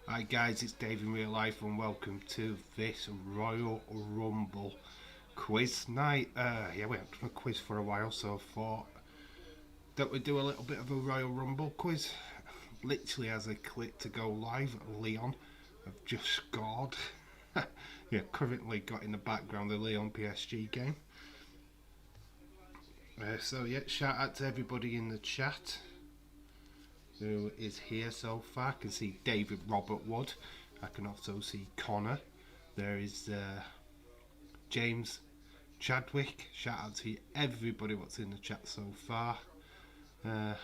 Hi guys, it's Dave in real life and welcome to this Royal Rumble quiz night. Yeah, we haven't done a quiz for a while, so I thought that we'd do a little bit of a Royal Rumble quiz. Literally as I click to go live, Leon have just scored. Yeah, currently got in the background the Leon PSG game. So yeah, shout out to everybody in the chat who is here so far. I can see David Robert Wood. I can also see Connor. There is James Chadwick. Shout out to everybody what's in the chat so far. Yeah,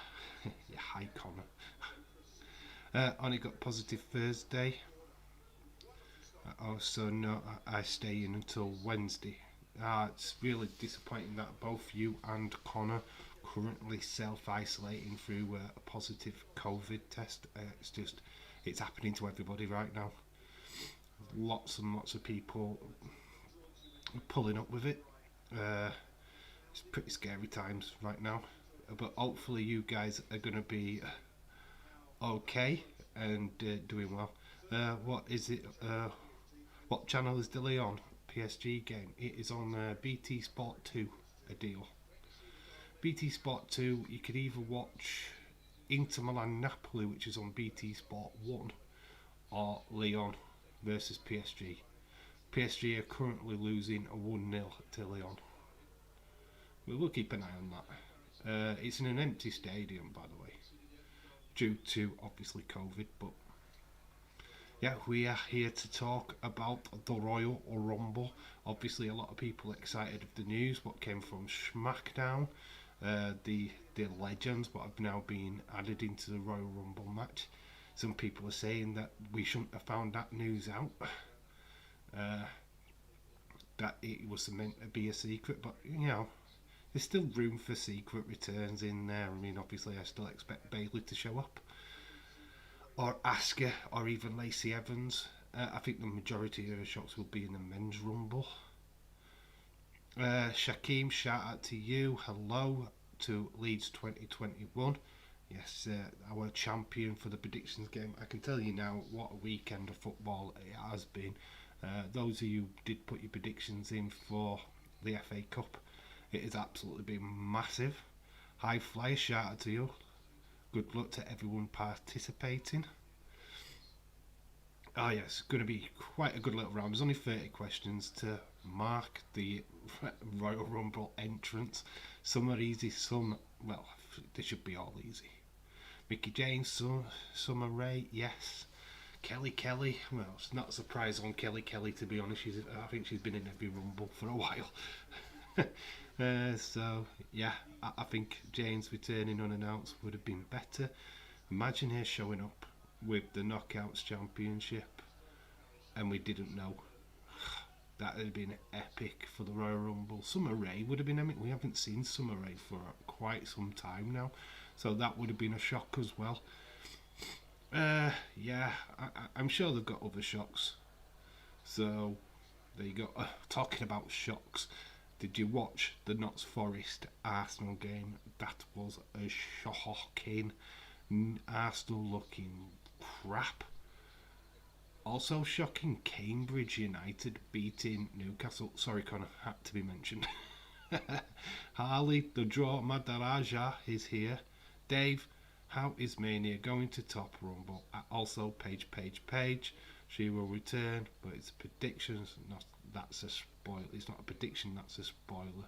hi Connor. Only got positive Thursday. Also, no, I stay in until Wednesday. It's really disappointing that both you and Connor currently self-isolating through a positive COVID test. It's happening to everybody right now. Lots and lots of people pulling up with it. It's pretty scary times right now. But hopefully you guys are going to be okay and doing well. What is it? What channel is Dilly on? PSG game. It is on BT Sport 2, a deal. BT Sport 2, you could either watch Inter Milan Napoli, which is on BT Sport 1, or Lyon versus PSG. PSG are currently losing a 1-0 to Lyon. We'll keep an eye on that. It's in an empty stadium, by the way, due to obviously COVID, but yeah, we are here to talk about the Royal Rumble. Obviously, a lot of people excited of the news, what came from SmackDown, the legends, what have now been added into the Royal Rumble match. Some people are saying that we shouldn't have found that news out, that it was meant to be a secret, but you know, there's still room for secret returns in there. I mean, obviously, I still expect Bayley to show up, or Asuka, or even Lacey Evans. I think the majority of the shots will be in the men's rumble. Shaquem, shout out to you. Hello to Leeds 2021. Yes, our champion for the predictions game. I can tell you now what a weekend of football it has been. Those of you who did put your predictions in for the FA Cup, it has absolutely been massive. High flyer, shout out to you. Good luck to everyone participating. Oh yes, it's going to be quite a good little round. There's only 30 questions to mark the Royal Rumble entrance. Some are easy, some, well, they should be all easy. Mickey James, Summer Rae, yes. Kelly, well, it's not a surprise on Kelly, to be honest. I think she's been in every Rumble for a while. So, yeah, I think James returning unannounced would have been better. Imagine her showing up with the Knockouts Championship and we didn't know. That would have been epic for the Royal Rumble. Summer Rae would have been epic. We haven't seen Summer Rae for quite some time now, so that would have been a shock as well. Yeah, I'm sure they've got other shocks. So there you go. Talking about shocks, did you watch the Notts Forest Arsenal game? That was a shocking. Arsenal looking crap. Also shocking, Cambridge United beating Newcastle. Sorry, Connor, had to be mentioned. Harley, the draw Madaraja is here. Dave, how is Mania going to top Rumble? Also, Paige. She will return, but it's predictions. That's a spoiler. It's not a prediction. That's a spoiler.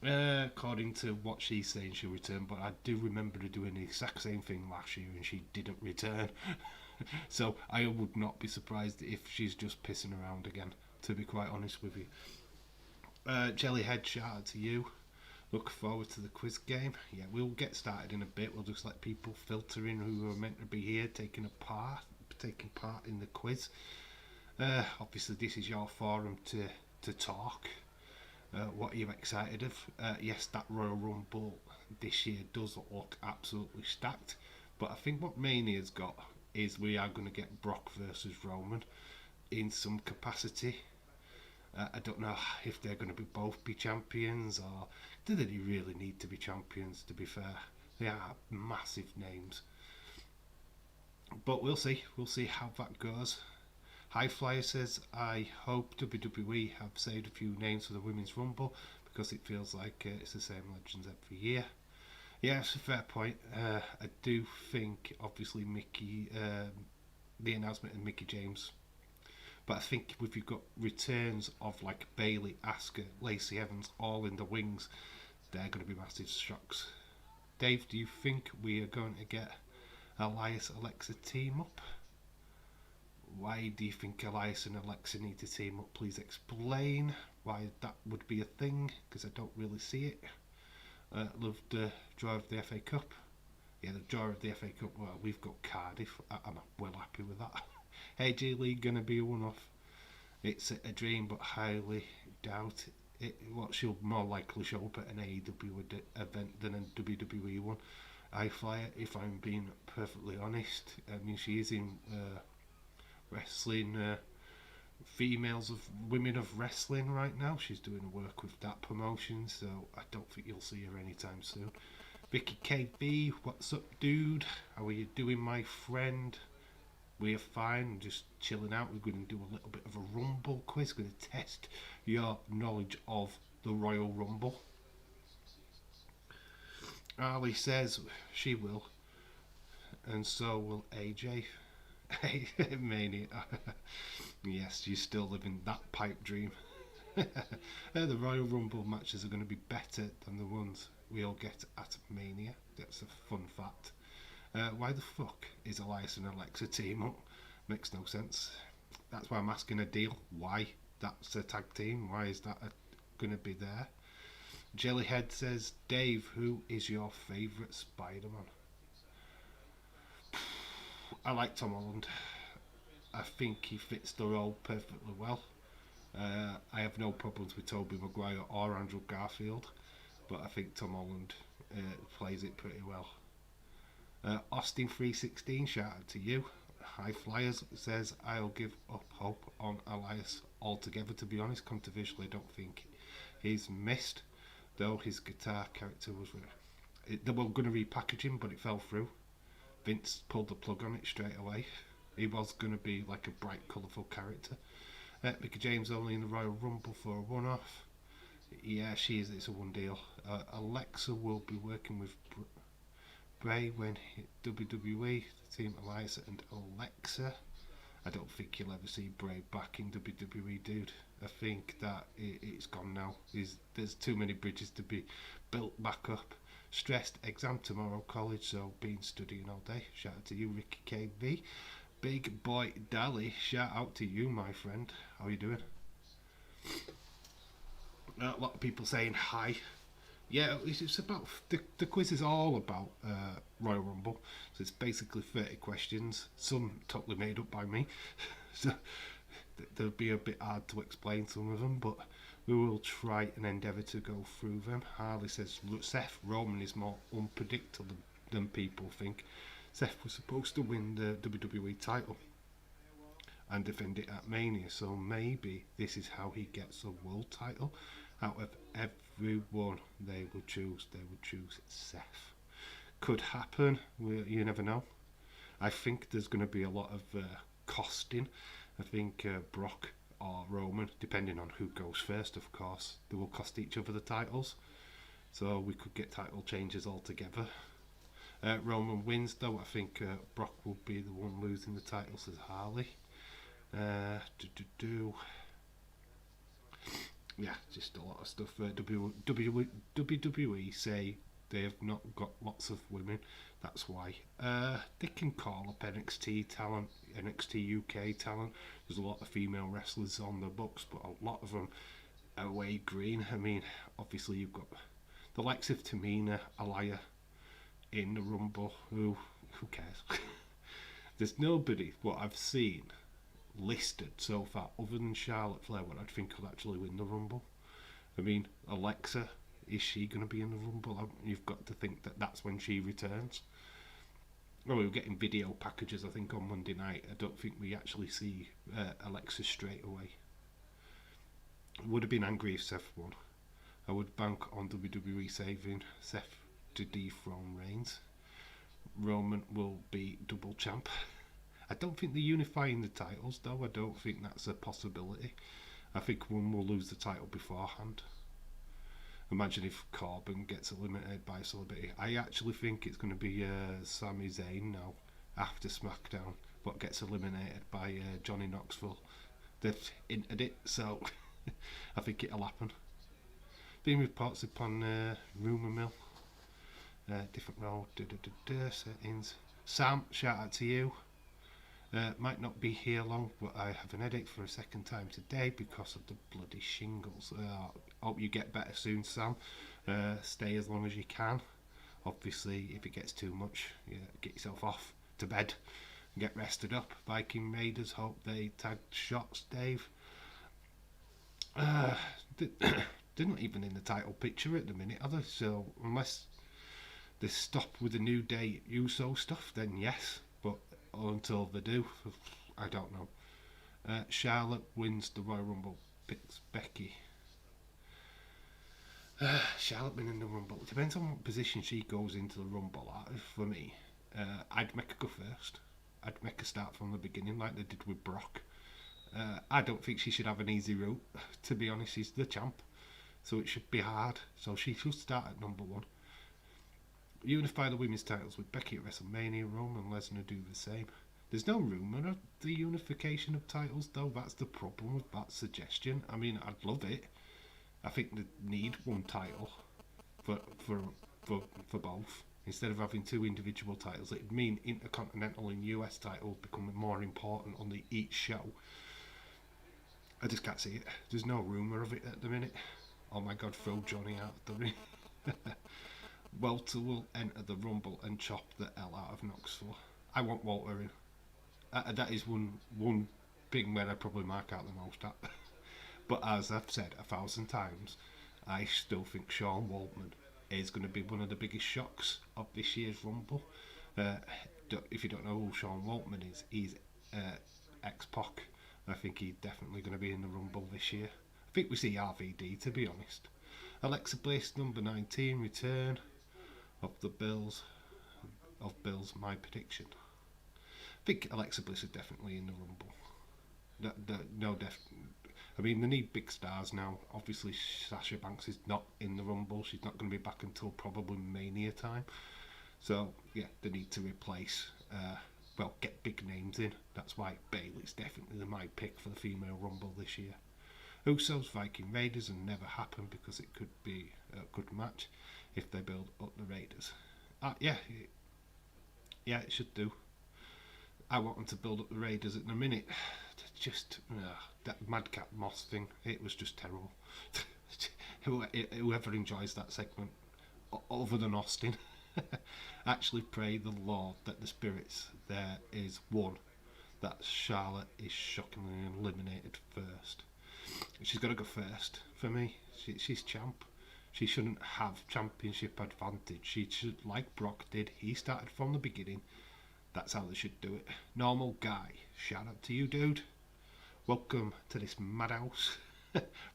According to what she's saying, she'll return. But I do remember her doing the exact same thing last year, and she didn't return. So I would not be surprised if she's just pissing around again. To be quite honest with you. Jellyhead, shout out to you. Look forward to the quiz game. Yeah, we'll get started in a bit. We'll just let people filter in who are meant to be here, taking part in the quiz. Obviously, this is your forum to talk. What are you excited of? Yes, that Royal Rumble this year does look absolutely stacked. But I think what Mania's got is we are going to get Brock versus Roman in some capacity. I don't know if they're going to both be champions, or do they really need to be champions, to be fair? They are massive names. But we'll see. We'll see how that goes. High Flyer says, I hope WWE have saved a few names for the Women's Rumble because it feels like it's the same legends every year. Yeah, it's a fair point. I do think, obviously, the announcement of Mickey James. But I think if you've got returns of like Bayley, Asuka, Lacey Evans all in the wings, they're going to be massive shocks. Dave, do you think we are going to get Elias Alexa team up? Why do you think Elias and Alexa need to team up? Please explain why that would be a thing, because I don't really see it. Love the draw of the FA Cup. Yeah, the draw of the FA Cup. Well, we've got Cardiff. I'm well happy with that. AJ Lee gonna be a one-off. It's a dream, but highly doubt it. What she'll more likely show up at an AEW event than a WWE one. I Flyer, if I'm being perfectly honest. I mean, she is in wrestling. Females of Women of Wrestling right now. She's doing work with that promotion, so I don't think you'll see her anytime soon. Vicky KB, what's up, dude? How are you doing, my friend? We're fine, just chilling out. We're going to do a little bit of a Rumble quiz. We're going to test your knowledge of the Royal Rumble. Ali says she will, and so will AJ. Mania. Yes, you're still living that pipe dream. The Royal Rumble matches are going to be better than the ones we all get at Mania. That's a fun fact. Why the fuck is Elias and Alexa team up? Makes no sense. That's why I'm asking a deal. Why? That's a tag team. Why is that going to be there? Jellyhead says, Dave, who is your favourite Spider-Man? I like Tom Holland. I think he fits the role perfectly well. I have no problems with Tobey Maguire or Andrew Garfield, but I think Tom Holland plays it pretty well. Austin 316, shout out to you. High Flyers says, I'll give up hope on Elias altogether, to be honest. Controversially, I don't think he's missed, though his guitar character was... They were going to repackage him, but it fell through. Vince pulled the plug on it straight away. He was going to be like a bright, colourful character. Mickey James only in the Royal Rumble for a one-off. Yeah, she is. It's a one deal. Alexa will be working with Bray when hit WWE. The team Elias and Alexa. I don't think you'll ever see Bray back in WWE, dude. I think that it's gone now. There's too many bridges to be built back up. Stressed exam tomorrow, college, so been studying all day. Shout out to you, Ricky KV. Big boy Dally, shout out to you, my friend. How are you doing? A lot of people saying hi. Yeah, it's about the quiz is all about Royal Rumble. So it's basically 30 questions, some totally made up by me. So they'll be a bit hard to explain some of them, but we will try and endeavour to go through them. Harley says Seth Roman is more unpredictable than people think. Seth was supposed to win the WWE title and defend it at Mania, so maybe this is how he gets a world title. Out of everyone they would choose Seth. Could happen, you never know. I think there's going to be a lot of costing. I think Brock or Roman, depending on who goes first, of course, they will cost each other the titles. So we could get title changes altogether. Roman wins, though. I think Brock will be the one losing the title, says Harley. Yeah, just a lot of stuff. WWE say they have not got lots of women. That's why. They can call up NXT talent, NXT UK talent. There's a lot of female wrestlers on the books, but a lot of them are way green. I mean, obviously you've got the likes of Tamina, Aliyah in the Rumble. Who cares? There's nobody, what I've seen, listed so far, other than Charlotte Flair, what I'd think will actually win the Rumble. I mean, Alexa, is she going to be in the Rumble? You've got to think that that's when she returns. Well, we were getting video packages, I think, on Monday night. I don't think we actually see Alexa straight away. Would have been angry if Seth won. I would bank on WWE saving Seth to dethrone Reigns. Roman will be double champ. I don't think they're unifying the titles though. I don't think that's a possibility. I think one will lose the title beforehand. Imagine if Corbin gets eliminated by a celebrity. I actually think it's going to be Sami Zayn now after SmackDown, but gets eliminated by Johnny Knoxville. They've hinted it, so I think it'll happen. Being reports upon Rumour Mill. Different role, settings. Sam, shout out to you. Might not be here long, but I have an headache for a second time today because of the bloody shingles. Hope you get better soon, Sam. Stay as long as you can. Obviously, if it gets too much, get yourself off to bed and get rested up. Viking Raiders, hope they tagged shots, Dave. They're not even in the title picture at the minute, are they? So unless they stop with the New Day USO stuff, then yes. But until they do, I don't know. Charlotte wins the Royal Rumble, picks Becky. Charlotte winning the Rumble. It depends on what position she goes into the Rumble at. For me, I'd make her go first. I'd make her start from the beginning like they did with Brock. I don't think she should have an easy route. To be honest, she's the champ, so it should be hard. So she should start at number 1. Unify the women's titles with Becky at WrestleMania. Roman and Lesnar do the same. There's no rumour of the unification of titles though. That's the problem with that suggestion. I mean, I'd love it. I think they need one title for both. Instead of having 2 individual titles, it'd mean Intercontinental and US title becoming more important on each show. I just can't see it. There's no rumour of it at the minute. Oh my god, throw Johnny out of the ring. Walter will enter the Rumble and chop the hell out of Knoxville. I want Walter in. That is one thing where I probably mark out the most at. But as I've said 1,000 times, I still think Sean Waltman is going to be one of the biggest shocks of this year's Rumble. If you don't know who Sean Waltman is, he's ex-Pac. I think he's definitely going to be in the Rumble this year. I think we see RVD, to be honest. Alexa Bliss, number 19, return of the Bills. My prediction. I think Alexa Bliss is definitely in the Rumble. I mean, they need big stars now. Obviously, Sasha Banks is not in the Rumble. She's not going to be back until probably Mania time. So, yeah, they need to replace, get big names in. That's why Bayley's definitely my pick for the female Rumble this year. Usos, Viking Raiders, and never happen because it could be a good match if they build up the Raiders. Yeah, it should do. I want them to build up the Raiders in a minute. Just that Madcap Moss thing, it was just terrible. Whoever enjoys that segment, other than Austin, actually pray the Lord that the spirits there is one, that Charlotte is shockingly eliminated first. She's got to go first for me. She's champ. She shouldn't have championship advantage. She should, like Brock did, he started from the beginning. That's how they should do it. Normal guy. Shout out to you, dude. Welcome to this madhouse.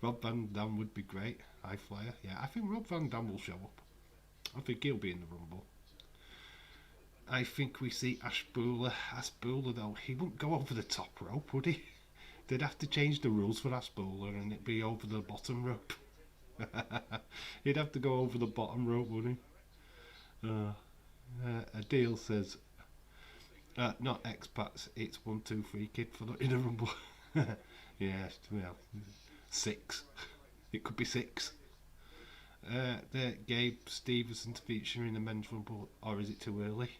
Rob Van Dam would be great. High flyer. Yeah, I think Rob Van Dam will show up. I think he'll be in the Rumble. I think we see Ash Booler. Ash Booler, though, he wouldn't go over the top rope, would he? They'd have to change the rules for Ash Booler and it'd be over the bottom rope. He'd have to go over the bottom rope, wouldn't he? Adele says, not expats, it's 1, 2, 3 kid for the inner Rumble. Yeah, well, 6. It could be 6. Gabe Stevenson featuring the men's Rumble, or is it too early?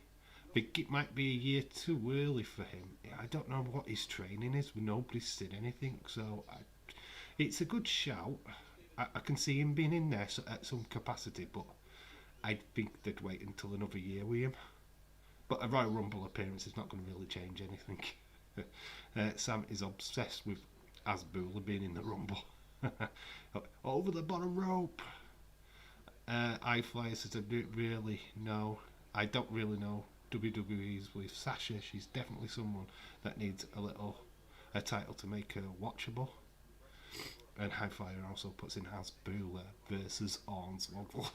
I think it might be a year too early for him. I don't know what his training is. Nobody's said anything, so it's a good shout. I can see him being in there at some capacity, but I think they'd wait until another year with him. But a Royal Rumble appearance is not going to really change anything. Sam is obsessed with Asboola being in the Rumble. Over the bottom rope. iFlyer says, I don't really know WWE's with Sasha. She's definitely someone that needs a title to make her watchable. And Highflyer also puts in Asboola versus Hornswoggle.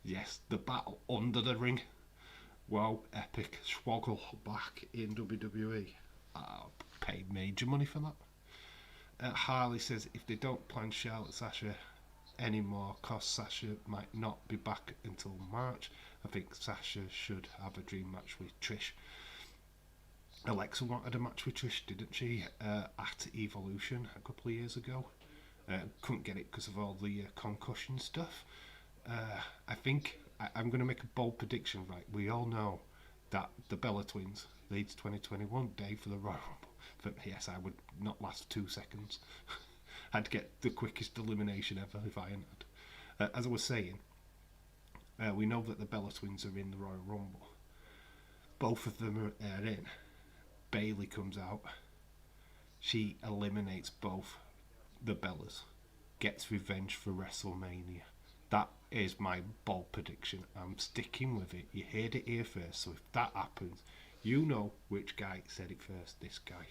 Yes, the battle under the ring. Wow, epic swoggle back in WWE. I'll pay major money for that. Harley says if they don't plan Charlotte Sasha anymore, cause Sasha might not be back until March. I think Sasha should have a dream match with Trish. Alexa wanted a match with Trish, didn't she? At Evolution a couple of years ago. Couldn't get it because of all the concussion stuff. I think I'm going to make a bold prediction, right? We all know that the Bella Twins leads 2021 day for the Royal Rumble. But yes, I would not last 2 seconds. I'd get the quickest elimination ever if I entered. As I was saying, we know that the Bella Twins are in the Royal Rumble. Both of them are in. Bayley comes out. She eliminates both the Bellas. Gets revenge for WrestleMania. That is my bold prediction. I'm sticking with it. You heard it here first. So if that happens, you know which guy said it first. This guy.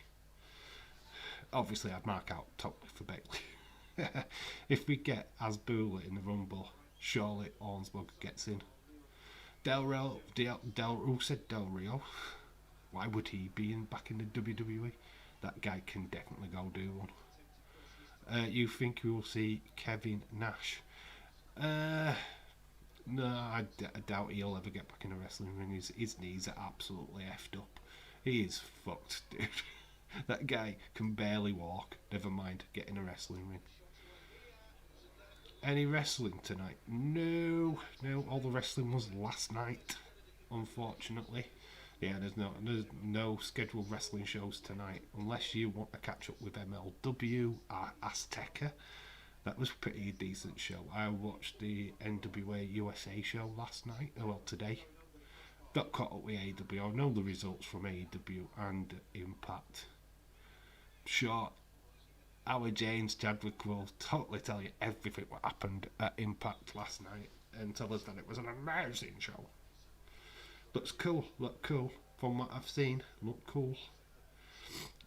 Obviously, I'd mark out totally for Bayley. If we get Asbula in the Rumble, surely Ornsburg gets in. Who said Del Rio? Why would he be back in the WWE? That guy can definitely go do one. You think we will see Kevin Nash? No, I doubt he'll ever get back in a wrestling ring. His knees are absolutely effed up. He is fucked, dude. That guy can barely walk, never mind get in a wrestling ring. Any wrestling tonight? No, all the wrestling was last night, unfortunately. Yeah, there's no scheduled wrestling shows tonight, unless you want to catch up with MLW or Azteca. That was a pretty decent show. I watched the NWA USA show last night, today. Got caught up with AEW. I know the results from AEW and Impact. Sure, our James Chadwick will totally tell you everything what happened at Impact last night and tell us that it was an amazing show. Look cool. From what I've seen, look cool.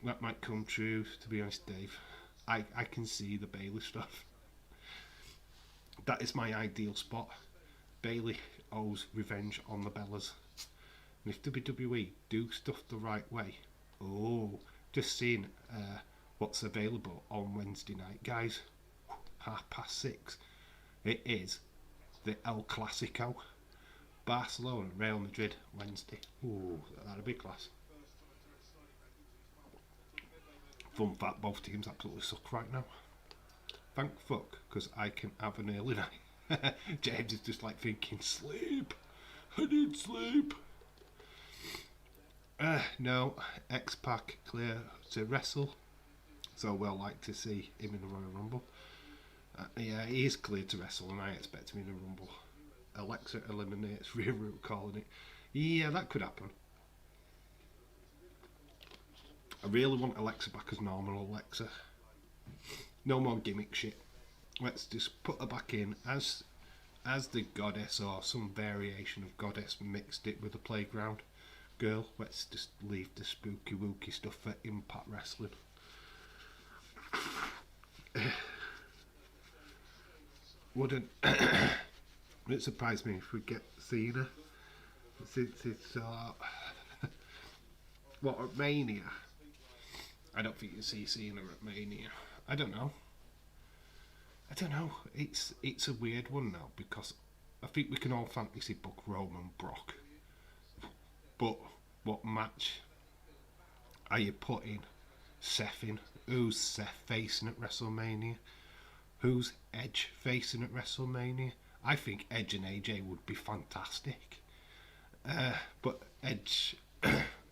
That might come true, to be honest, Dave. I can see the Bayley stuff. That is my ideal spot. Bayley owes revenge on the Bellas. And if WWE do stuff the right way, just seeing what's available on Wednesday night, guys. 6:30. It is the El Clasico. Barcelona, Real Madrid, Wednesday. That'll be class. Fun fact, both teams absolutely suck right now. Thank fuck, because I can have an early night. James is just like thinking, sleep. I need sleep. No, X-Pac clear to wrestle. So we'll like to see him in the Royal Rumble. Yeah, he is clear to wrestle and I expect him in the Rumble. Alexa eliminates Rear Root calling it. Yeah, that could happen. I really want Alexa back as normal Alexa. No more gimmick shit. Let's just put her back in as the goddess or some variation of goddess, mixed it with a playground girl. Let's just leave the spooky wooky stuff for Impact Wrestling. Wouldn't it surprise me if we get Cena since it's what, at Mania? I don't think you see Cena at Mania. I don't know. It's a weird one now because I think we can all fantasy book Roman Brock. But what match are you putting Seth in? Who's Seth facing at WrestleMania? Who's Edge facing at WrestleMania? I think Edge and AJ would be fantastic. But Edge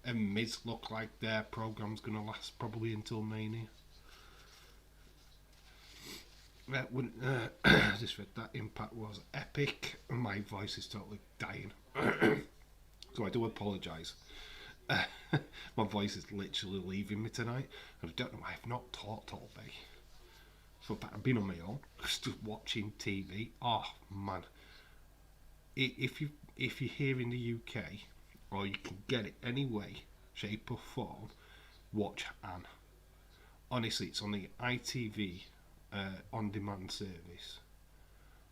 and Miz look like their program's going to last probably until Mania. I just read that Impact was epic. My voice is totally dying. So I do apologise. My voice is literally leaving me tonight. I don't know why I've not talked all day. So I've been on my own, just watching TV. Oh man. If you're here in the UK, or you can get it any way, shape or form, watch Anne. Honestly, it's on the ITV on-demand service.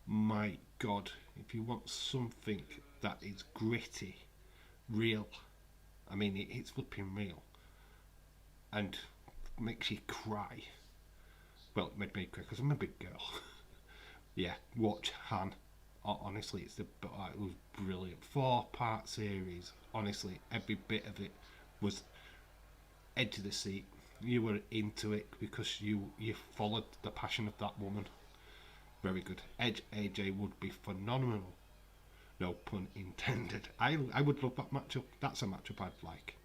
My God, if you want something that is gritty, real. I mean, it's flipping real. And makes you cry. Well, it made me cry because I'm a big girl. Yeah, watch Han. Honestly, it was brilliant. 4-part series. Honestly, every bit of it was edge of the seat. You were into it because you followed the passion of that woman. Very good. Edge AJ would be phenomenal. No pun intended. I would love that matchup. That's a matchup I'd like.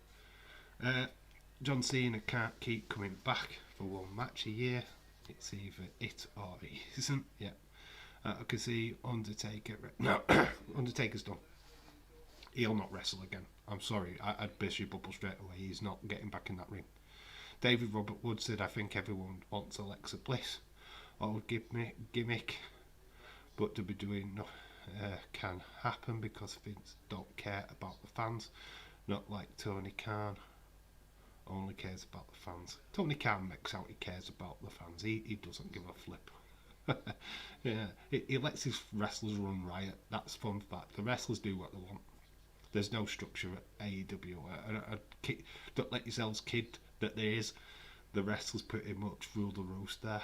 John Cena can't keep coming back for one match a year. It's either it or it isn't. Yeah. I can see Undertaker. No, Undertaker's done. He'll not wrestle again. I'm sorry. I'd burst your bubble straight away. He's not getting back in that ring. David Robert Wood said, I think everyone wants Alexa Bliss. Or gimmick. But to be doing can happen because Vince don't care about the fans. Not like Tony Khan. Only cares about the fans. Tony Khan makes out he cares about the fans. He doesn't give a flip. Yeah, he lets his wrestlers run riot. That's fun fact. The wrestlers do what they want. There's no structure at AEW. Don't let yourselves kid that there is. The wrestlers pretty much rule the roost there.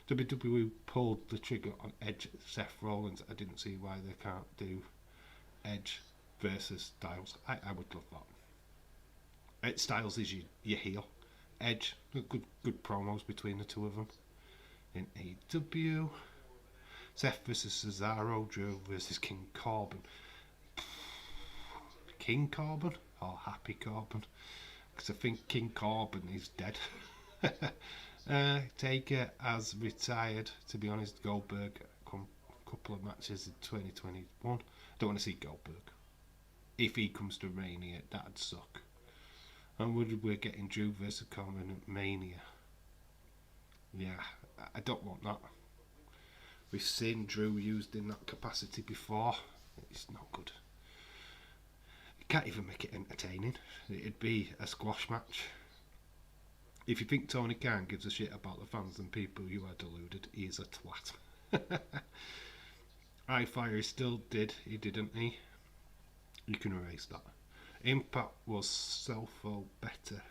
WWE pulled the trigger on Edge, Seth Rollins. I didn't see why they can't do Edge versus Styles. I would love that. Styles is your heel. Edge, good promos between the two of them. In AEW, Seth versus Cesaro, Drew versus King Corbin. King Corbin or Happy Corbin? Because I think King Corbin is dead. Taker has retired. To be honest, Goldberg come a couple of matches in 2021. I don't want to see Goldberg. If he comes to Mania, that'd suck. And we're getting Drew versus Corbin at Mania. Yeah, I don't want that. We've seen Drew used in that capacity before. It's not good. You can't even make it entertaining. It'd be a squash match. If you think Tony Khan gives a shit about the fans and people, you are deluded. He is a twat. iFire still did. He didn't he? You can erase that. Impact was so better.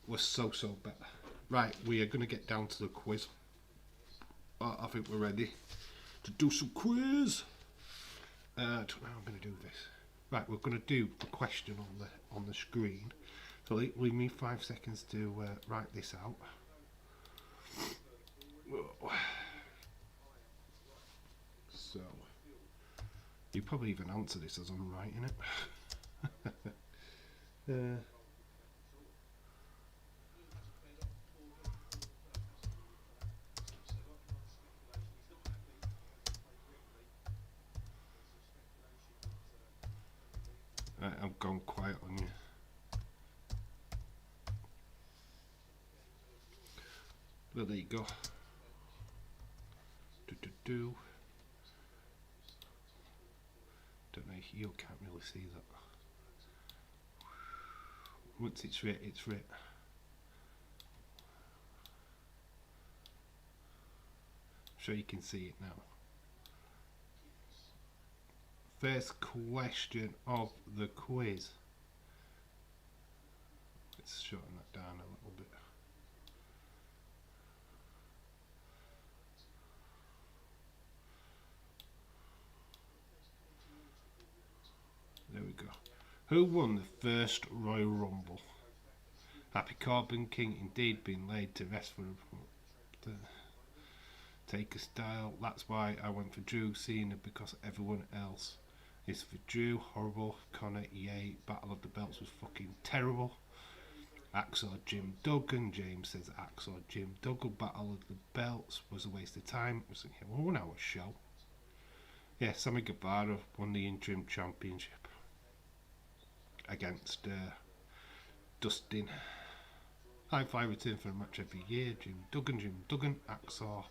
Was so better. Right, we are going to get down to the quiz. I think we're ready to do some quiz. I don't know how I'm going to do this. Right, we're going to do the question on the screen. So leave me 5 seconds to write this out. So, you probably even answer this as I'm writing it. Right, I've gone quiet on you. Well, there you go. Don't know, you can't really see that. Once it's writ, it's writ. I'm sure you can see it now. First question of the quiz. Let's shorten that down a little bit. There we go. Who won the first Royal Rumble? Happy Corbin, King indeed been laid to rest for the Taker style. That's why I went for Drew Cena, because everyone else is for Drew. Horrible. Connor, yay. Battle of the Belts was fucking terrible. Axel Jim Duggan. James says Axel Jim Duggan. Battle of the Belts was a waste of time. It was a 1 hour show. Yeah, Sammy Guevara won the interim championship against Dustin. High Fly return for a match every year. Jim Duggan. Axel.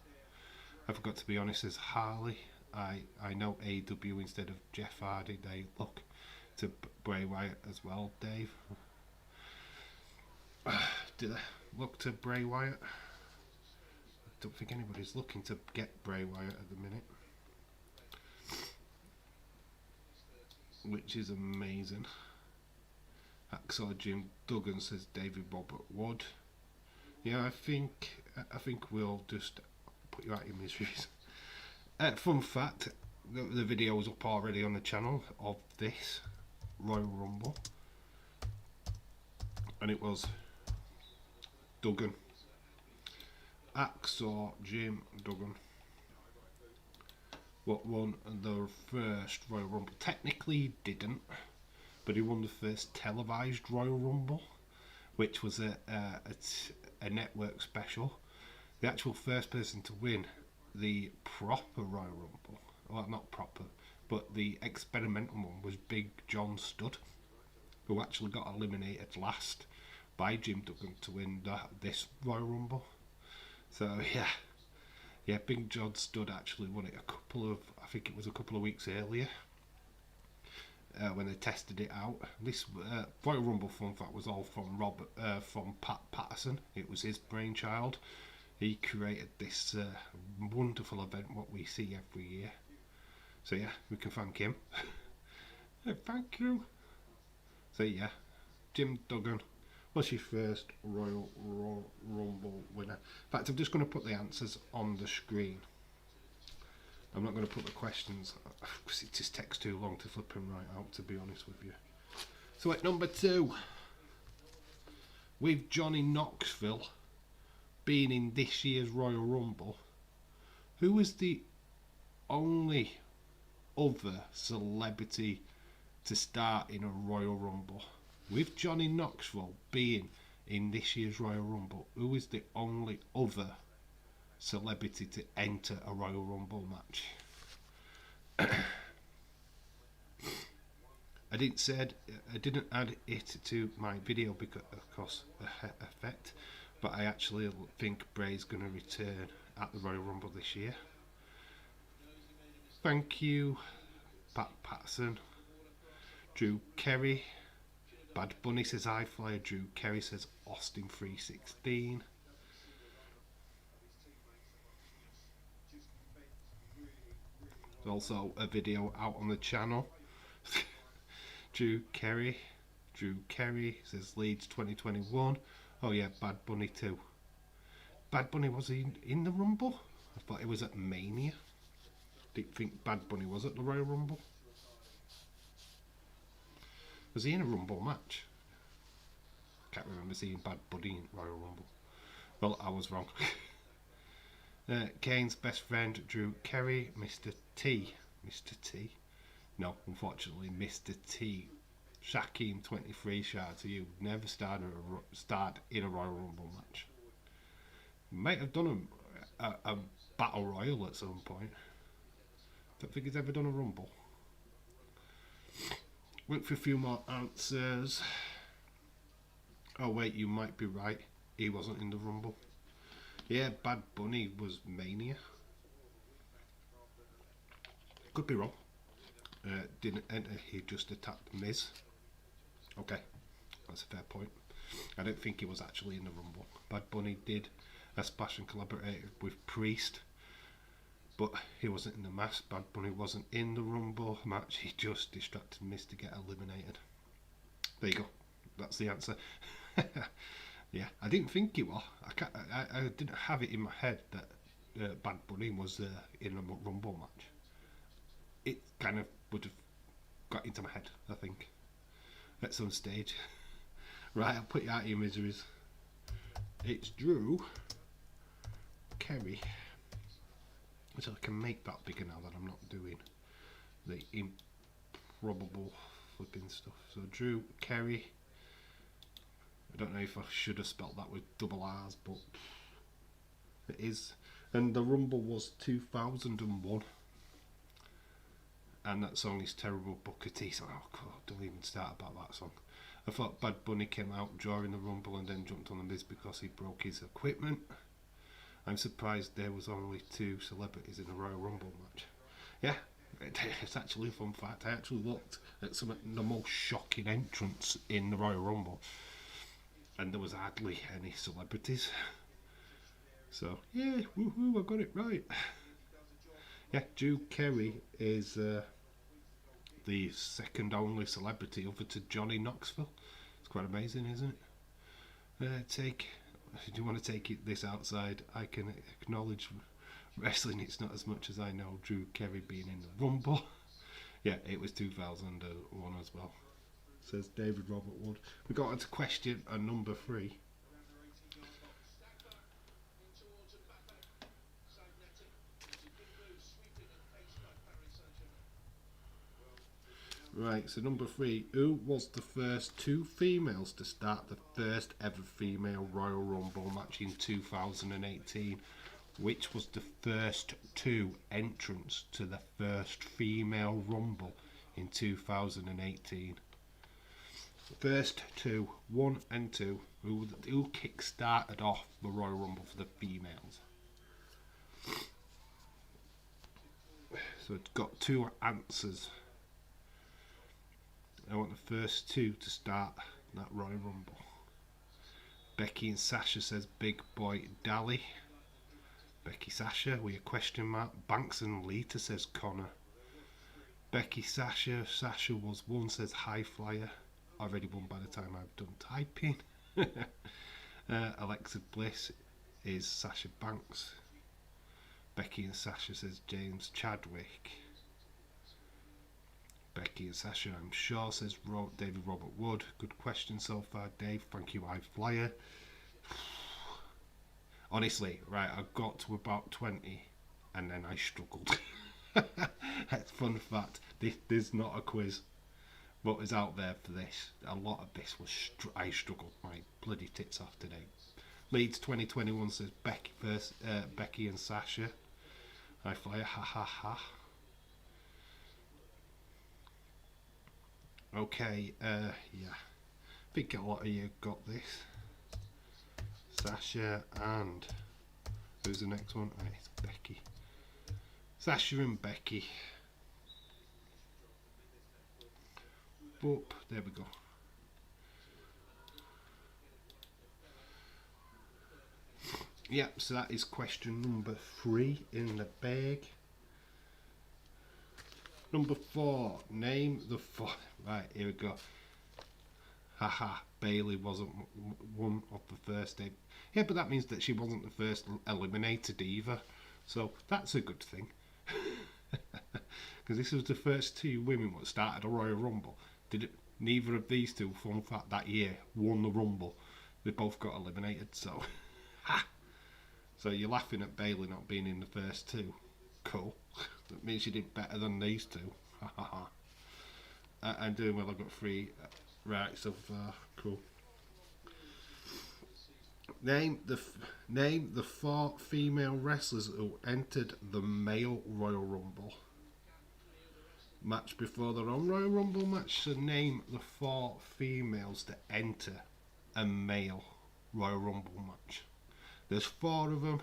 I forgot to be honest, as Harley. I know AW instead of Jeff Hardy. They look to Bray Wyatt as well, Dave. Did they look to Bray Wyatt? I don't think anybody's looking to get Bray Wyatt at the minute. which is amazing. Hacksaw Jim Duggan says David Robert Wood. Yeah, I think we'll just put you out of your miseries. Fun fact, the video was up already on the channel of this Royal Rumble, and it was Duggan, Hacksaw Jim Duggan, what won the first Royal Rumble. Technically he didn't, but he won the first televised Royal Rumble, which was a network special. The actual first person to win the proper Royal Rumble, well, not proper, but the experimental one, was Big John Studd, who actually got eliminated last by Jim Duggan to win this Royal Rumble. So yeah, Big John Studd actually won it I think it was a couple of weeks earlier, when they tested it out. This Royal Rumble fun fact was all from Pat Patterson. It was his brainchild. He created this wonderful event, what we see every year. So yeah, we can thank him. Thank you. So yeah, Jim Duggan was your first Royal Rumble winner. In fact, I'm just going to put the answers on the screen. I'm not going to put the questions because it just takes too long to flip them right out, to be honest with you. So at number 2, with Johnny Knoxville being in this year's Royal Rumble, who was the only other celebrity to start in a Royal Rumble? With Johnny Knoxville being in this year's Royal Rumble, who is the only other celebrity to enter a Royal Rumble match? I didn't add it to my video because of course effect, but I actually think Bray's going to return at the Royal Rumble this year. Thank you, Pat Patterson. Drew Carey. Bad Bunny says I Flyer. Drew Carey says Austin 316. There's also a video out on the channel. Drew Carey says Leeds 2021. Oh yeah, Bad Bunny too. Bad Bunny, was he in the Rumble? I thought he was at Mania. Didn't think Bad Bunny was at the Royal Rumble. Was he in a Rumble match? Can't remember seeing Bad Bunny in Royal Rumble. Well, I was wrong. Kane's best friend, Drew Carey. Mr. T. No, unfortunately, Mr. T. Shaquem 23, shout out to you. Never started in a Royal Rumble match. Might have done a Battle Royal at some point. Don't think he's ever done a Rumble. Went for a few more answers. Oh wait, you might be right. He wasn't in the Rumble. Yeah, Bad Bunny was Mania. Could be wrong. Didn't enter, he just attacked Miz. Okay, that's a fair point. I don't think he was actually in the Rumble. Bad Bunny did a splash and collaborated with Priest, but he wasn't in the match. Bad Bunny wasn't in the Rumble match. He just distracted Miz to get eliminated. There you go. That's the answer. Yeah, I didn't think it was. I didn't have it in my head that Bad Bunny was in a Rumble match. It kind of would have got into my head, I think, at some stage. Right, I'll put you out of your miseries. It's Drew Carey. So I can make that bigger now that I'm not doing the improbable flipping stuff. So Drew Carey. I don't know if I should have spelt that with double R's, but it is. And the Rumble was 2001. And that song is Terrible Booker T. So, oh God, don't even start about that song. I thought Bad Bunny came out during the Rumble and then jumped on the Miz because he broke his equipment. I'm surprised there was only 2 celebrities in a Royal Rumble match. Yeah, it's actually a fun fact. I actually looked at some of the most shocking entrants in the Royal Rumble, and there was hardly any celebrities. So yeah, woohoo, I got it right. Yeah, Drew Carey is the second only celebrity other to Johnny Knoxville. It's quite amazing, isn't it? Do you want to take this outside? I can acknowledge wrestling. It's not as much as I know Drew Carey being in the Rumble. Yeah, it was 2001 as well. Says David Robert Wood. We got on to question number 3. Right, so number 3. Who was the first 2 females to start the first ever female Royal Rumble match in 2018? Which was the first 2 entrants to the first female Rumble in 2018? First 2, 1 and 2. Who kick-started off the Royal Rumble for the females? So it's got 2 answers. I want the first 2 to start that Royal Rumble. Becky and Sasha says Big Boy Dally. Becky Sasha with a question mark. Banks and Lita says Connor. Becky Sasha. Sasha was 1 says High Flyer. Already won by the time I've done typing. Alexa Bliss is Sasha Banks. Becky and Sasha says James Chadwick. Becky and Sasha, I'm sure, says David Robert Wood. Good question so far, Dave. Thank you, High Flyer. Honestly, right, I got to about 20 and then I struggled. That's fun fact. There's not a quiz. What is out there for this? A lot of this was I struggled my bloody tits off today. Leeds 2021 says Becky and Sasha. High Flyer, ha ha ha. Okay, yeah. I think a lot of you got this. Sasha and who's the next one? Oh, it's Becky. Sasha and Becky. Boop, there we go. Yep, so that is question number 3 in the bag. Number 4, name the 4. Right, here we go. Haha, Bailey wasn't one of the first. Yeah, but that means that she wasn't the first eliminated either. So that's a good thing. Because this was the first 2 women that started a Royal Rumble. Neither of these 2, fun fact, that year won the Rumble. They both got eliminated, so ha! So you're laughing at Bailey not being in the first 2. Cool. That means she did better than these 2. Ha ha ha. I'm doing well, I've got 3 right so far. Cool. Name the 4 female wrestlers who entered the male Royal Rumble match before their own Royal Rumble match. So name the 4 females that enter a male Royal Rumble match. There's 4 of them,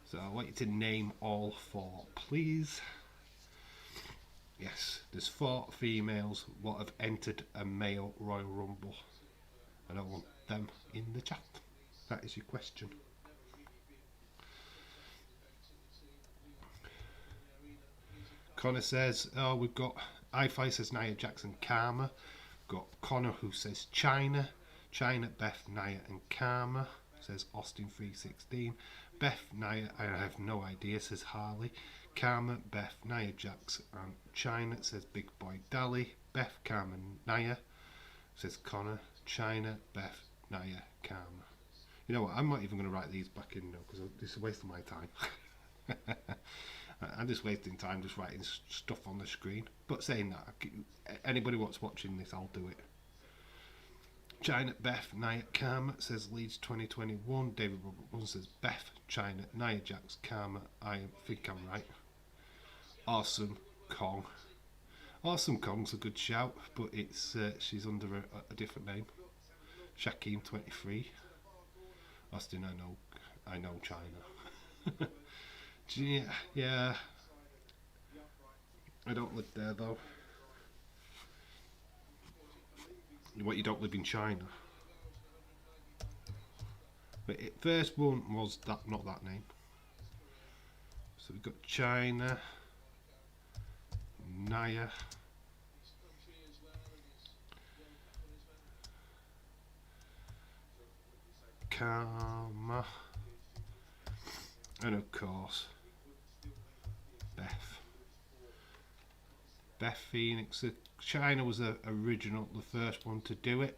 so I'd like you to name all 4, please. Yes, there's 4 females what have entered a male Royal Rumble, and I want them in the chat. That is your question. Connor says, oh, we've got iFi says Nia Jackson Karma. We've got Connor who says China, Beth, Nia and Karma, says Austin 316. Beth, Nia, I have no idea, says Harley. Karma, Beth, Nia Jax and China, says Big Boy Dally. Beth, Karma, Nia, says Connor. China, Beth, Nia, Karma. You know what, I'm not even going to write these back in now because this is a waste of my time. I'm just wasting time just writing stuff on the screen. But saying that, anybody what's watching this, I'll do it. China, Beth, Nia, Karma, says Leeds 2021. David Robert 1 says Beth, China, Nia Jax, Karma. I think I'm right. Awesome Kong. Awesome Kong's a good shout, but it's she's under a different name. Shaquem 23. Austin, I know China. Yeah. I don't live there though. What, you don't live in China? But first one was that, not that name. So we've got China, Naya, Karma, and of course Beth. Beth Phoenix. China was the original, the first one to do it.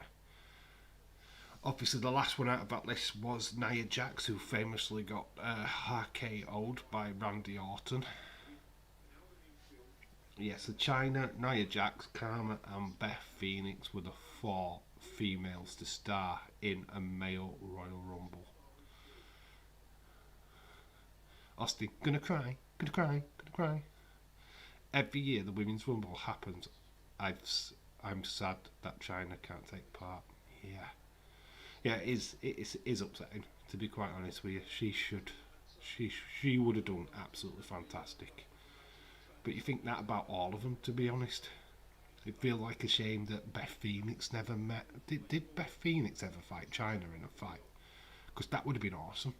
Obviously, the last one out of that list was Nia Jax, who famously got RKO'd by Randy Orton. Yes, the China, Nia Jax, Karma, and Beth Phoenix were the 4 females to star in a male Royal Rumble. Austin, gonna cry, gonna cry, gonna cry. Every year the Women's Rumble happens, I'm sad that China can't take part. Yeah, it is upsetting, to be quite honest with you. She would have done absolutely fantastic. But you think that about all of them, to be honest. It feels like a shame that Beth Phoenix never met. Did Beth Phoenix ever fight China in a fight? Because that would have been awesome.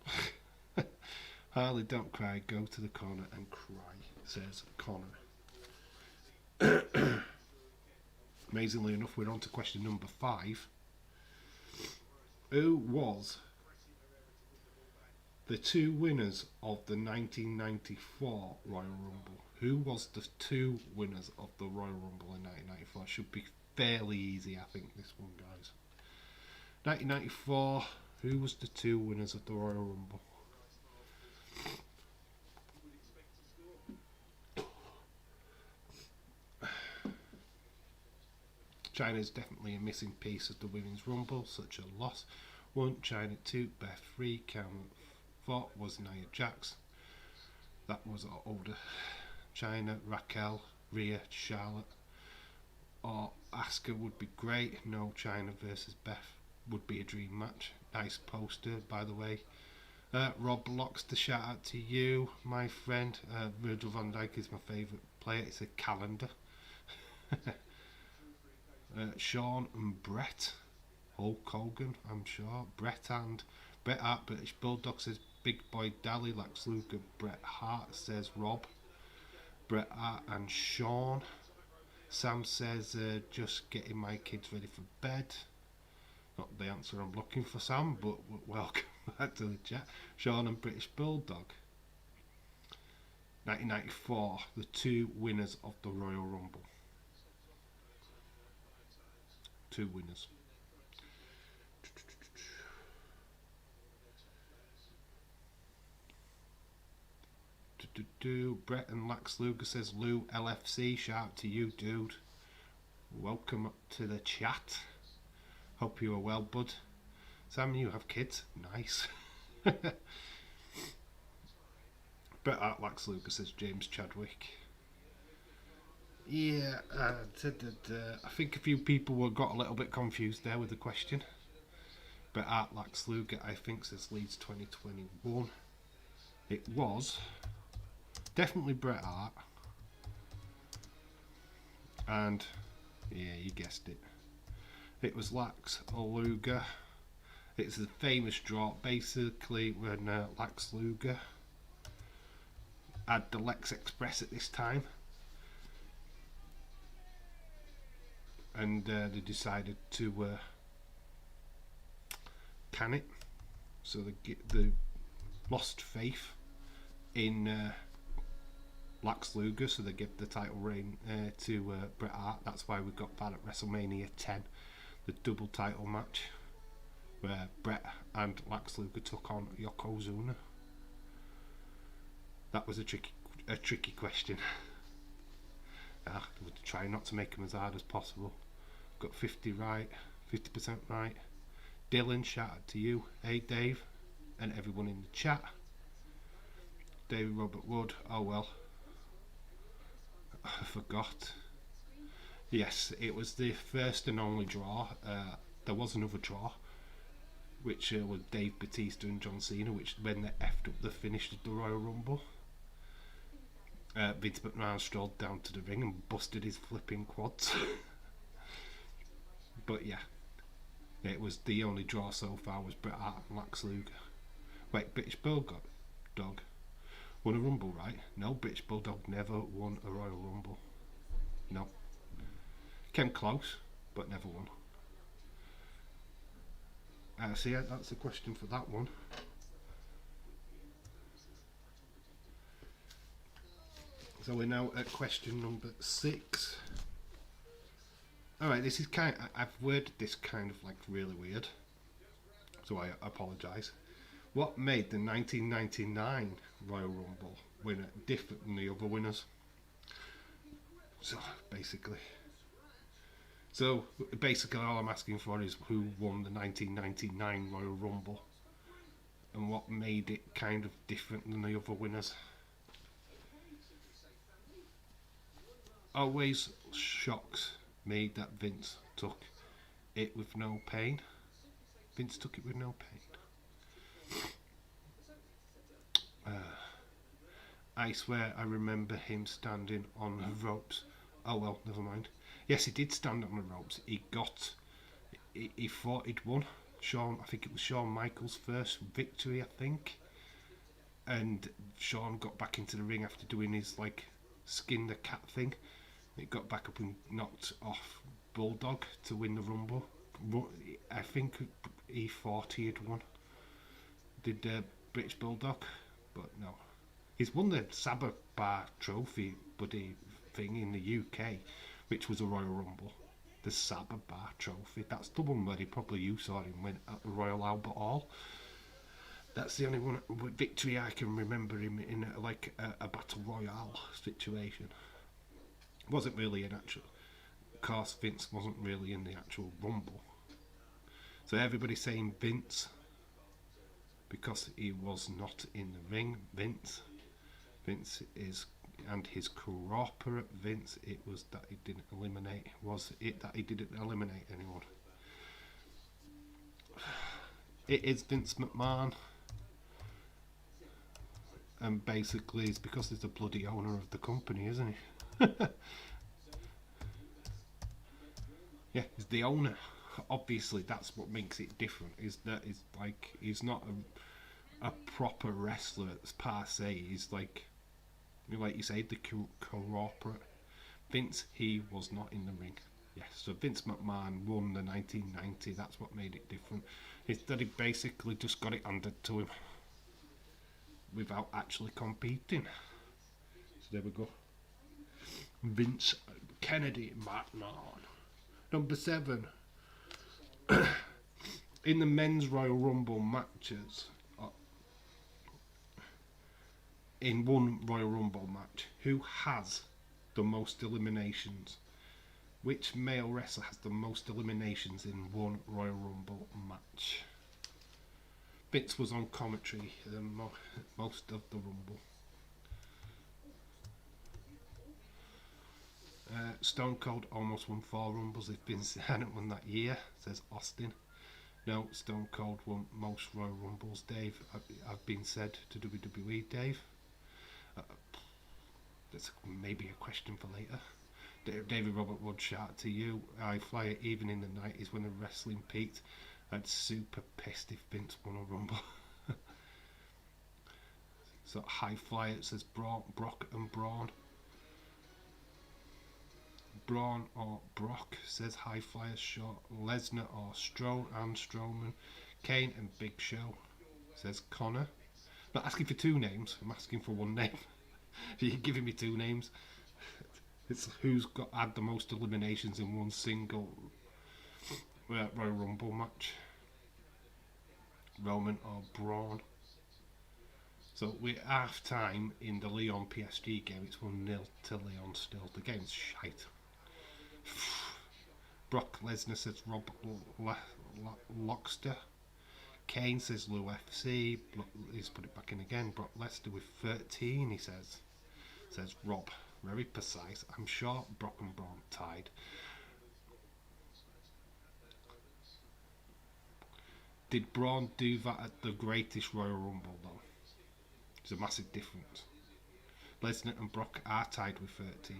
Harley, don't cry. Go to the corner and cry, says Connor. Amazingly enough, we're on to question number 5. Who was the 2 winners of the 1994 Royal Rumble? Who was the 2 winners of the Royal Rumble in 1994? It should be fairly easy, I think, this one, guys. 1994, who was the 2 winners of the Royal Rumble? China is definitely a missing piece of the Women's Rumble, such a loss. 1, China. 2, Beth. 3, Cameron. 4 was Nia Jax. That was older. China, Raquel, Rhea, Charlotte, or Asuka would be great. No, China versus Beth would be a dream match. Nice poster, by the way. Rob Locks, the shout out to you, my friend. Virgil van Dijk is my favourite player. It's a calendar. Sean and Brett, Hulk Hogan, I'm sure. Bret Hart, British Bulldog says Big Boy Dally, Lex Luger, Bret Hart says Rob, Bret Hart and Sean. Sam says just getting my kids ready for bed. Not the answer I'm looking for, Sam, but welcome back to the chat. Sean and British Bulldog. 1994, the 2 winners of the Royal Rumble. 2 winners. Brett and Lex Luger says Lou LFC. Shout out to you, dude. Welcome to the chat. Hope you are well, bud. Sam, you have kids. Nice. Bret Hart, Lex Luger says James Chadwick. Yeah, I think a few people got a little bit confused there with the question. Bret Hart, Lex Luger, I think, says Leeds 2021. It was definitely Bret Hart. And, yeah, you guessed it. It was Lex Luger. It's a famous draw, basically, when Lex Luger had the Lex Express at this time. And they decided to can it. So they lost faith in Lex Luger, so they gave the title reign to Bret Hart. That's why we got that at WrestleMania 10, the double title match, where Bret and Lex Luger took on Yokozuna. That was a tricky question. We'll try not to make them as hard as possible. Got 50% right. Dylan, shout out to you. Hey Dave, and everyone in the chat. David Robert Wood, oh well, I forgot. Yes, it was the first and only draw. There was another draw, which was Dave Bautista and John Cena, which when they effed up the finish of the Royal Rumble. Vince McMahon strolled down to the ring and busted his flipping quads. But yeah, it was the only draw so far was Bret Hart and Lex Luger. Wait, British Bulldog won a Rumble, right? No, British Bulldog never won a Royal Rumble. No. Came close, but never won. So yeah, that's the question for that one. So we're now at question number 6. Alright, this is I've worded this kind of like really weird, so I apologise. What made the 1999 Royal Rumble winner different than the other winners? So basically all I'm asking for is who won the 1999 Royal Rumble and what made it kind of different than the other winners. Always shocks me that Vince took it with no pain. Vince took it with no pain. I swear I remember him standing on the ropes. Oh well, never mind. Yes, he did stand on the ropes. He thought he'd won. I think it was Shawn Michaels' first victory, I think. And Shawn got back into the ring after doing his like skin the cat thing. He got back up and knocked off Bulldog to win the Rumble. I think he thought he had won. Did British Bulldog, but no. He's won the Sabba Bar Trophy buddy thing in the UK, which was a Royal Rumble. The Sabba Bar Trophy. That's the one where probably you saw him win at the Royal Albert Hall. That's the only one victory I can remember him in like a Battle Royale situation. Wasn't really an actual. Of course, Vince wasn't really in the actual Rumble. So everybody's saying Vince because he was not in the ring. Vince is, and his corporate Vince. It was that he didn't eliminate. Was it that he didn't eliminate anyone? It is Vince McMahon. And basically it's because he's the bloody owner of the company, isn't he? Yeah, he's the owner. Obviously that's what makes it different, is that he's not a proper wrestler per se. He's like you say, the corporate Vince. He was not in the ring. Yes, so Vince McMahon won the 1990. That's what made it different, is that he basically just got it handed to him without actually competing. So there we go. Vince Kennedy McMahon. Number 7. In the men's Royal Rumble matches, in one Royal Rumble match, who has the most eliminations? Which male wrestler has the most eliminations in one Royal Rumble match? Vince was on commentary most of the Rumble. Stone Cold almost won 4 Rumbles if Vince hadn't won that year, says Austin. No, Stone Cold won most Royal Rumbles, Dave. I've been said to WWE, Dave. That's maybe a question for later. David Robert Wood, shout to you. I fly it even in the 90s when the wrestling peaked. I'd super pissed if Vince won a Rumble. So High Flyer, it says Brock and Braun. Braun or Brock, says High Flyer. Short Lesnar or Strowman. Kane and Big Show, says Connor. Not asking for 2 names, I'm asking for 1 name. You're giving me 2 names. It's who's had the most eliminations in one single Royal Rumble match. Roman or Braun. So we're half time in the Leon PSG game. It's 1-0 to Leon still. The game's shite. Brock Lesnar, says Rob Lockster. Kane says Lou FC. He's put it back in again. Brock Lesnar with 13, he says. Says Rob. Very precise. I'm sure Brock and Braun tied. Did Braun do that at the greatest Royal Rumble though? There's a massive difference. Lesnar and Brock are tied with 13.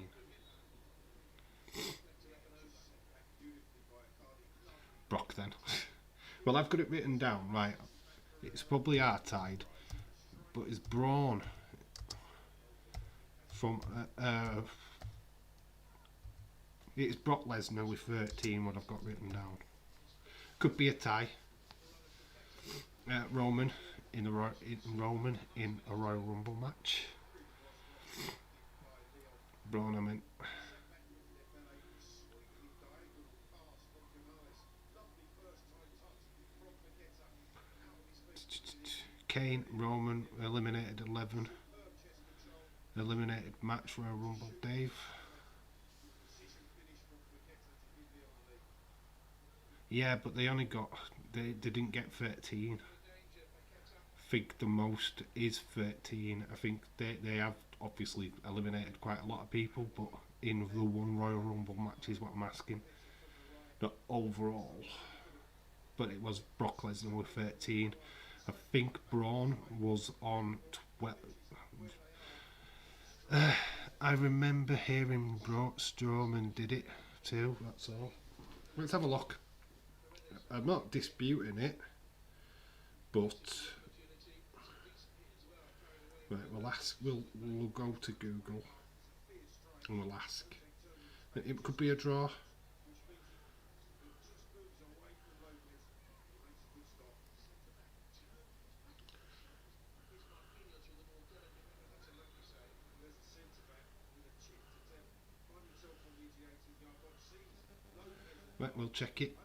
Brock then. Well, I've got it written down, right. It's probably are tied. But it's Braun from it's Brock Lesnar with 13, what I've got written down. Could be a tie. Roman Roman in a Royal Rumble match. Braun, I meant. Kane, Roman, eliminated 11. Eliminated match Royal Rumble, Dave. Yeah, but they only got, they didn't get 13. I think the most is 13. I think they have obviously eliminated quite a lot of people, but in the one Royal Rumble match is what I'm asking. Not overall, but it was Brock Lesnar with 13. I think Braun was on 12. I remember hearing Strowman did it too, that's all. Let's have a look. I'm not disputing it, but right, we'll ask. We'll go to Google and we'll ask. It could be a draw. Right, we'll check it.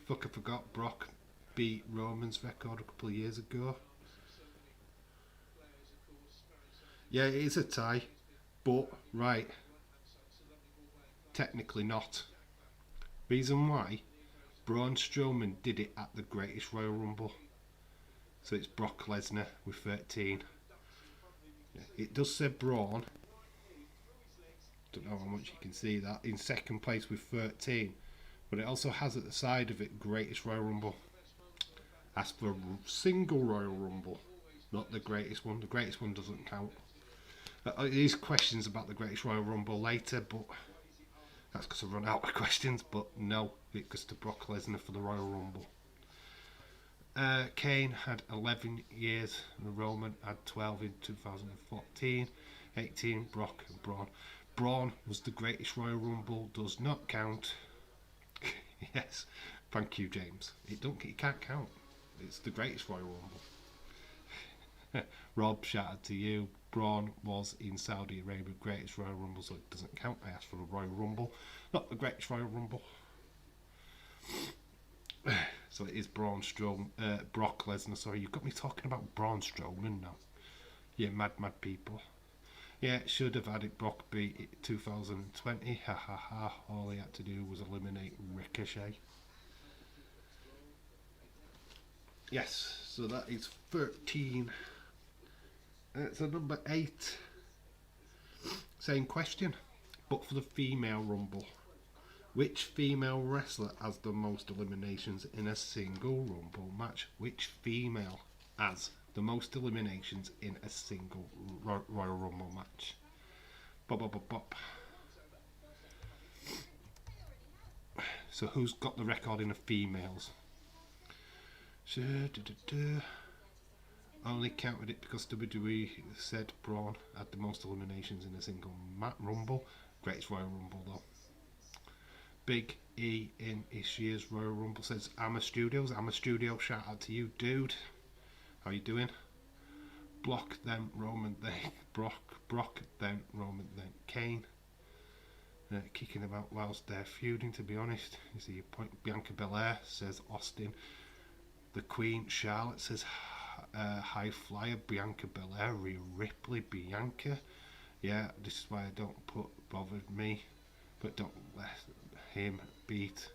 Fuck, I forgot Brock beat Roman's record a couple of years ago. Yeah, it is a tie, but right, technically not. Reason why? Braun Strowman did it at the Greatest Royal Rumble. So it's Brock Lesnar with 13. Yeah, it does say Braun. Don't know how much you can see that. In second place with 13. But it also has at the side of it Greatest Royal Rumble. As for a single Royal Rumble, not the greatest one. The greatest one doesn't count. These questions about the Greatest Royal Rumble later, but that's because I've run out of questions. But no, it goes to Brock Lesnar for the Royal Rumble. Kane had 11 years, and Roman had 12 in 2014. 18, Brock and Braun. Braun was the Greatest Royal Rumble, does not count. Yes, thank you, James. It can't count. It's the Greatest Royal Rumble. Rob, shout out to you. Braun was in Saudi Arabia, Greatest Royal Rumble, so it doesn't count. I asked for the Royal Rumble, not the Greatest Royal Rumble. So it is Braun Strowman, Brock Lesnar. Sorry, you got me talking about Braun Strowman now. Yeah, mad people. Yeah, it should have had it. Brock beat it 2020. Ha ha ha. All he had to do was eliminate Ricochet. Yes, so that is 13. So number 8. Same question, but for the female Rumble. Which female wrestler has the most eliminations in a single Rumble match? Which female has the most eliminations in a single Royal Rumble match? Bop, bop, bop, bop. So who's got the record in the females? Only counted it because WWE said Braun had the most eliminations in a single Rumble. Greatest Royal Rumble though. Big E in this year's Royal Rumble says Amma Studios. Amma Studio, shout out to you, dude. How you doing? Block, then Roman, then Brock, then Roman, then Kane. Kicking about whilst they're feuding, to be honest. You see your point. Bianca Belair says Austin. The Queen, Charlotte says High Flyer, Bianca Belair, Rhea Ripley, Bianca. Yeah, this is why I don't put bothered me, but don't let him beat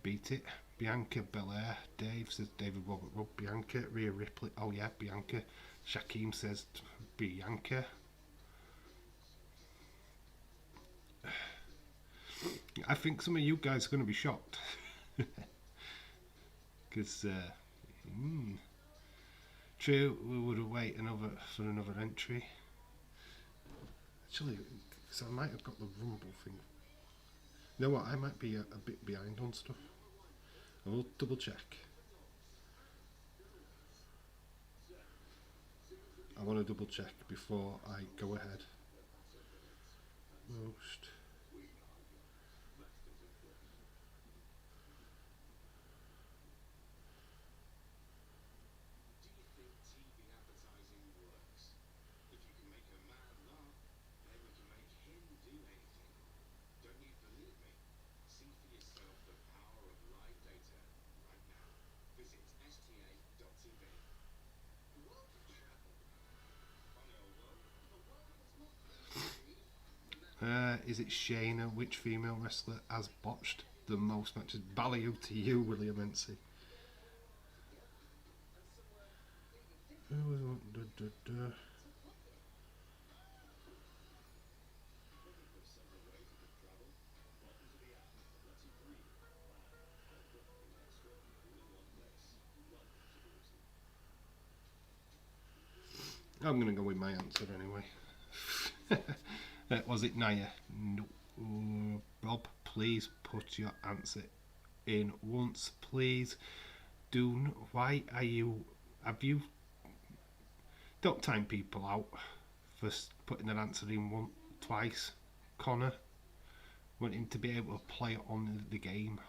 it. Bianca Belair. Dave says David Robert Rubb. Bianca. Rhea Ripley. Oh yeah, Bianca. Shaquem says Bianca. I think some of you guys are going to be shocked because true, we would wait for another entry. Actually, so I might have got the Rumble thing. You know what? I might be a bit behind on stuff. I will double check. I want to double check before I go ahead. Most. Is it Shayna? Which female wrestler has botched the most matches? Ballyhoo to you, William Ency. I'm going to go with my answer anyway. Was it Nia? No. Rob, please put your answer in once, please. Why are you... Have you... Don't time people out for putting an answer in twice. Connor, wanting to be able to play on the game.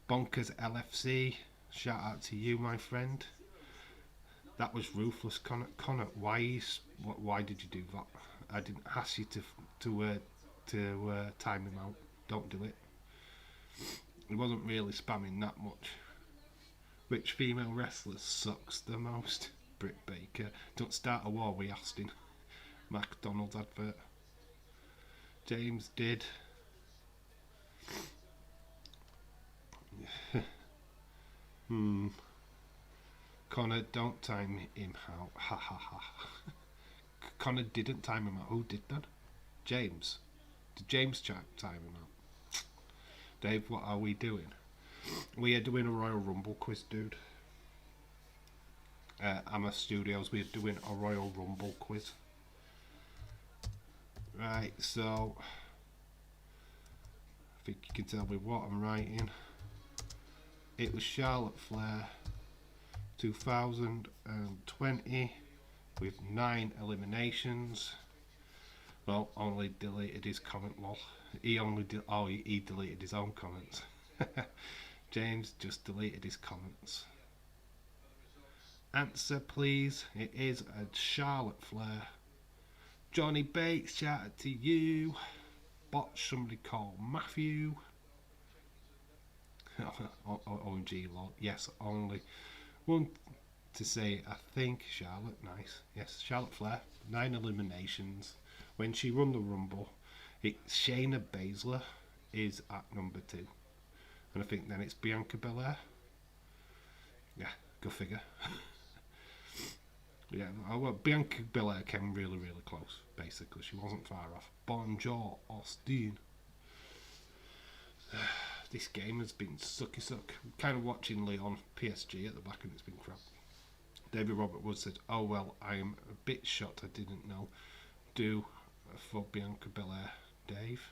Bonkers LFC, shout out to you, my friend. That was ruthless, Connor. Connor, why did you do that? I didn't ask you to time him out. Don't do it. He wasn't really spamming that much. Which female wrestler sucks the most? Britt Baker. Don't start a war with Austin. McDonald's advert. James did. Connor, don't time him out. Ha ha ha. Connor didn't time him out. Who did that? James. Did James time him out? Dave, what are we doing? We are doing a Royal Rumble quiz, dude. Amma Studios, we are doing a Royal Rumble quiz. Right, so I think you can tell me what I'm writing. It was Charlotte Flair 2020 with 9 eliminations. Well, only deleted his comment, lol. He deleted his own comments. James just deleted his comments. Answer, please. It is a Charlotte Flair. Johnny Bates, shout out to you. Botch, somebody called Matthew. OMG, lol. Yes, only one to say, I think Charlotte, nice. Yes, Charlotte Flair, 9 eliminations. When she won the Rumble, Shayna Baszler is at number 2. And I think then it's Bianca Belair. Yeah, go figure. Yeah, Bianca Belair came really, really close, basically. She wasn't far off. Bonjour, Austin. This game has been sucky suck. I'm kind of watching Leon PSG at the back and it's been crap. David Robert Wood said, oh well, I am a bit shocked I didn't know. Do for Bianca Belair. Dave?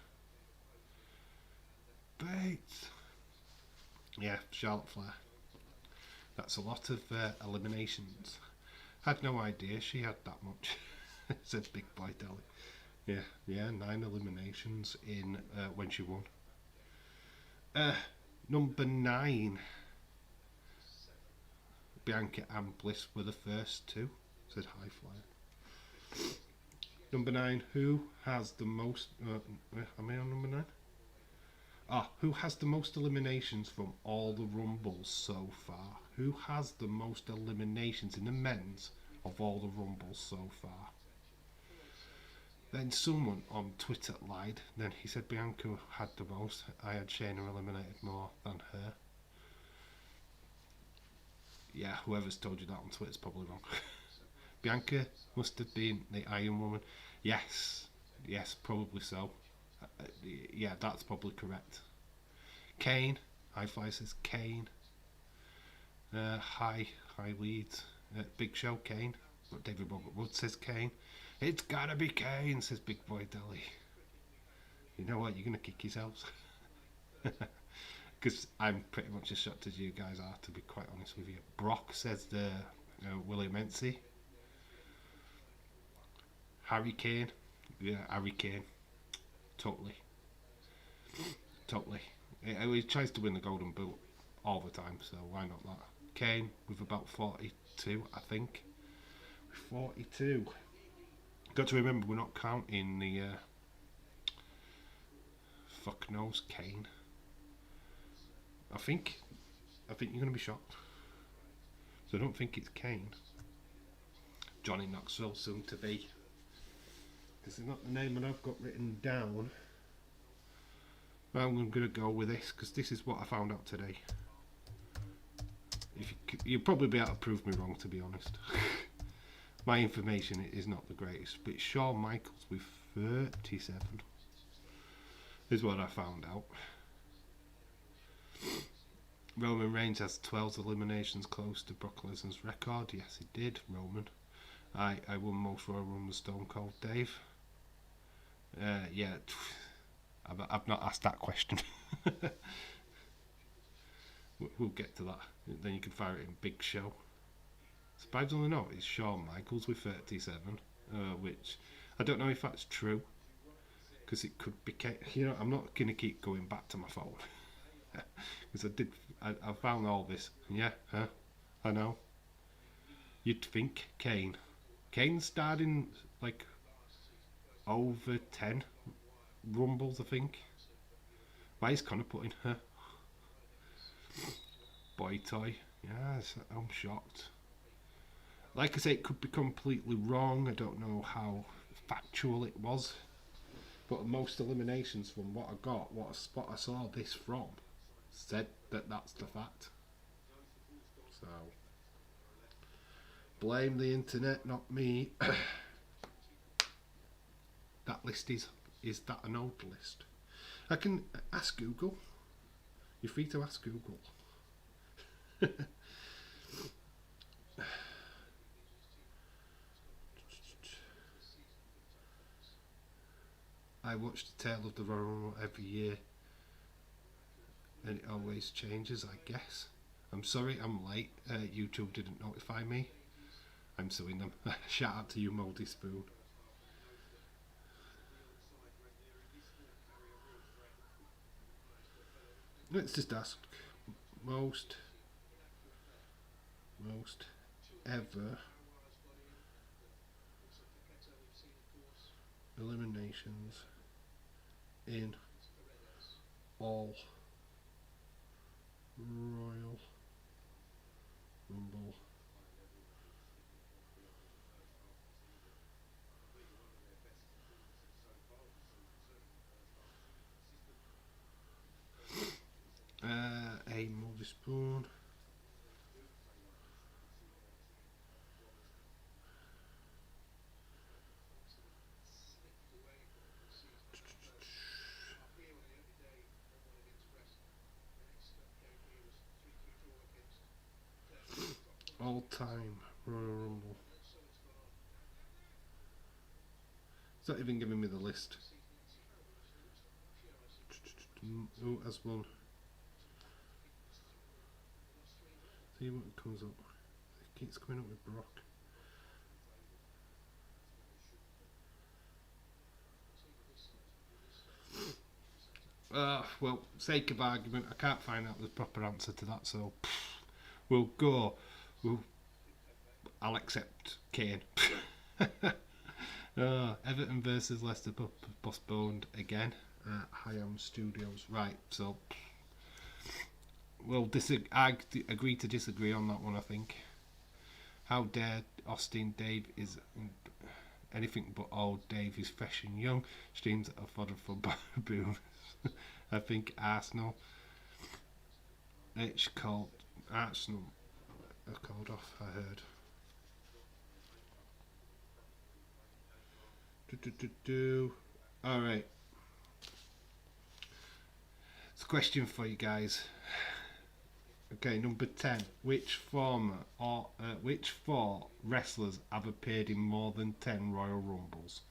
Bates. Yeah, Charlotte Flair. That's a lot of eliminations. Had no idea she had that much, said Big Boy Deli. Yeah, 9 eliminations in when she won. Number 9. Bianca and Bliss were the first 2, said High Flyer. Number 9, who has the most... am I on number 9? Who has the most eliminations from all the Rumbles so far? Who has the most eliminations in the men's of all the Rumbles so far? Then someone on Twitter lied. Then he said Bianca had the most. I had Shayna eliminated more than her. Yeah, whoever's told you that on Twitter's probably wrong. Bianca must have been the Iron Woman. Yes, probably so. Yeah, that's probably correct. Kane, High Fly says Kane. High Leeds. Big Show, Kane. But David Robert Wood says Kane. It's gotta be Kane, says Big Boy Deli. You know what, you're gonna kick yourselves. Because I'm pretty much as shocked as you guys are, to be quite honest with you. Brock says the William Ency. Harry Kane. Yeah, Harry Kane. Totally. He tries to win the Golden Boot all the time, so why not that? Kane with about 42, I think. 42. Got to remember, we're not counting the fuck knows Kane. I think you're going to be shocked. So I don't think it's Kane. Johnny Knoxville, soon to be. This is not the name that I've got written down. I'm going to go with this because this is what I found out today. You'll probably be able to prove me wrong, to be honest. My information is not the greatest, but Shawn Michaels with 37 is what I found out. Roman Reigns has 12 eliminations, close to Brock Lesnar's record. Yes, he did, Roman. I won most Royal Rumble, Stone Cold Dave. Yeah, I've not asked that question. We'll get to that. Then you can fire it in Big Show. Surprisingly not, it's Shawn Michaels with 37, which I don't know if that's true, because it could be. You know, I'm not going to keep going back to my phone because I found all this. Yeah, I know. You'd think Kane starred in like over 10 Rumbles, I think. Why is Connor putting her? Boy toy. Yes, I'm shocked. Like I say, it could be completely wrong. I don't know how factual it was. But most eliminations from what I got, what spot I saw this from, said that that's the fact. So, blame the internet, not me. That list is that an old list? I can ask Google. You're free to ask Google. I watch the Tale of the Royal Rumble every year, and it always changes, I guess. I'm sorry I'm late. YouTube didn't notify me. I'm suing them. Shout out to you, Mouldy Spoon. Let's just ask most ever eliminations in all Royal Rumble a Mouldy Spoon. All-time Royal Rumble. It's not even giving me the list. Who has won? See what comes up. It keeps coming up with Brock. Well, sake of argument, I can't find out the proper answer to that, so we'll go. I'll accept Kane. Everton versus Leicester postponed again at Hyam Studios. Right, so we'll agree to disagree on that one, I think. How dare Austin Dave is anything but old. Dave is fresh and young. Streams are fodder for baboons. I think Arsenal. It's called Arsenal. Are called off, I heard. Alright. It's a question for you guys. Okay, number 10. Which four wrestlers have appeared in more than 10 Royal Rumbles?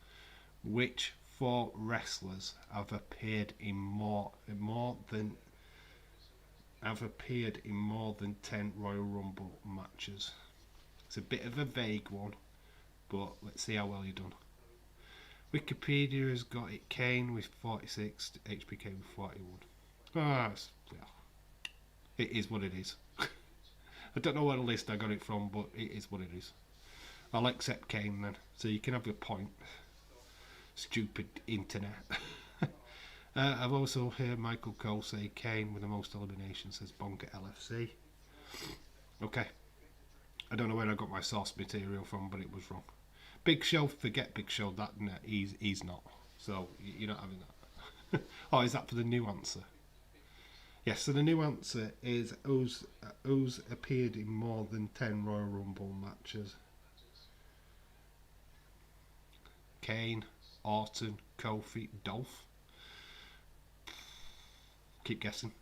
Which 4 wrestlers have appeared in more than 10 Royal Rumble matches? It's a bit of a vague one, but let's see how well you've done. Wikipedia has got it Kane with 46, HBK with 41. It is what it is. I don't know what list I got it from, but it is what it is. I'll accept Kane then, so you can have your point. Stupid internet. I've also heard Michael Cole say Kane with the most eliminations, says Bonk at LFC. Okay. I don't know where I got my source material from, but it was wrong. Big Show, forget Big Show. That no, he's not. So you're not having that. Oh, is that for the new answer? Yes. So the new answer is who's appeared in more than 10 Royal Rumble matches? Kane, Orton, Kofi, Dolph. Keep guessing.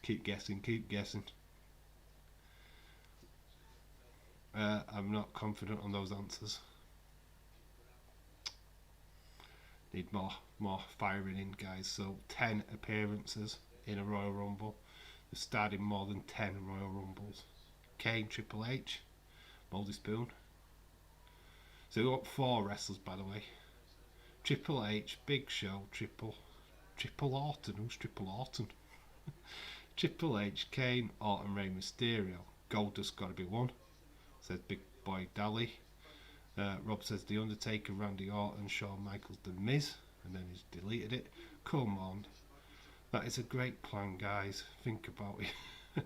Keep guessing. Keep guessing. I'm not confident on those answers. Need more firing in, guys. So 10 appearances in a Royal Rumble. They've starred in more than 10 Royal Rumbles. Kane, Triple H, Moldy Spoon. So we've got 4 wrestlers, by the way. Triple H, Big Show, Triple Orton. Who's Triple Orton? Triple H, Kane, Orton, Rey Mysterio. Goldust got to be one. Says Big Boy Dally. Rob says The Undertaker, Randy Orton, Shawn Michaels, The Miz, and then he's deleted it. Come on, that is a great plan, guys. Think about it.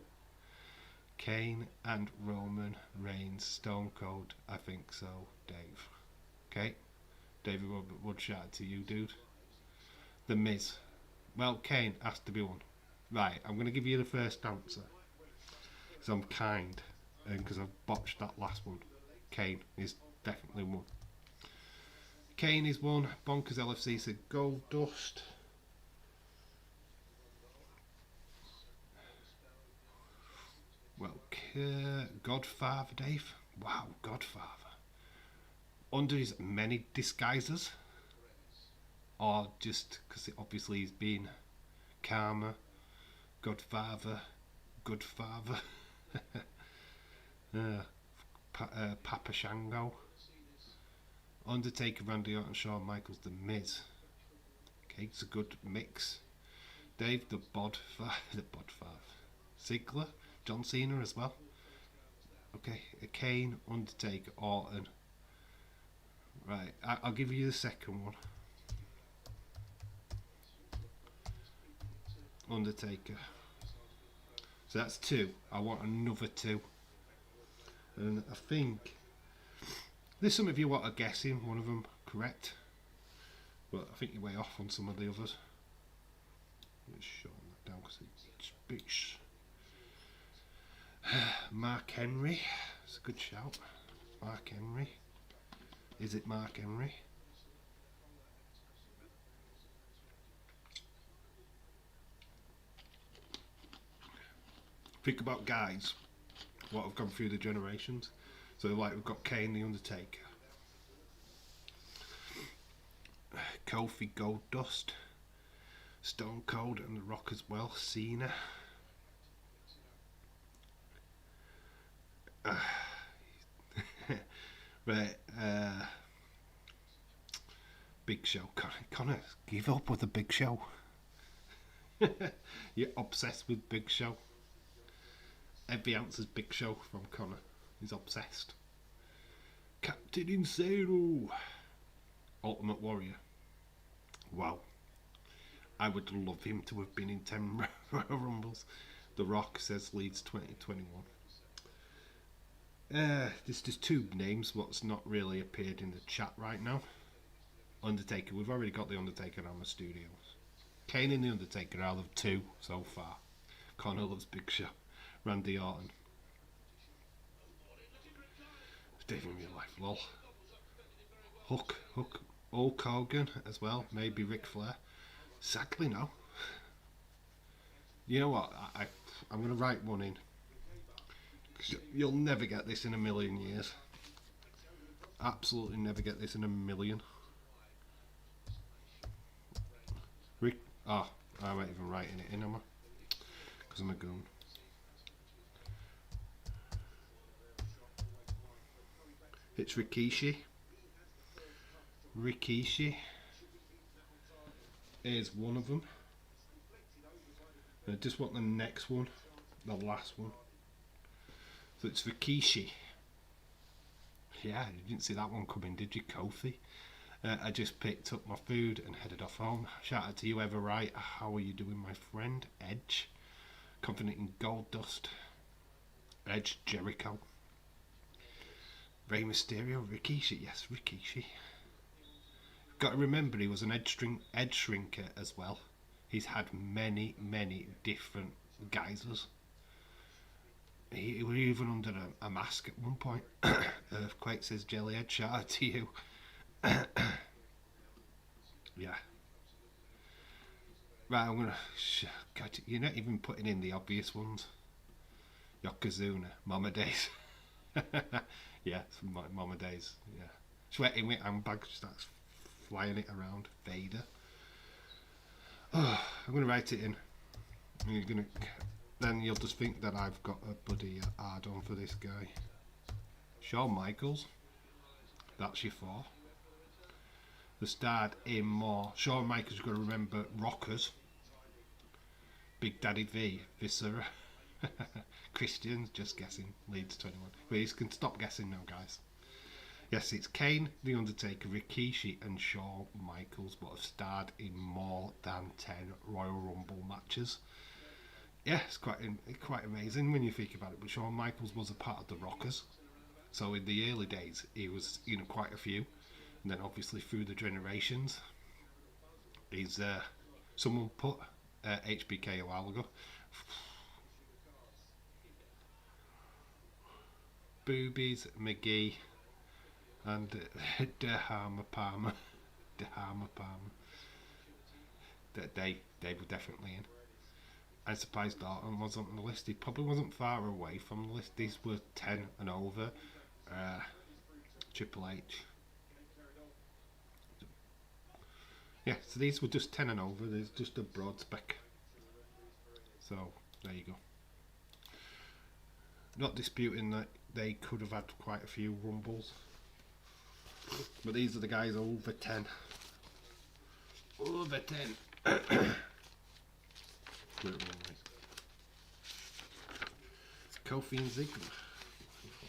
Kane and Roman Reigns, Stone Cold. I think so, Dave. Okay, David Wood, shout out to you, dude. The Miz. Well, Kane has to be one. Right, I'm going to give you the first answer because I'm kind and because I've botched that last one. Kane is definitely one. Kane is one. Bonkers LFC said Goldust. Well, Godfather, Dave. Wow, Godfather. Under his many disguises, or just because obviously he's been Karma, Godfather, Goodfather, Papa Shango, Undertaker, Randy Orton, Shawn Michaels, The Miz. Okay, it's a good mix. Dave, the Bodfather, Ziggler, John Cena as well. Okay, Kane, Undertaker, Orton. Right, I'll give you the second one. Undertaker. So that's 2. I want another 2. And I think there's some of you what are guessing one of them correct, but I think you're way off on some of the others. Let's shut that down because it's big. Mark Henry. It's a good shout. Mark Henry. Is it Mark Henry? Think about guys what have gone through the generations. So like we've got Kane, the Undertaker, Kofi, Goldust, Stone Cold and The Rock as well, Cena. Right, Big Show. Connor, give up with the Big Show. You're obsessed with Big Show. Every answer's Big Show from Connor. He's obsessed. Captain Insano. Ultimate Warrior. Wow. I would love him to have been in 10 Royal Rumbles. The Rock says Leeds 2021. There's just 2 names what's not really appeared in the chat right now. Undertaker. We've already got the Undertaker on the studios. Kane and the Undertaker out of 2 so far. Connor loves Big Show. Randy Orton. Dave in real life, lol. Hook, Hulk Hogan as well. Maybe Ric Flair. Sadly, no. You know what? I'm going to write one in. You'll never get this in a million years. Absolutely never get this in a million. Oh, I'm not even writing it in, am I? Because I'm a goon. It's Rikishi. Rikishi is one of them. I just want the next one, the last one. So it's Rikishi. Yeah, you didn't see that one coming, did you, Kofi? I just picked up my food and headed off home. Shout out to you, ever right. How are you doing, my friend? Edge. Confident in Goldust. Edge, Jericho. Rey Mysterio, Rikishi, yes, Rikishi. Got to remember he was an edge shrinker as well. He's had many different guises. He was even under a mask at one point. Earthquake says Jellyhead, shout out to you. Yeah. Right, I'm gonna. God, you're not even putting in the obvious ones. Yokozuna, Mama Days. Yeah, Mama Days. Yeah. Sweating with handbag starts flying it around. Vader. Oh, I'm gonna write it in. You're gonna. Then you'll just think that I've got a bloody hard on for this guy. Shawn Michaels. That's your 4. The starred in more. Shawn Michaels, you've got to remember Rockers. Big Daddy V. Viscera. Christians, just guessing. Leeds 21. Please can stop guessing now, guys. Yes, it's Kane, The Undertaker, Rikishi and Shawn Michaels, but have starred in more than 10 Royal Rumble matches. Yeah, it's quite amazing when you think about it. But Shawn Michaels was a part of the Rockers, so in the early days he was in quite a few, and then obviously through the generations, he's someone put HBK a while ago. Boobies, McGee, and Dahama Palmer. They were definitely in. I'm surprised Dalton wasn't on the list. He probably wasn't far away from the list. These were 10 and over. Triple H. Yeah, so these were just 10 and over. There's just a broad spec. So, there you go. Not disputing that they could have had quite a few Rumbles. But these are the guys over 10. Over 10. Kofi and Ziggler.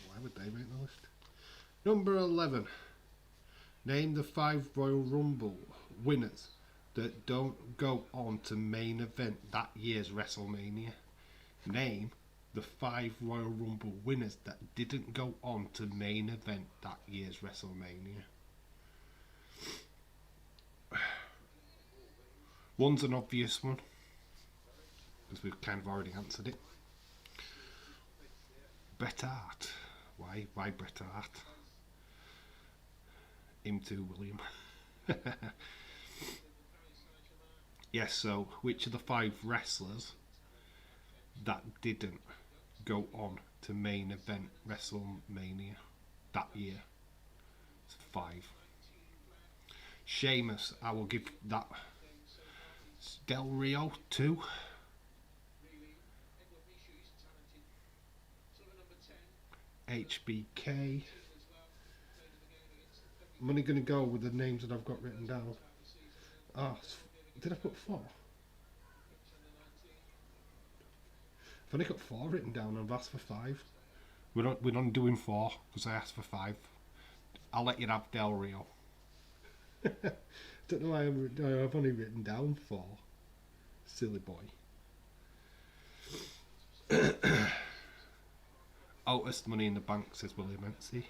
Why would they make the list? Number 11. Name the 5 Royal Rumble winners that don't go on to main event that year's WrestleMania. Name the 5 Royal Rumble winners that didn't go on to main event that year's WrestleMania. One's an obvious one, because we've kind of already answered it. Bret Hart. Why Bret Hart? Him too, William. Yes, so which of the 5 wrestlers that didn't go on to main event WrestleMania that year? It's 5. Sheamus, I will give that. Del Rio 2. HBK. I'm only going to go with the names that I've got written down. Oh, did I put 4? I've only got 4 written down and I've asked for 5. We're not doing 4 because I asked for 5. I'll let you have Del Rio. Don't know why I've only written down 4. Silly boy. Otis Money in the Bank, says William Mency.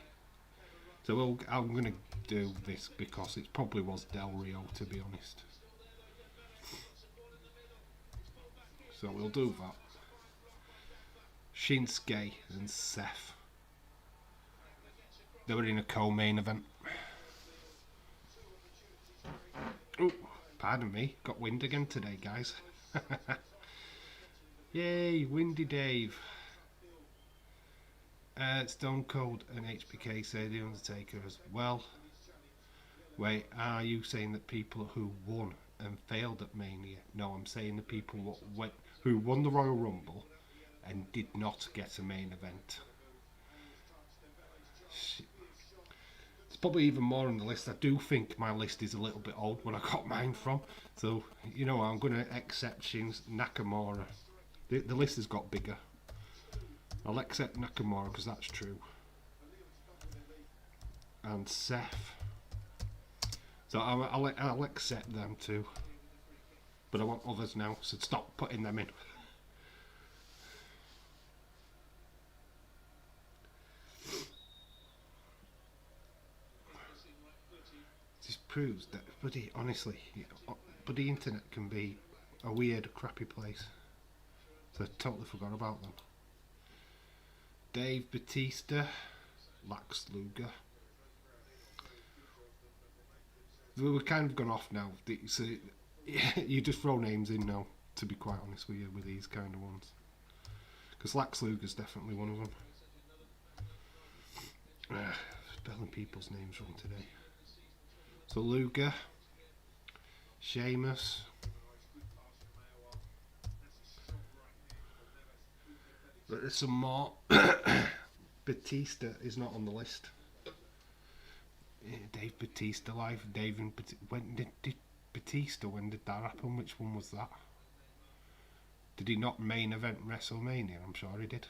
So I'm going to do this because it probably was Del Rio, to be honest. So we'll do that. Shinsuke and Seth. They were in a co-main event. Oh, pardon me. Got wind again today, guys. Yay, Windy Dave. Stone Cold and HBK say The Undertaker as well. Wait, are you saying that people who won and failed at Mania? No, I'm saying the people who won the Royal Rumble and did not get a main event. There's probably even more on the list. I do think my list is a little bit old when I got mine from. So, you know, I'm going to accept Shin's Nakamura. The list has got bigger. I'll accept Nakamura because that's true. And Seth. So I'll accept them too. But I want others now, so stop putting them in. proves that bloody honestly, but the internet can be a weird, crappy place. So I totally forgot about them. Dave Batista, Lex Luger. We're kind of gone off now. So you just throw names in now, to be quite honest with you, with these kind of ones. Because Lex Luger's definitely one of them. Spelling people's names wrong today. So Luger, Sheamus, but there's some more. Batista is not on the list. Dave Batista live. When did Batista? When did that happen? Which one was that? Did he not main event WrestleMania? I'm sure he did.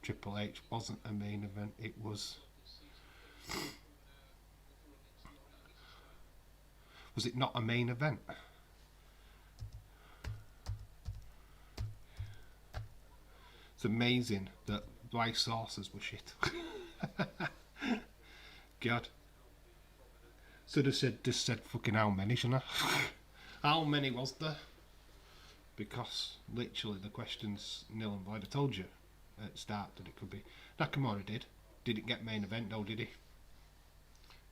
Triple H wasn't a main event. It was. Was it not a main event? It's amazing that my sources were shit. God. Should have just said fucking how many, shouldn't I? How many was there? Because literally the question's nil and void. I told you at the start that it could be. Nakamura did. Didn't get main event though, did he?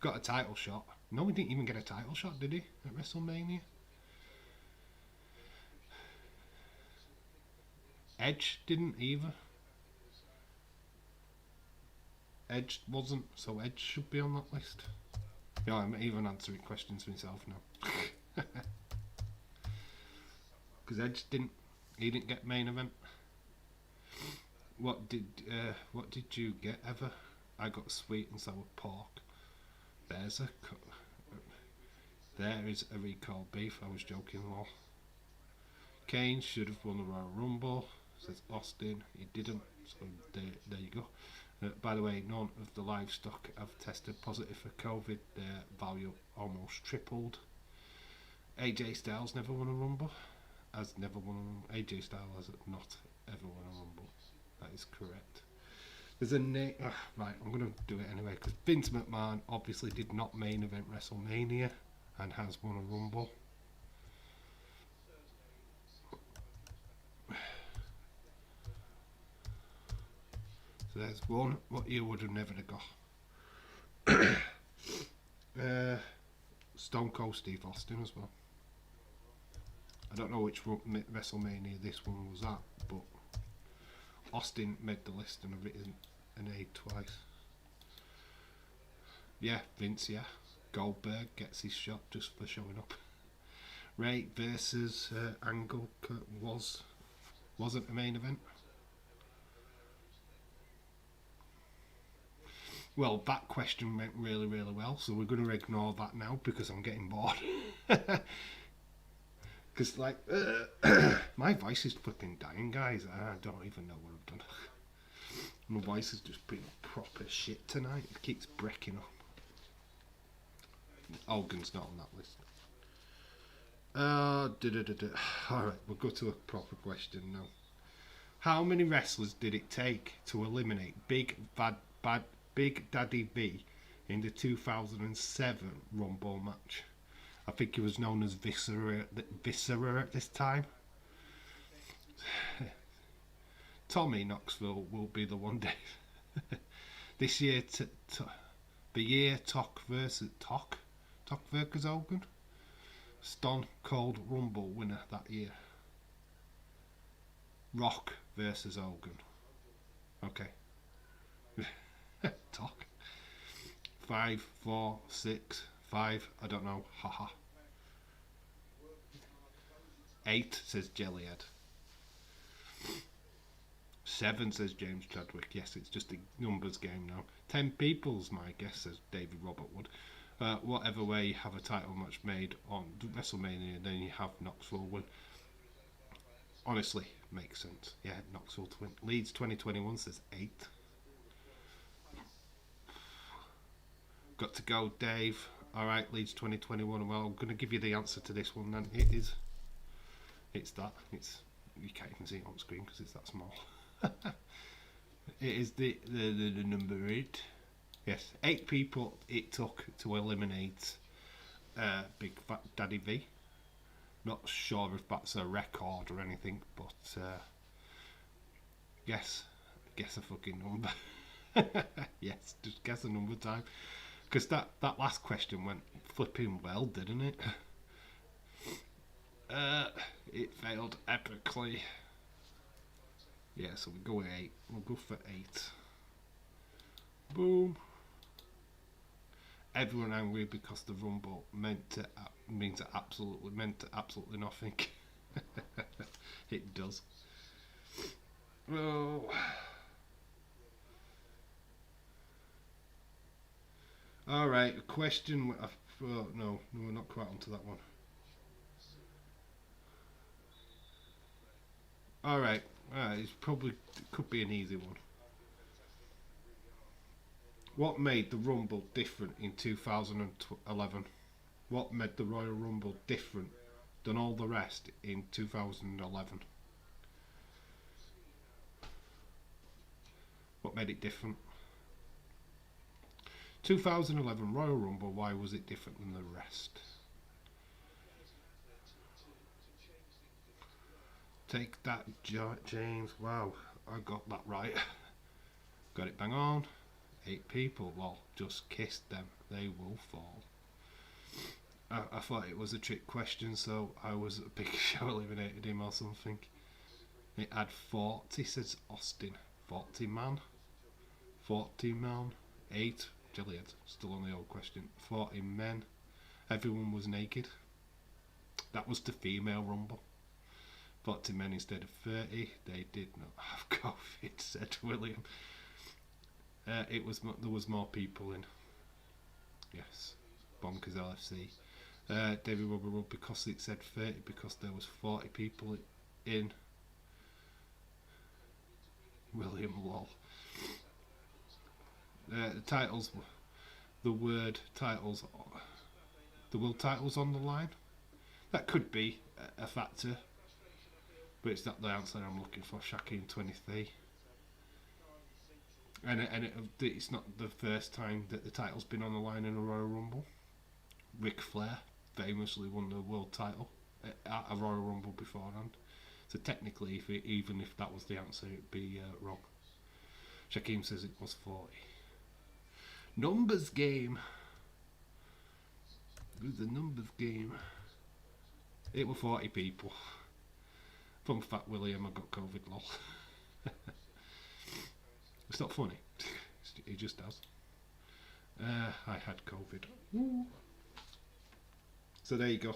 Got a title shot. No, he didn't even get a title shot, did he? At WrestleMania? Edge didn't either. Edge wasn't, so Edge should be on that list. Yeah, I'm even answering questions myself now. Because Edge he didn't get main event. What did you get ever? I got sweet and sour pork. There is a recall beef. I was joking, lol. Kane should have won the Royal Rumble, says Austin. He didn't, so there you go. By the way, none of the livestock have tested positive for COVID. Their value almost tripled. AJ Styles never won a Rumble. Has never won a Rumble. AJ Styles has not ever won a Rumble. That is correct. There's a name. Right, I'm going to do it anyway because Vince McMahon obviously did not main event WrestleMania and has won a Rumble. So there's one. What you would have never got. Stone Cold Steve Austin as well. I don't know which WrestleMania this one was at, but Austin made the list and I've written an A twice. Yeah, Vince, yeah. Goldberg gets his shot just for showing up. Ray versus Angle wasn't a main event. Well, that question went really, really well, so we're going to ignore that now because I'm getting bored. Because, like, my voice is fucking dying, guys. I don't even know what I've done. My voice has just been proper shit tonight. It keeps breaking up. Hogan's not on that list. Alright, we'll go to a proper question now. How many wrestlers did it take to eliminate Big Daddy V in the 2007 Rumble match? I think he was known as Viscera at this time. Tommy Knoxville will be the one day. This year, the year Tock versus Hogan. Stone Cold Rumble winner that year. Rock versus Hogan. Okay. Tock. 5, 4, 6, 5. I don't know. Haha. 8 says Jellyhead. 7 says James Chadwick. Yes, it's just a numbers game now. 10 people's my guess, says David Robert Wood. Whatever way you have a title match made on WrestleMania, then you have Knoxville win. Honestly, makes sense. Yeah, Knoxville to win. Leeds 2021 says 8. Got to go, Dave. Alright, Leeds 2021. Well, I'm going to give you the answer to this one then. It is. It's that. You can't even see it on screen because it's that small. It is the number 8. Yes, 8 people it took to eliminate Big Fat Daddy V. Not sure if that's a record or anything, but guess a fucking number. Yes, just guess a number time. Because that last question went flipping well, didn't it? It failed epically. Yeah, so we go with 8. We'll go for 8. Boom. Everyone angry because the rumble meant absolutely nothing. It does. Oh. All right. Question. No, we're not quite onto that one. All right. It's probably could be an easy one. What made the Rumble different in 2011? What made the Royal Rumble different than all the rest in 2011? What made it different? 2011 Royal Rumble, why was it different than the rest? Take that, James. Wow, I got that right. Got it bang on. 8 people. Well, just kiss them. They will fall. I thought it was a trick question, so I was a big show eliminated him or something. It had 40, says Austin. 40 man. 40 man. 8. Gilliard. Still on the old question. 40 men. Everyone was naked. That was the female rumble. 40 men instead of 30. They did not have COVID, said William. There was more people in. Yes. Bonkers LFC. David Rubber because it said 30 because there was 40 people in. William lol. The titles, the word titles, the world titles on the line. That could be a factor, but it's not the answer I'm looking for. Shaki 23. And it's not the first time that the title's been on the line in a Royal Rumble. Ric Flair famously won the world title at a Royal Rumble beforehand. So technically, even if that was the answer, it'd be wrong. Shaquem says it was 40. Numbers game. It was a numbers game. It was 40 people. Fun fact, William, I got COVID, lol. It's not funny. It just does. I had COVID. Woo. So there you go.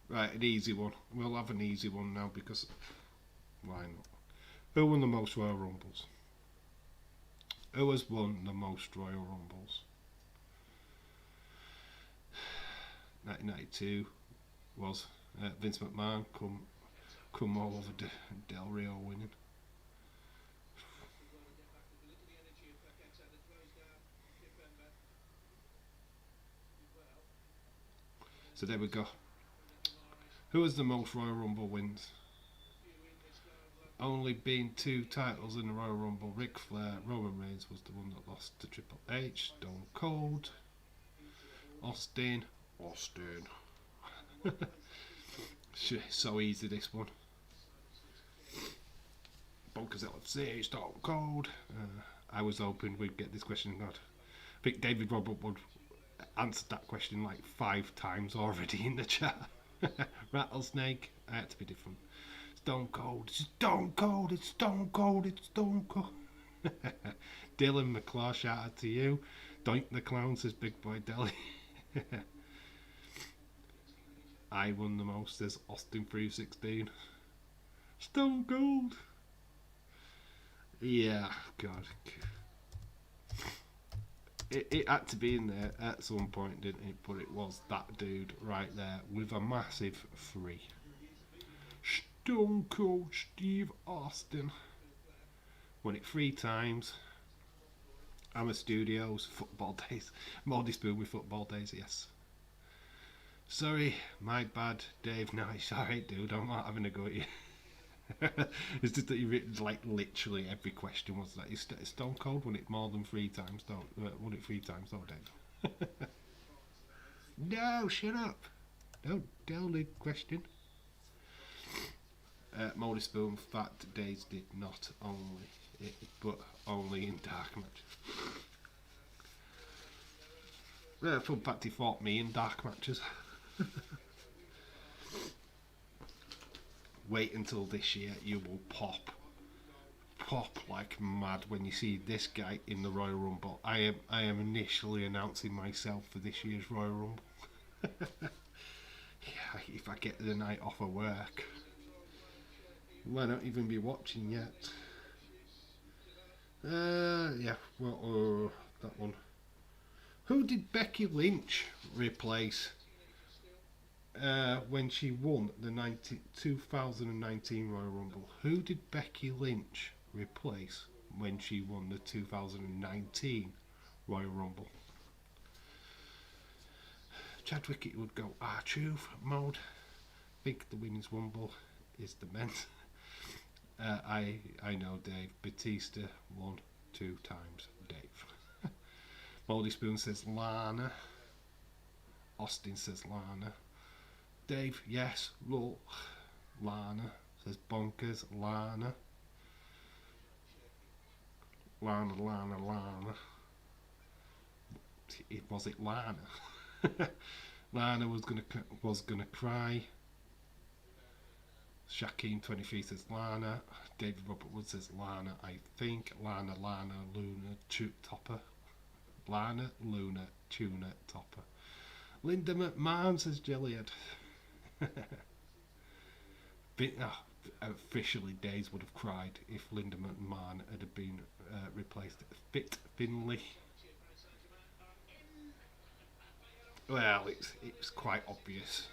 Right, an easy one. We'll have an easy one now because why not? Who won the most Royal Rumbles? Who has won the most Royal Rumbles? 1992 was Vince McMahon come all over Del Rio winning. So there we go. Who has the most Royal Rumble wins? Only been 2 titles in the Royal Rumble. Ric Flair, Roman Reigns was the one that lost to Triple H. Stone Cold. Austin. So easy this one. Bonkers LFC, Stone Cold. I was hoping we'd get this question. God, I think David Robert would answered that question like 5 times already in the chat. Rattlesnake. I had to be different. Stone Cold. It's Stone Cold. It's Stone Cold. It's Stone Cold. Dylan McClaw, shout out to you. Doink the Clown, says Big Boy Deli. I won the most, says Austin 316. Stone Cold. Yeah, God. It had to be in there at some point, didn't it? But it was that dude right there with a massive 3. Stone Cold Steve Austin. Won it 3 times. Hammer Studios, Football Days. Moldy Spoon with Football Days, yes. Sorry, my bad, Dave. No, it's alright, dude. I'm not having a go at you. It's just that you written like literally every question was that. Is Stone Cold won it more than 3 times? Won it 3 times? Oh, Dave. No, shut up. Don't tell the question. Moldy Spoon, Fat Days did not only, but only in dark matches. Fun fact, he fought me in dark matches. Wait until this year, you will pop like mad when you see this guy in the Royal Rumble. I am initially announcing myself for this year's Royal Rumble. Yeah, if I get the night off of work, might not even be watching yet. Yeah, well, that one. Who did Becky Lynch replace when she won the 2019 Royal Rumble? Who did Becky Lynch replace when she won the 2019 Royal Rumble? Chadwick, it would go R-Truth mode. I think the Women's Rumble is the men's. I know, Dave. Batista won 2 times, Dave. Moldy Spoon says Lana. Austin says Lana. Dave, yes, look. Lana says Bonkers. Lana. Lana. Was it Lana? Lana was gonna cry. Shaquem 23 says Lana. David Robert Wood says Lana. I think Lana Luna Topper. Lana Luna Tuna Topper. Linda McMahon says Jilliard. Officially, Days would have cried if Linda McMahon had been replaced. Fit Finley. Well, it's quite obvious.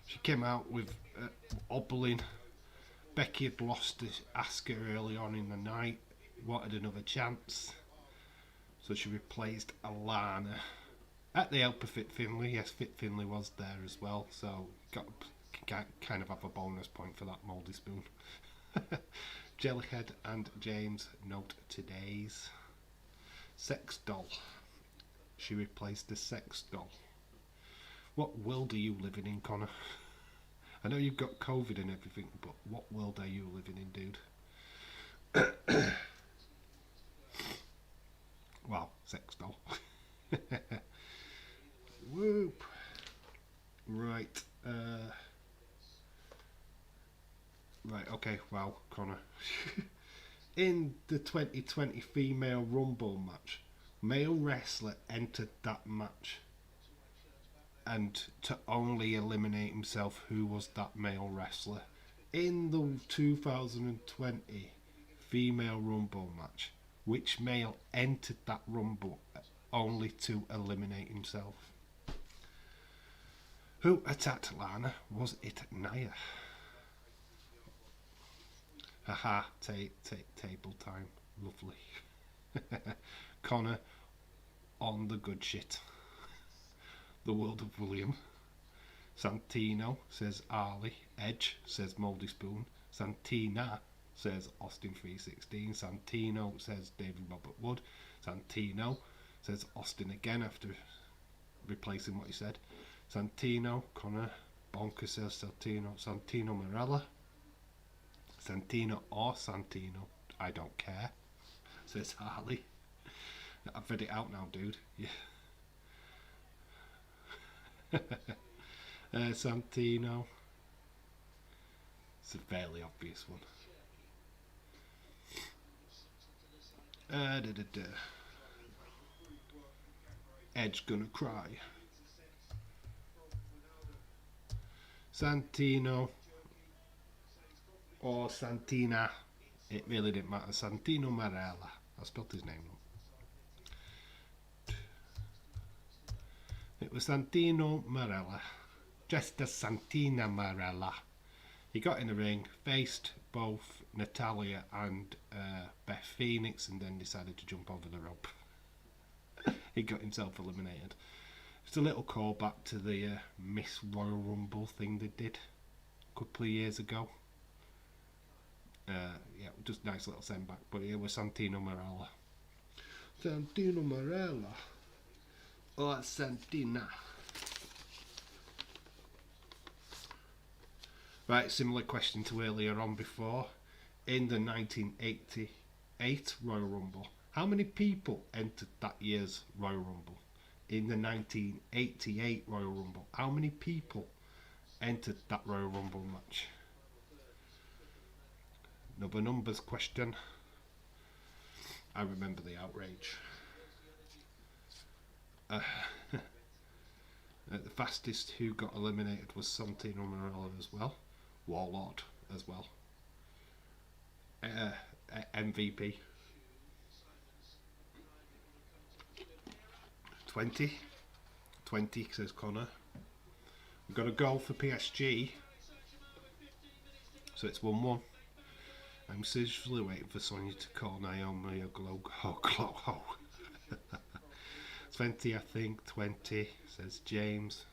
She came out with hobbling. Becky had lost to Asuka early on in the night, wanted another chance, so she replaced Alana at the help of Fit Finley. Yes, Fit Finley was there as well, so got kind of have a bonus point for that, Moldy Spoon. Jellyhead and James note today's sex doll. She replaced the sex doll. What world are you living in, Connor? I know you've got COVID and everything, but what world are you living in, dude? Wow, sex doll. Whoop. Right. Right, okay, wow, Connor. In the 2020 Female Rumble match, male wrestler entered that match, and to only eliminate himself, who was that male wrestler? In the 2020 Female Rumble match, which male entered that Rumble only to eliminate himself? Who attacked Lana? Was it Nia? Haha, table time. Lovely. Connor on the good shit. The world of William. Santino says Ali. Edge says Moldy Spoon. Santina says Austin 316. Santino says David Robert Wood. Santino says Austin again after replacing what he said. Santino, Connor. Bonker says Santino Marella. Santino or Santino, I don't care, says Harley. I've read it out now, dude. Yeah. Santino. It's a fairly obvious one. Edge gonna cry. Santino or Santina, it really didn't matter. Santino Marella, I spelled his name wrong. It was Santino Marella, dressed as Santina Marella. He got in the ring, faced both Natalia and Beth Phoenix, and then decided to jump over the rope. He got himself eliminated. It's a little callback to the Miss Royal Rumble thing they did a couple of years ago. just nice little send back. But here was Santino Marella. Santino Marella. Oh, Santina. Right, similar question to earlier on before. In the 1988 Royal Rumble, how many people entered that year's Royal Rumble? In the 1988 Royal Rumble, how many people entered that Royal Rumble match? Another numbers question. I remember the outrage. The fastest who got eliminated was Santino Marella as well. Warlord as well. MVP. 20, says Connor. We've got a goal for PSG, so it's 1-1. I'm seriously waiting for Sonia to call Naomi a glow. 20, I think. 20, says James.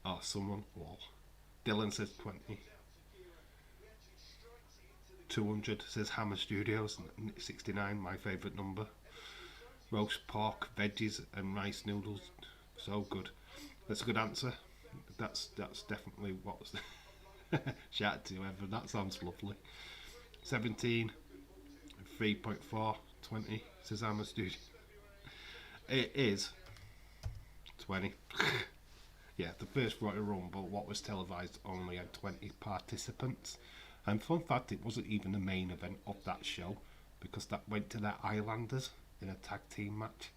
Oh, someone. Wall. Dylan says 20. 200, says Hammer Studios. 69, my favourite number. Roast pork, veggies and rice noodles. So good. That's a good answer. That's definitely what's shout out to whoever. That sounds lovely. 17, 3.4, 20, says Hammer Studios. It is 20. Yeah, the first Royal Rumble, what was televised, only had 20 participants. And fun fact, it wasn't even the main event of that show, because that went to the Islanders in a tag team match.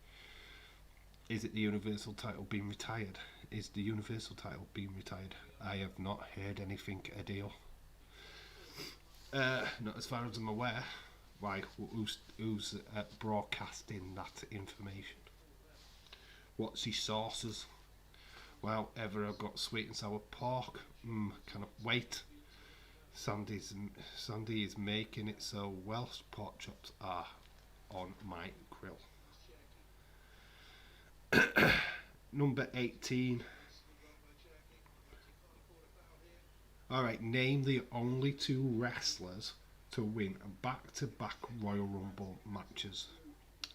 Is it the Universal title being retired? Is the Universal title being retired? I have not heard anything a deal. Not as far as I'm aware. Why? Who's broadcasting that information? What's his sources? Well, ever I've got sweet and sour pork. Cannot wait. Sandy is making it so well. Pork chops are on my grill. Number 18. Alright, name the only two wrestlers to win back-to-back Royal Rumble matches.